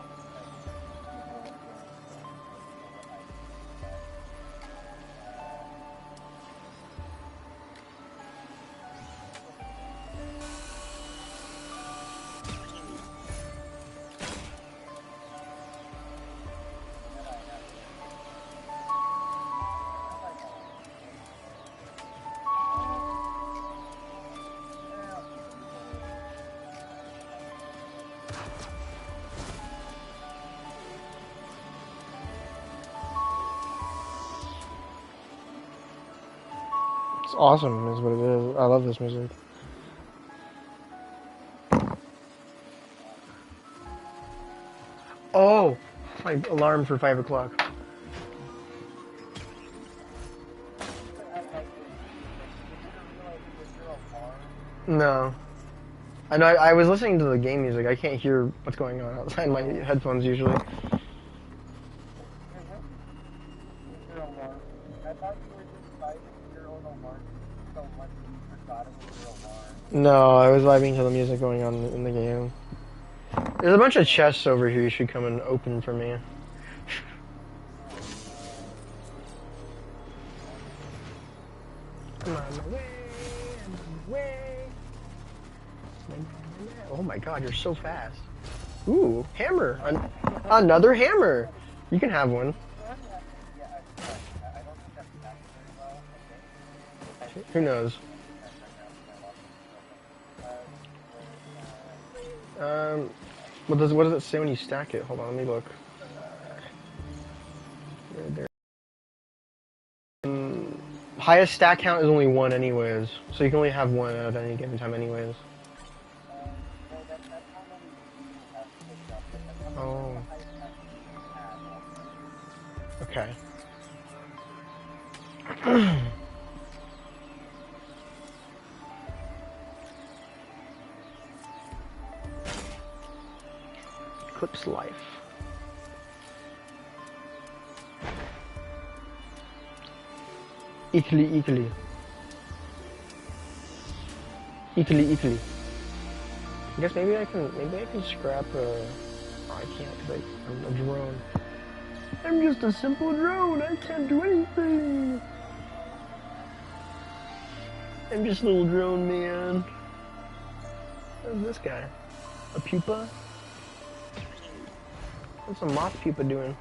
It's awesome, is what it is. I love this music. Oh, my alarm for 5 o'clock. No. I know, I was listening to the game music. I can't hear what's going on outside my headphones usually. No, I was vibing to the music going on in the game. There's a bunch of chests over here you should come and open for me. way. Oh my god, you're so fast. Ooh, hammer. Another hammer. You can have one. Who knows? What does it say when you stack it? Hold on, let me look. Highest stack count is only 1 anyways, so you can only have 1 at any given time anyways. Oh. Okay. Eclipse life. Italy. I guess maybe I can scrap oh, I can't because I'm a drone. I'm just a simple drone, I can't do anything. I'm just a little drone man. What's this guy? A pupa? What's a moth pupa doing?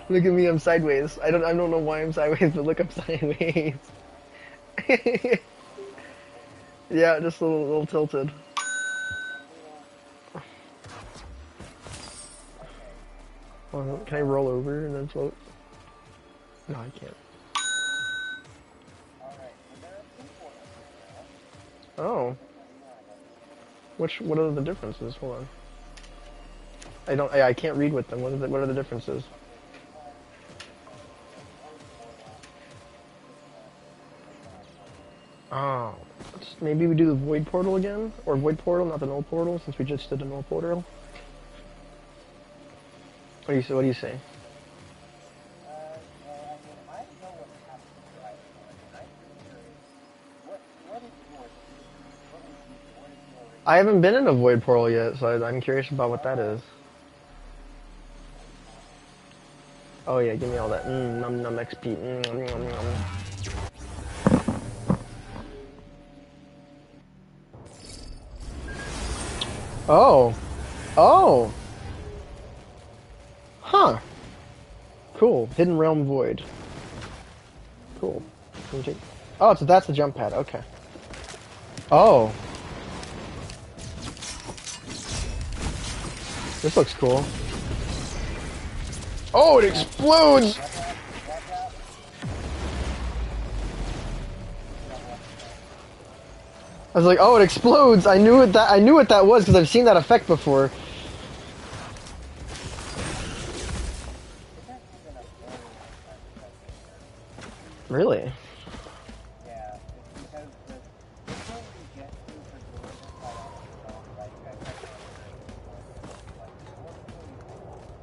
Look at me, I'm sideways. I don't know why I'm sideways, but look, I'm sideways. Yeah, just a little tilted. Can I roll over and then float? No, I can't. Oh. What are the differences? Hold on. I can't read with them. What are the differences? Oh, maybe we do the void portal again, or void portal, not the null portal, since we just did the null portal. What do you say? I haven't been in a void portal yet, so I'm curious about what that is. Oh yeah, give me all that. Num num XP. Num num num. Oh. Oh. Huh. Cool. Hidden Realm Void. Cool. Oh, so that's the jump pad. Okay. Oh. This looks cool. Oh, it explodes! I was like, oh, it explodes! I knew what that was because I've seen that effect before. Really?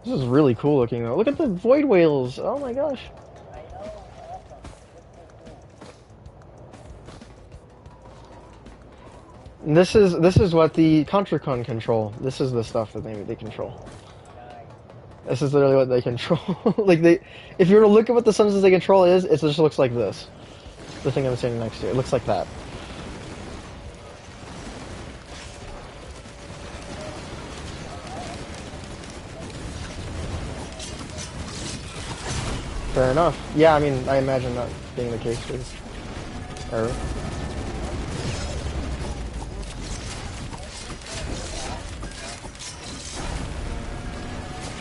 This is really cool looking though. Look at the void whales! Oh my gosh. This is what the Contracon control. This is the stuff that they control. This is literally what they control. Like if you were to look at what the substance they control is, it just looks like this. The thing I'm standing next to, it looks like that. Fair enough. Yeah, I mean, I imagine that being the case with Earth.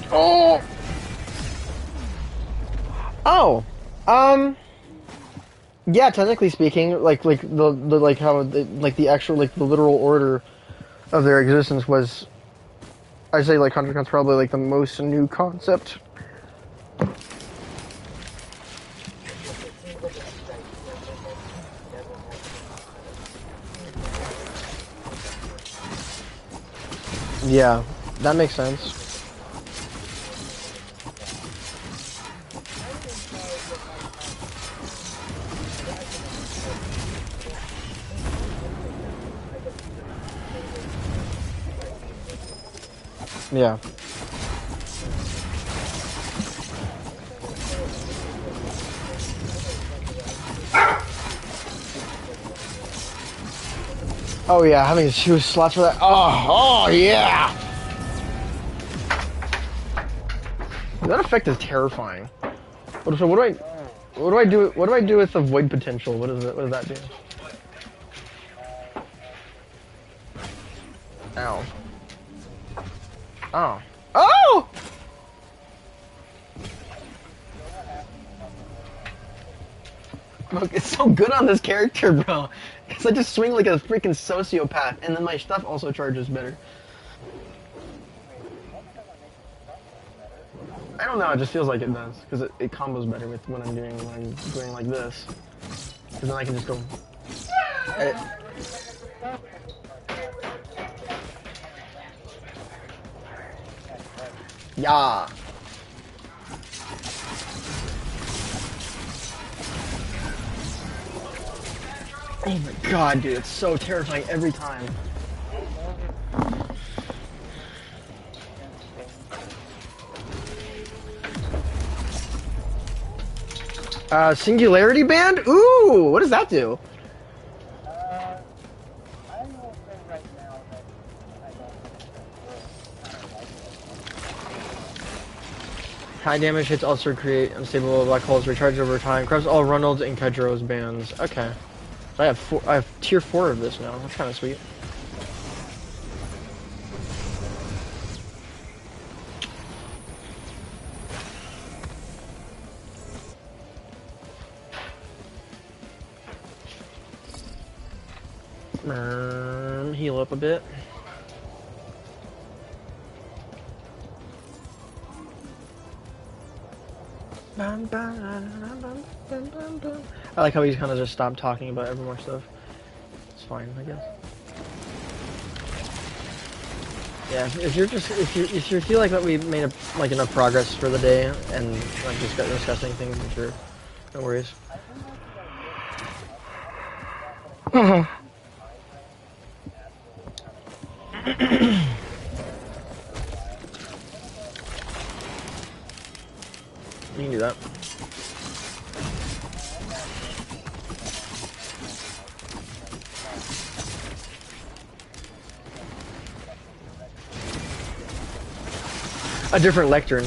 Oh! Oh! Yeah, technically speaking, like the how the actual the literal order of their existence was, I'd say like Contracon's probably like the most new concept. Yeah, that makes sense. Yeah. Oh yeah, having 2 slots for that. Oh yeah! That effect is terrifying. What do I do? What do I do with the void potential? What is it? What does that do? Ow. Oh. Oh! Look, it's so good on this character, bro. Because I just swing like a freaking sociopath, and then my stuff also charges better. I don't know, it just feels like it does. Because it combos better with what I'm doing like this. Because then I can just go... Yeah. Oh my god, dude, it's so terrifying every time. Singularity Band? Ooh, what does that do? I will say right now that I don't High damage hits also create unstable black holes, recharge over time, corrupts all Ronald's and Kedro's bands. Okay. So I have tier 4 of this now. That's kind of sweet. Heal up a bit. I like how he's kind of just stopped talking about ever more stuff. It's fine, I guess. Yeah, if you feel like that we made like enough progress for the day and like just got discussing things, then sure, no worries. You can do that. A different lectern.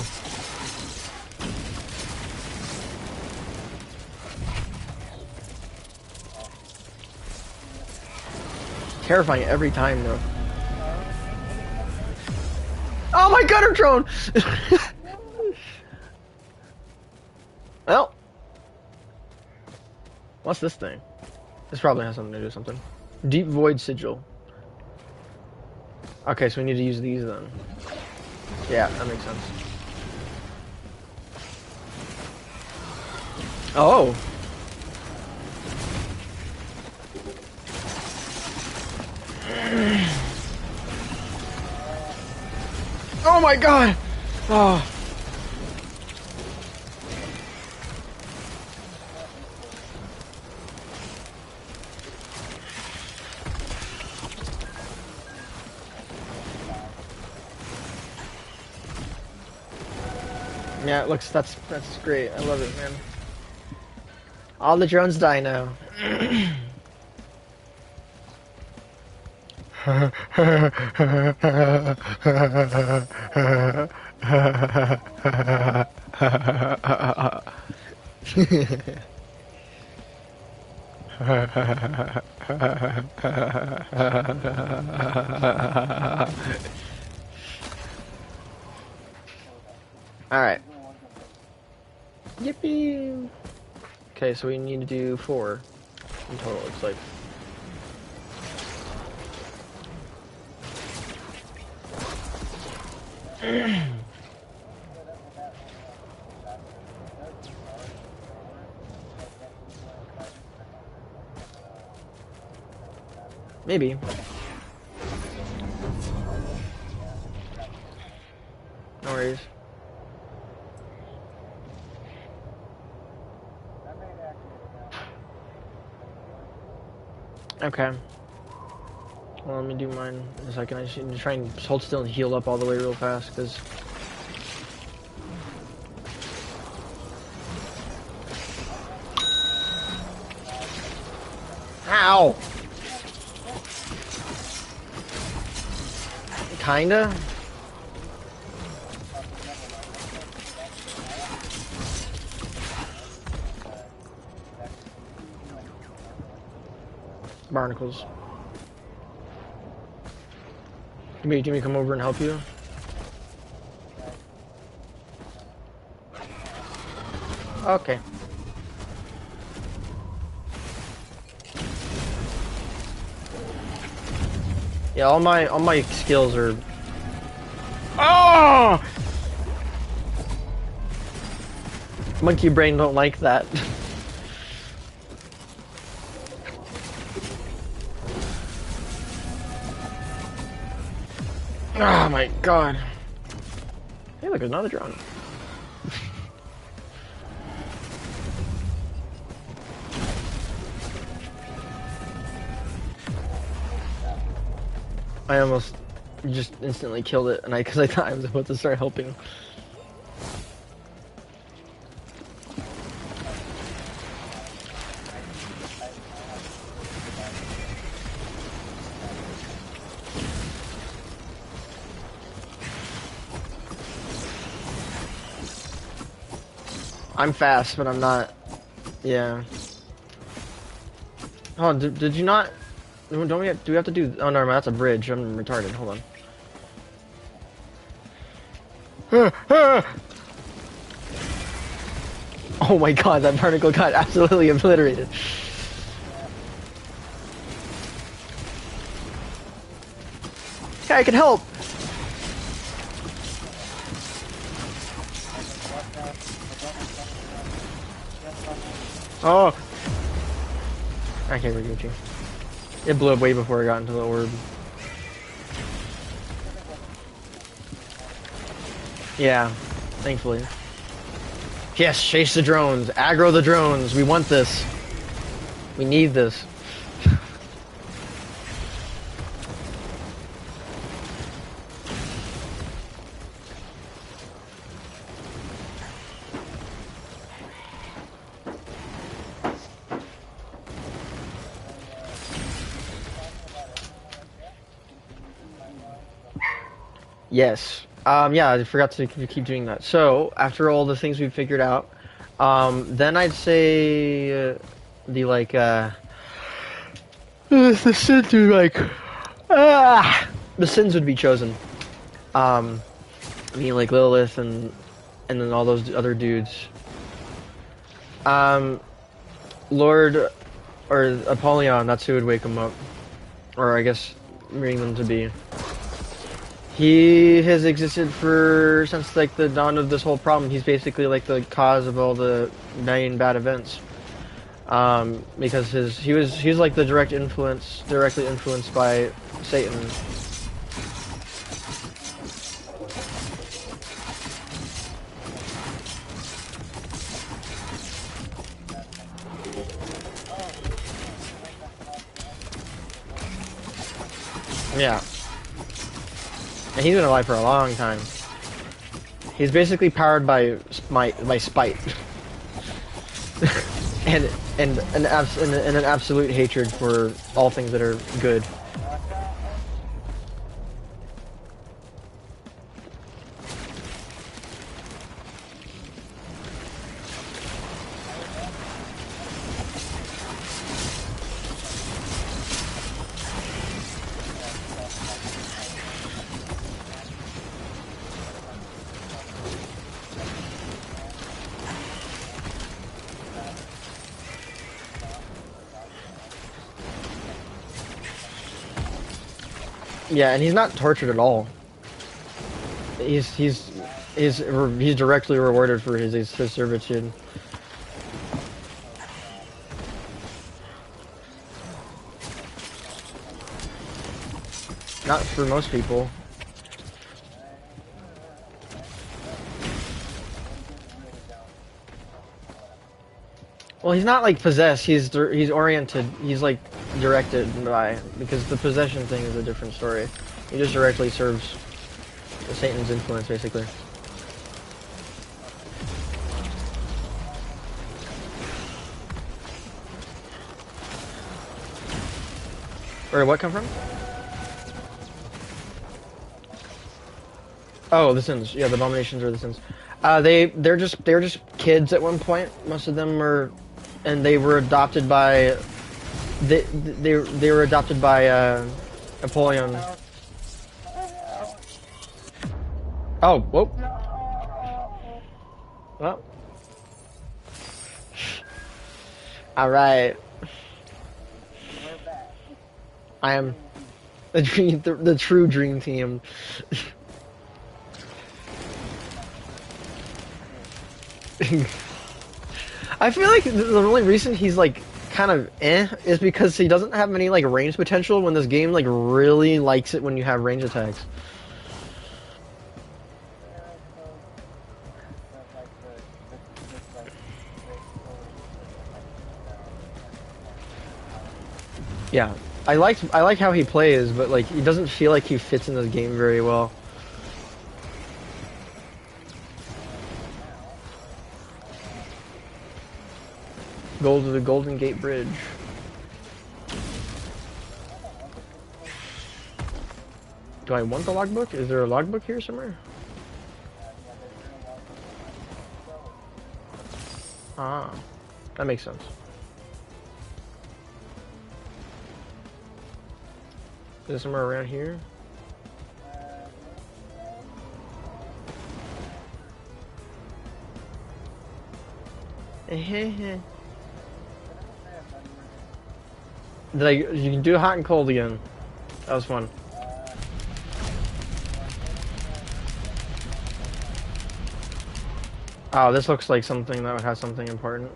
Terrifying every time, though. Oh my gutter drone! Well, what's this thing? This probably has something to do with something. Deep Void Sigil. Okay, so we need to use these then. Yeah, that makes sense. Oh! Oh my god! Oh. Yeah, it looks, that's great. I love it, man. All the drones die now. Alright. Yippee! Okay, so we need to do 4 in total, looks like. Maybe. No worries. Okay. Well, let me do mine in a second. I just need to try and hold still and heal up all the way real fast, because... Ow! Kinda. Barnacles. Do you want me to come over and help you? Okay. Yeah, all my skills are. Oh! Monkey brain don't like that. Oh my god. Hey, look, there's another drone. I almost just instantly killed it, and because I thought I was about to start helping. I'm fast, but I'm not. Yeah. Oh, did you not? Don't we have, do we have to do? Oh no, that's a bridge. I'm retarded. Hold on. Oh my god, that particle got absolutely obliterated. Hey, I can help. Oh. I can't reach you. It blew up way before I got into the orb. Yeah, thankfully. Yes, chase the drones. Aggro the drones. We want this. We need this. Yes. Yeah, I forgot to keep doing that. So, after all the things we've figured out, then I'd say the like the sins would the sins would be chosen. I mean, like Lilith and then all those other dudes. Lord or Apollyon, that's who would wake them up, or I guess bring them to be. He has existed since like the dawn of this whole problem. He's basically like the cause of all the main bad events. Because he's like the directly influenced by Satan. Yeah. And he's been alive for a long time. He's basically powered by spite, and an absolute hatred for all things that are good. Yeah, and he's not tortured at all. He's directly rewarded for his servitude. Not for most people. Well, he's not like possessed. He's oriented. He's like directed by, because the possession thing is a different story. He just directly serves Satan's influence, basically. Where did what come from? Oh, the Sins. Yeah, the Abominations are the Sins. They're just kids at one point. Most of them were, and they were adopted by. They were adopted by Napoleon. Oh, whoop. Well. All right. I am the true dream team. I feel like the only reason he's like kind of is because he doesn't have any like range potential when this game like really likes it when you have range attacks. Yeah, I like how he plays, but like he doesn't feel like he fits in this game very well. Gold to the Golden Gate Bridge. Do I want the logbook? Is there a logbook here somewhere? Ah, that makes sense. Is it somewhere around here? Did you can do hot and cold again. That was fun. Oh, this looks like something that would have something important.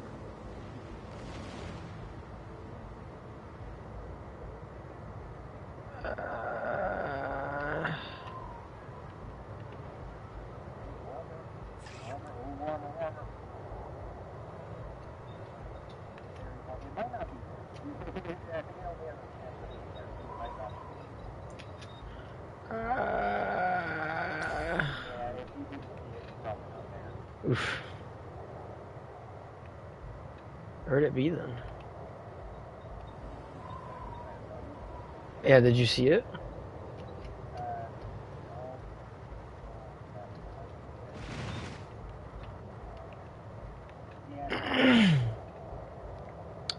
Oof. Where'd it be then? Yeah, did you see it?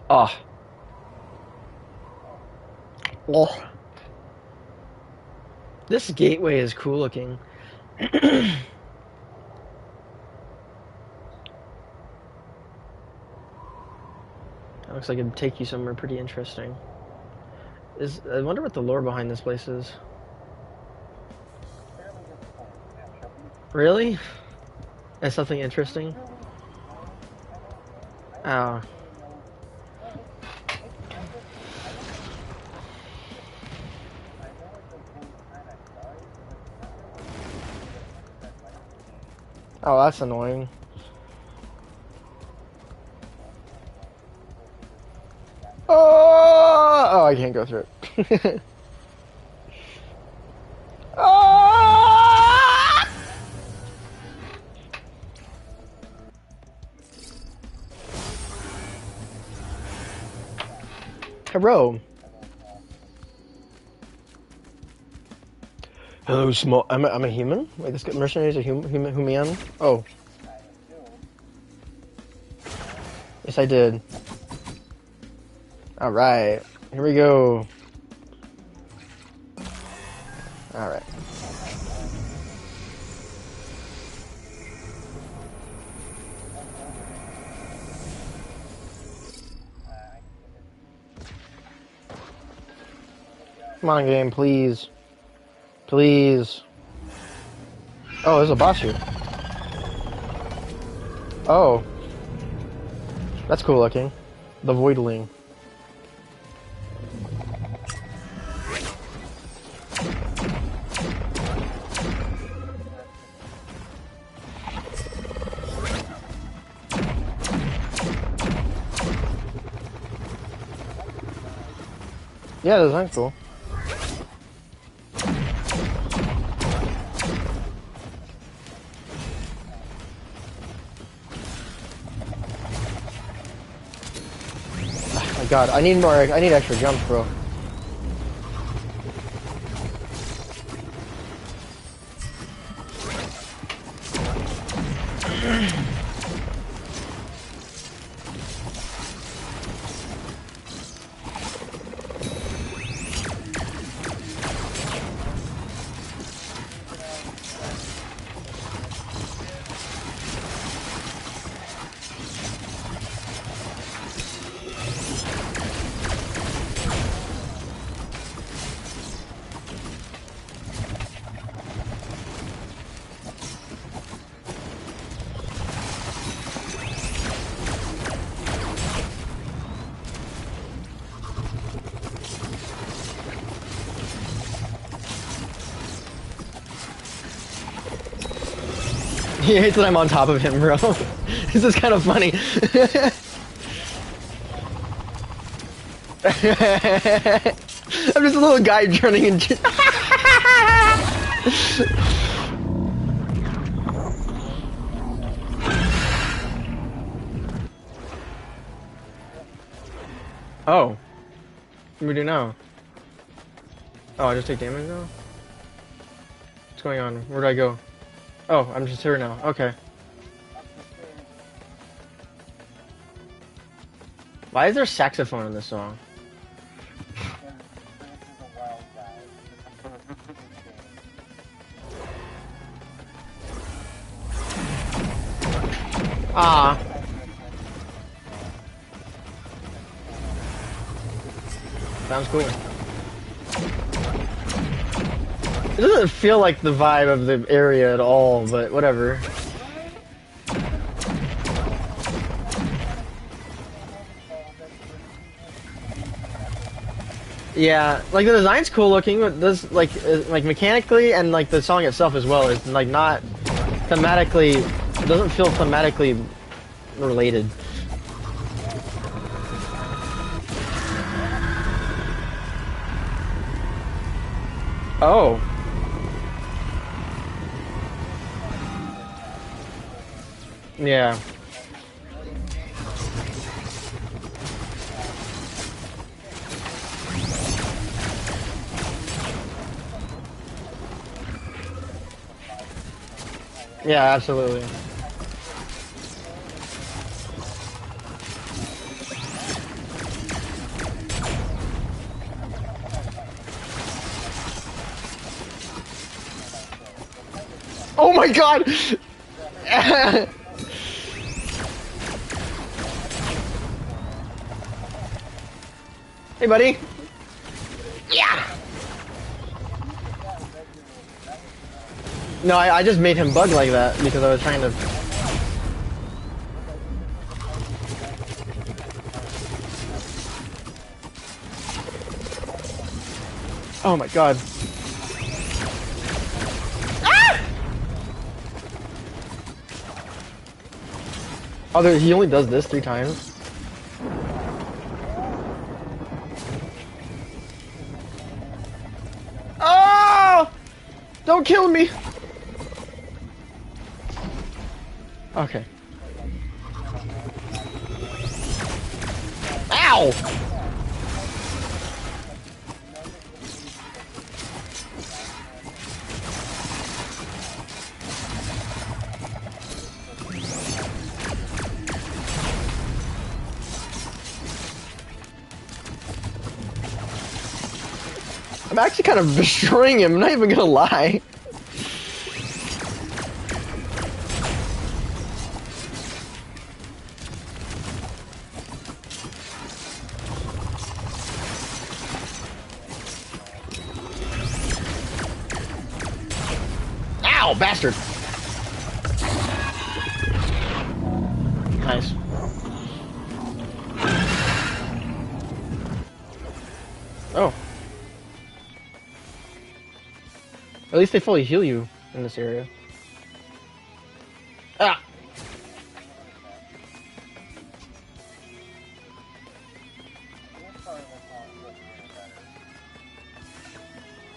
Oh. Oh. This gateway is cool looking. Looks like it'd take you somewhere pretty interesting. I wonder what the lore behind this place is. Really? That's something interesting? Oh. Oh, that's annoying. Oh, I can't go through it. Oh! Hello. Hello, small. I'm a human. Wait, this mercenaries are human. Oh. Yes, I did. All right, here we go. All right. Come on, game, please. Please. Oh, there's a boss here. Oh. That's cool looking. The Voidling. Yeah, that's not cool. Oh my god, I need extra jumps, bro. He hates that I'm on top of him, bro. This is kind of funny. I'm just a little guy running into. Oh. What do we do now? Oh, I just take damage now? What's going on? Where do I go? Oh, I'm just here now. Okay. Why is there saxophone in this song? Ah. Sounds cool. It doesn't feel like the vibe of the area at all, but whatever. Yeah, like the design's cool looking, but this like mechanically and like the song itself as well is like not thematically, doesn't feel thematically related. Oh. Yeah. Yeah, absolutely. Oh my god! Hey, buddy. Yeah. No, I just made him bug like that because I was trying to. Oh my god. Ah! Oh, he only does this 3 times. Oh! Don't kill me! Okay. Ow! I'm actually kind of destroying him, I'm not even gonna lie. Ow, bastard! Nice. Oh. At least they fully heal you in this area. Ah!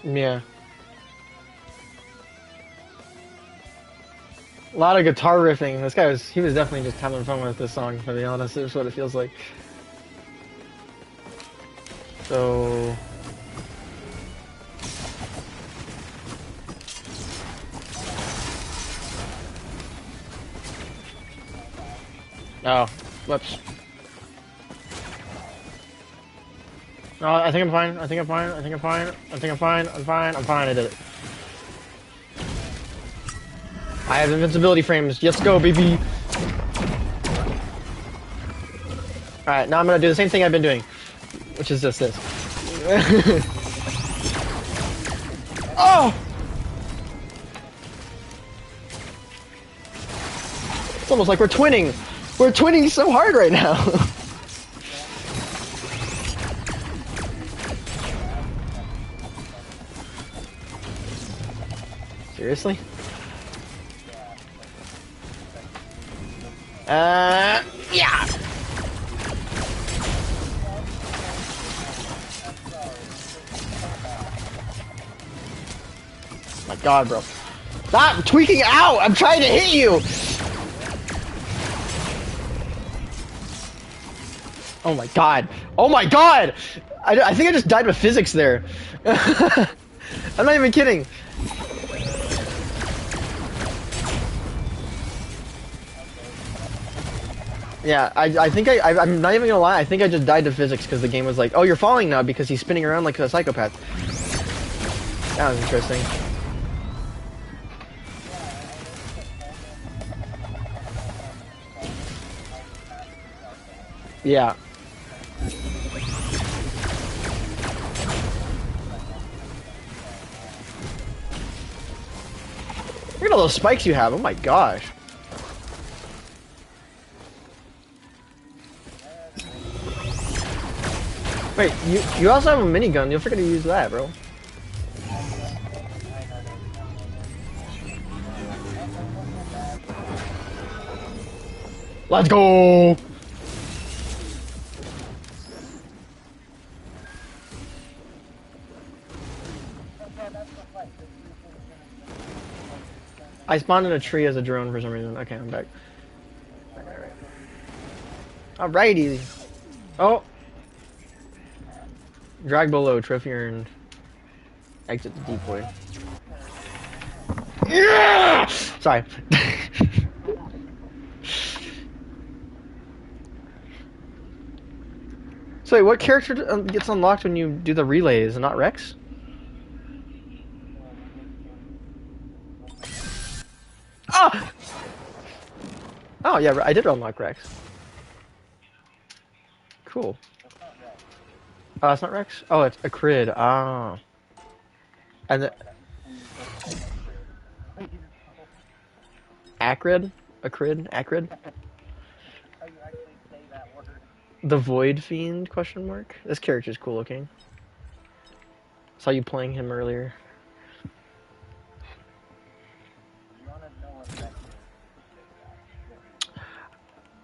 Yeah. A lot of guitar riffing. This guy he was definitely just having fun with this song, to be honest. It's what it feels like. So... Oh, whoops. No, I think I'm fine. I think I'm fine. I think I'm fine. I think I'm fine. I'm fine. I'm fine. I did it. I have invincibility frames. Let's go, baby. Alright, now I'm gonna do the same thing I've been doing. Which is just this. Oh! It's almost like we're twinning. We're twinning so hard right now. Seriously? Yeah. My God, bro. Stop tweaking out! I'm trying to hit you! Oh my God. Oh my God! I think I just died with physics there. I'm not even kidding. Yeah, I think I'm not even gonna lie, I think I just died to physics because the game was like, oh, you're falling now because he's spinning around like a psychopath. That was interesting. Yeah. Look at all those spikes you have, oh my gosh. Wait, you also have a minigun, you'll forget to use that, bro. Let's go! I spawned in a tree as a drone for some reason. Okay, I'm back. Alrighty. Oh! Drag below, trophy earned. Exit the decoy. Yeah! Sorry. So wait, what character gets unlocked when you do the relays and not Rex? Ah! Oh yeah, I did unlock Rex. Cool. Oh, it's not Rex? Oh, it's a crid. Ah. And the... Acrid? Acrid? Acrid? The Void Fiend, question mark? This character's cool looking. Saw you playing him earlier.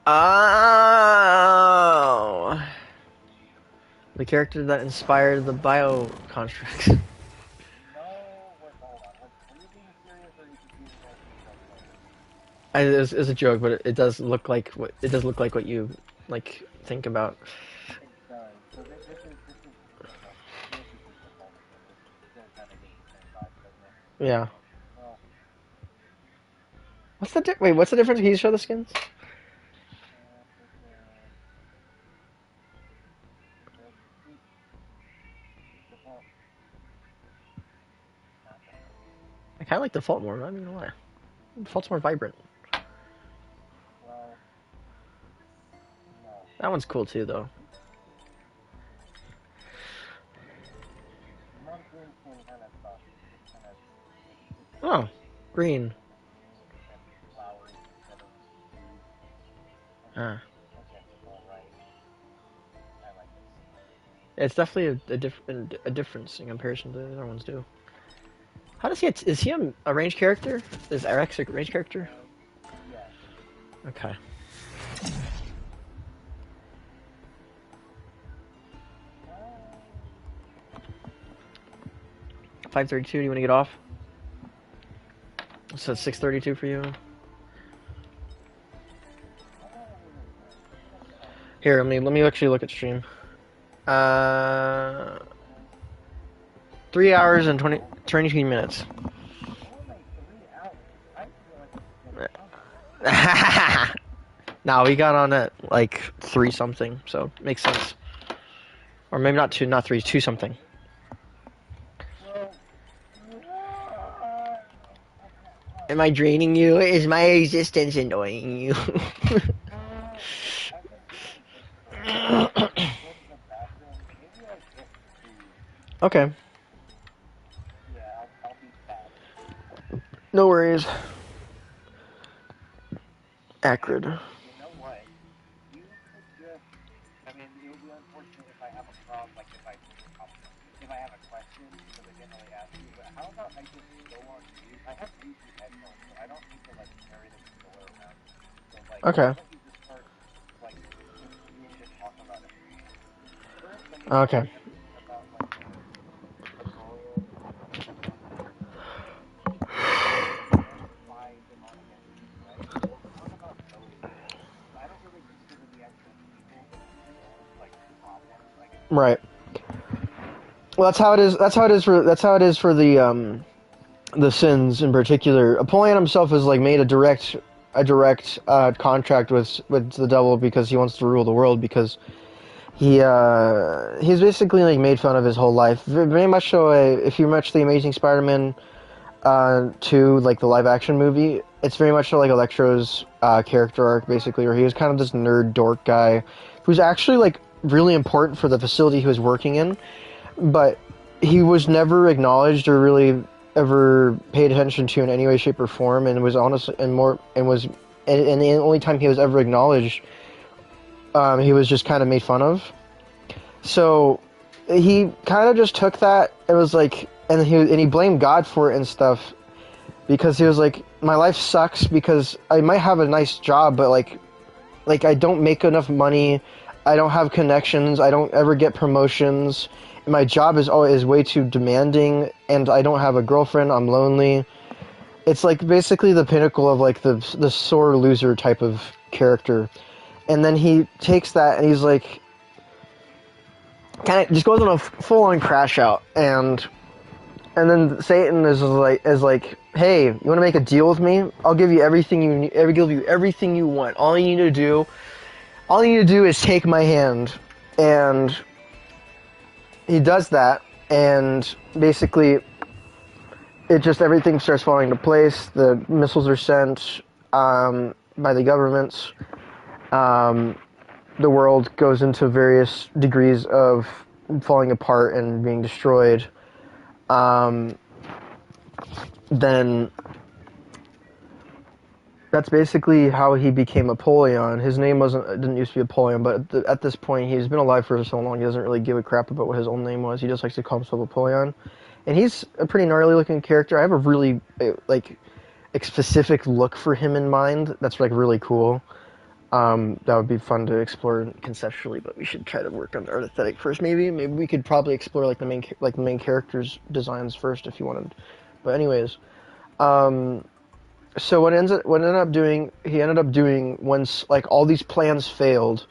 Oh! The character that inspired the bio constructs. It's a joke, but it does look like what you like think about. Yeah. What's the difference? Can you show the skins? I kind of like Default more. I'm not even gonna lie. Default's more vibrant. That one's cool too, though. Oh, green. Ah. It's definitely a difference in comparison to the other ones do. How does he? Is he a ranged character? Is RX a ranged character? Okay. $5:32. Do you want to get off? So it's 6:32 for you. Here, let me actually look at stream. 3 hours and 22 minutes. No, we got on at like 3 something, so makes sense. Or maybe not 2, not 3, 2 something. Am I draining you? Is my existence annoying you? Okay. No worries. Acrid. Okay. Okay. about like Napoleon by demonic entities, right? Well, the book about those, I don't really consider the actual people the real like problems, I guess you could Right. say. Well, that's how it is. That's how it is for the sins in particular. Apollyon himself has like made a direct contract with the devil because he wants to rule the world because he's basically like made fun of his whole life. Very much so. If you watch the Amazing Spider-Man 2, like the live action movie, it's very much so like Electro's character arc basically, where he was kind of this nerd dork guy who's actually like really important for the facility he was working in, but he was never acknowledged or really ever paid attention to in any way, shape, or form, and was honestly and the only time he was ever acknowledged, he was just kind of made fun of. So he kind of just took that and was like, and he blamed God for it and stuff because he was like, my life sucks because I might have a nice job, but like I don't make enough money, I don't have connections, I don't ever get promotions. My job is always way too demanding, and I don't have a girlfriend. I'm lonely. It's like basically the pinnacle of like the sore loser type of character. And then he takes that and he's like, kind of just goes on a full on crash out, and then Satan is like, hey, you want to make a deal with me? I'll give you everything you need, give you everything you want. All you need to do is take my hand, and he does that, and basically, it just everything starts falling into place. The missiles are sent by the governments. The world goes into various degrees of falling apart and being destroyed. Then that's basically how he became Apollyon. His name didn't used to be Apollyon, but at this point, he's been alive for so long, he doesn't really give a crap about what his own name was. He just likes to call himself Apollyon. And he's a pretty gnarly looking character. I have a really, like, specific look for him in mind that's, like, really cool. That would be fun to explore conceptually, but we should try to work on the art aesthetic first. Maybe we could probably explore, like, the main characters' designs first if you wanted. But anyways, so he ended up doing once like all these plans failed,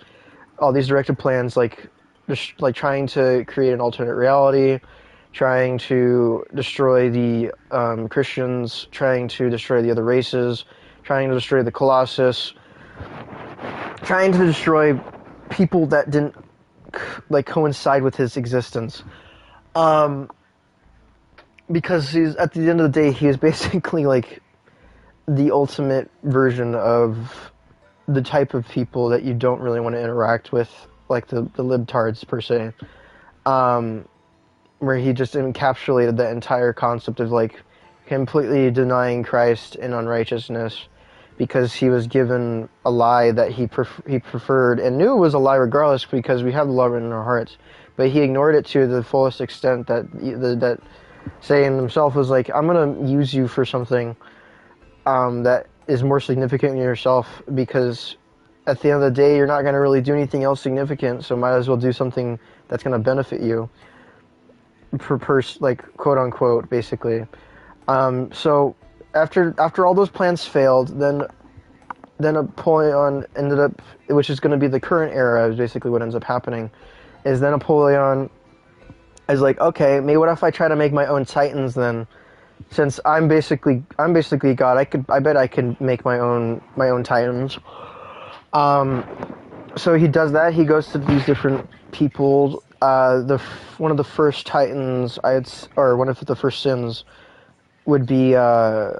all these directed plans, like just like trying to create an alternate reality, trying to destroy the Christians, trying to destroy the other races, trying to destroy the Colossus, trying to destroy people that didn't like coincide with his existence. Because he's at the end of the day, he is basically like the ultimate version of the type of people that you don't really want to interact with, like the libtards per se. Where he just encapsulated the entire concept of like completely denying Christ in unrighteousness because he was given a lie that he preferred and knew was a lie regardless because we have love in our hearts, but he ignored it to the fullest extent that Satan himself was like, I'm gonna use you for something that is more significant than yourself, because at the end of the day you're not going to really do anything else significant, so might as well do something that's going to benefit you like quote unquote basically. So after all those plans failed, then Apollyon ended up, which is going to be the current era, is basically what ends up happening, is then Apollyon is like, okay, maybe what if I try to make my own Titans then? Since I'm basically God, I bet I can make my own Titans. So he does that. He goes to these different people. One of the first Titans, or one of the first sins, would be I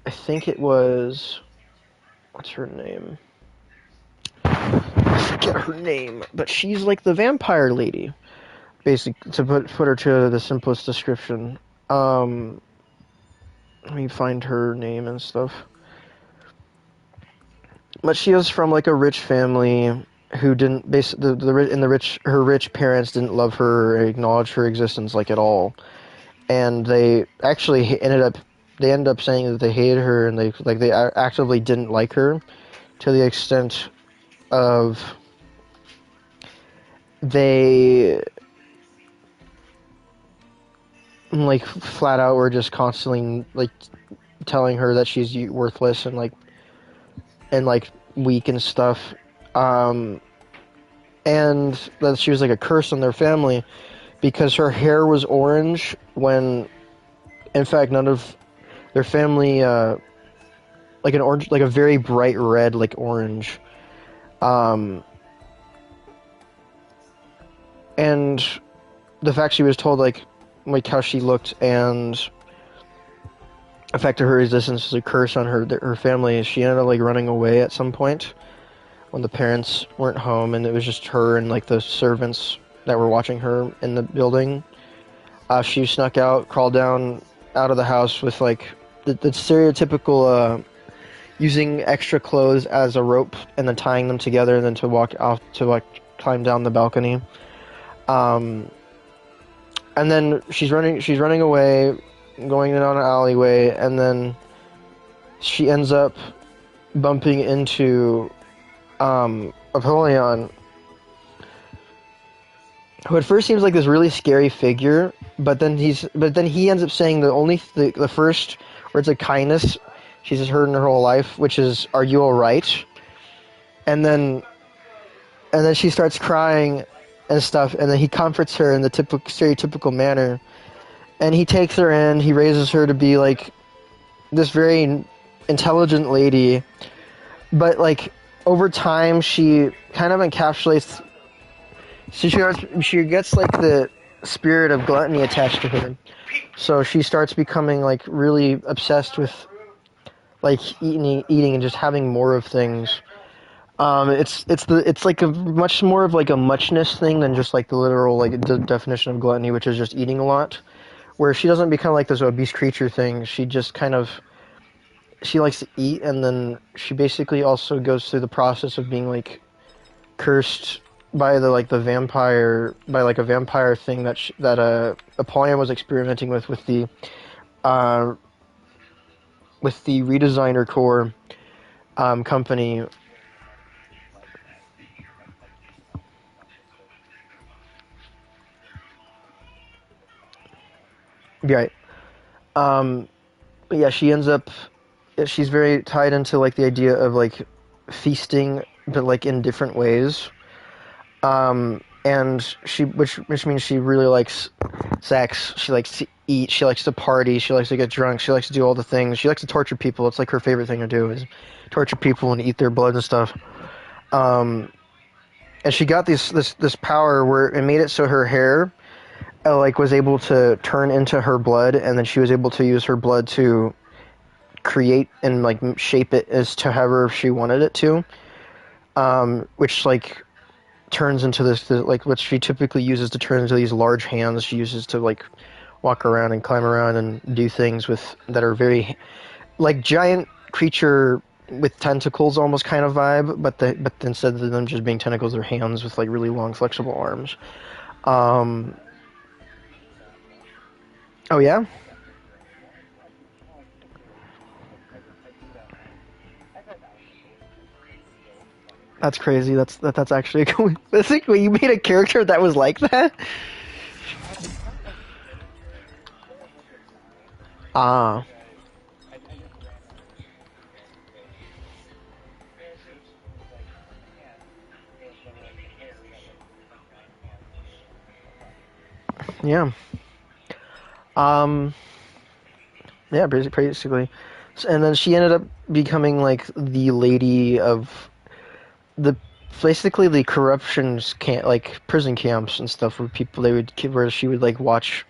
think it was, what's her name? I forget her name, but she's like the vampire lady. To put her to the simplest description. Let me find her name and stuff. But she was from like a rich family who didn't her rich parents didn't love her or acknowledge her existence like at all, and they actually ended up saying that they hated her, and they actively didn't like her to the extent of they like flat out were just constantly like telling her that she's worthless and like weak and stuff, and that she was like a curse on their family because her hair was orange when in fact none of their family like an orange, like a very bright red, like orange. Um, and the fact she was told like how she looked and affected her resistance as a curse on her family. She ended up like running away at some point when the parents weren't home, and it was just her and like the servants that were watching her in the building. She snuck out, crawled down out of the house with like the stereotypical using extra clothes as a rope and then tying them together and then to walk off to like climb down the balcony. And then she's running away, going down an alleyway, and then she ends up bumping into Apollyon, who at first seems like this really scary figure, but then he ends up saying the first words of kindness she's just heard in her whole life, which is, "Are you all right?" And then she starts crying and stuff, and then he comforts her in the stereotypical manner, and he takes her in. He raises her to be like this very intelligent lady, but like over time she kind of encapsulates. She gets like the spirit of gluttony attached to her, so she starts becoming like really obsessed with like eating and just having more of things. It's like a much more of like a muchness thing than just like the literal like definition of gluttony, which is just eating a lot. Where she doesn't become like this obese creature thing. She just kind of she likes to eat, and then she basically also goes through the process of being like cursed by the vampire, by like a vampire thing that Apollyon was experimenting with the redesigner core company. Right. But yeah, she ends up. She's very tied into like the idea of like feasting, but like in different ways. And which means she really likes sex. She likes to eat. She likes to party. She likes to get drunk. She likes to do all the things. She likes to torture people. It's like her favorite thing to do is torture people and eat their blood and stuff. And she got this power where it made it so her hair like was able to turn into her blood, and then she was able to use her blood to create and like shape it as to however she wanted it to, which like turns into like what she typically uses to turn into these large hands she uses to like walk around and climb around and do things with that are very like giant creature with tentacles almost kind of vibe, but instead of them just being tentacles, they're hands with like really long flexible arms. Oh yeah? That's crazy. That's actually cool. That's like, you made a character that was like that? Ah. Yeah. Um, yeah, basically. And then she ended up becoming like the lady of the basically the corruptions camp, like prison camps and stuff where where she would like watch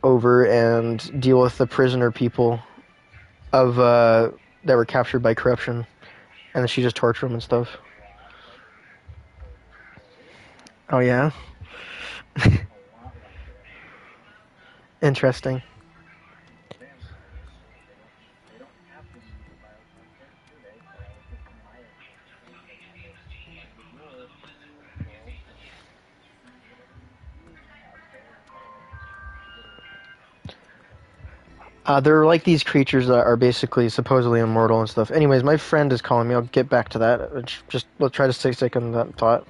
over and deal with the prisoner people of that were captured by corruption, and then she just tortured them and stuff. Oh yeah, interesting. They're like these creatures that are basically supposedly immortal and stuff. Anyways, my friend is calling me. I'll get back to that. Just we'll try to stay stick on that thought.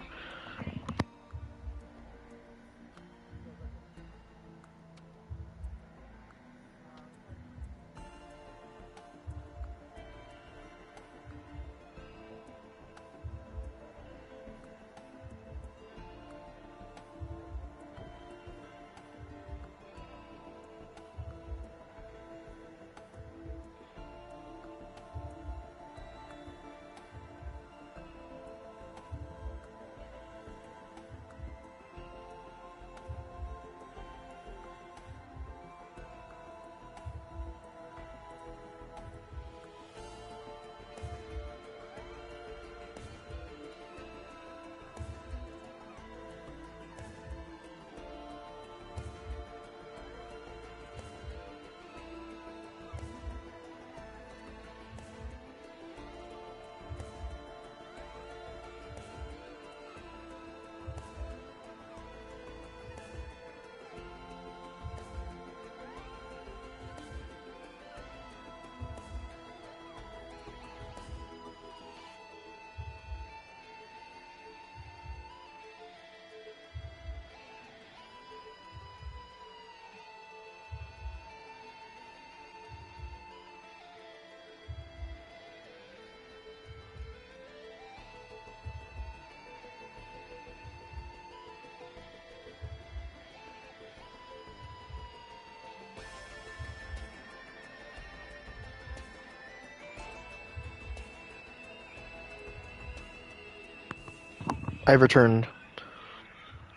I've returned.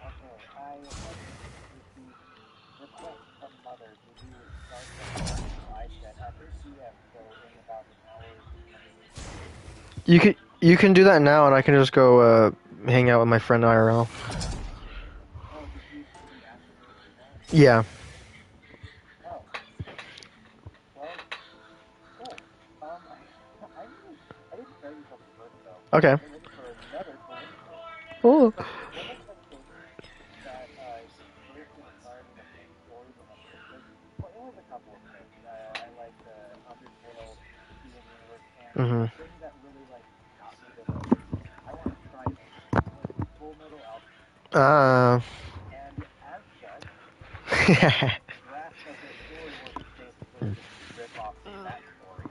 Okay, I have received requests from Mother to do Star Trek. I said at 8 p.m., so in about an hour and 20 minutes. You can do that now, and I can just go hang out with my friend IRL. Oh, did you ask her to do that? Yeah. Oh, well, cool. I really, I didn't tell you something first though. Okay. Get ready for another coincidence. Oh. One of the things that first inspired me to make stories in the first place, well, it was a couple of things. I like Undertale, Steven Universe, and Mhm. the thing that really like got me to like, I want to try this was Full Metal Alchemist. Ah. And as such, Uh, draft of their story was basically just to rip off that story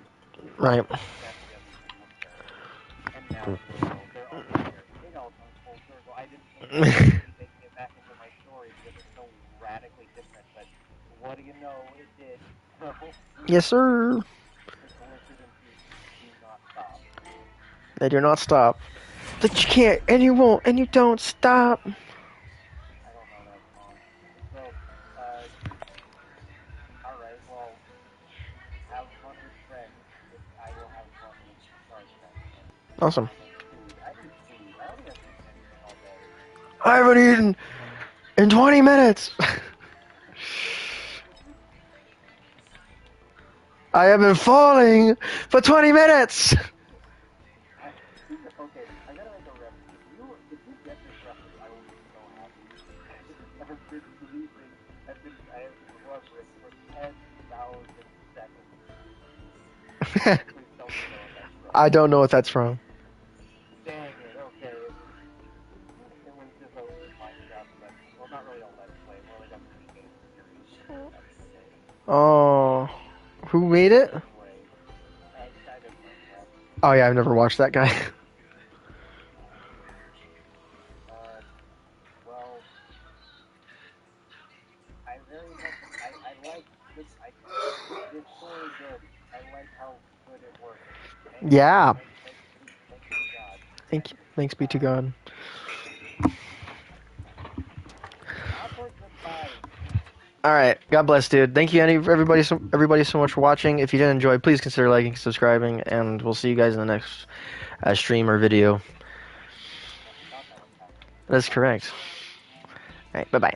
right. except just with characters. And now here we go. They're almost there. It all comes full circle. I didn't think I was going to be making it back into my story because it's so radically different, but what do you know? It did. So Yes, sir. the coincidences do not stop. They do not stop. That you can't, and you won't, and you don't stop. I don't know that song. So, all right. Well, have fun with friends. I will have fun with Star Trek. Awesome. And food. I need food. I don't think I've eaten anything all day. I haven't eaten in 20 minutes. I have been falling for 20 minutes. Okay, I gotta make a reference. If you get this reference, I will be so happy. I've been sleeping. I have been hovering for 10,000 seconds. Please tell me you know what that's from. I don't know what that's from. Dang it. Okay. It was just a Minecraft let's play. Well, not really a let's play, more like a mini game series back in the day. Oh, who made it? Anyway, guy does Minecraft. Oh yeah, I've never watched that guy. Well, I very much I like this story good. I like how good it works. Thanks Yeah. thanks to God. Thanks be to God. Awkward goodbye. All right. God bless, dude. Thank you, everybody so much for watching. If you did enjoy, please consider liking, subscribing, and we'll see you guys in the next stream or video. I forgot that was happening. That's correct. All right. Bye bye.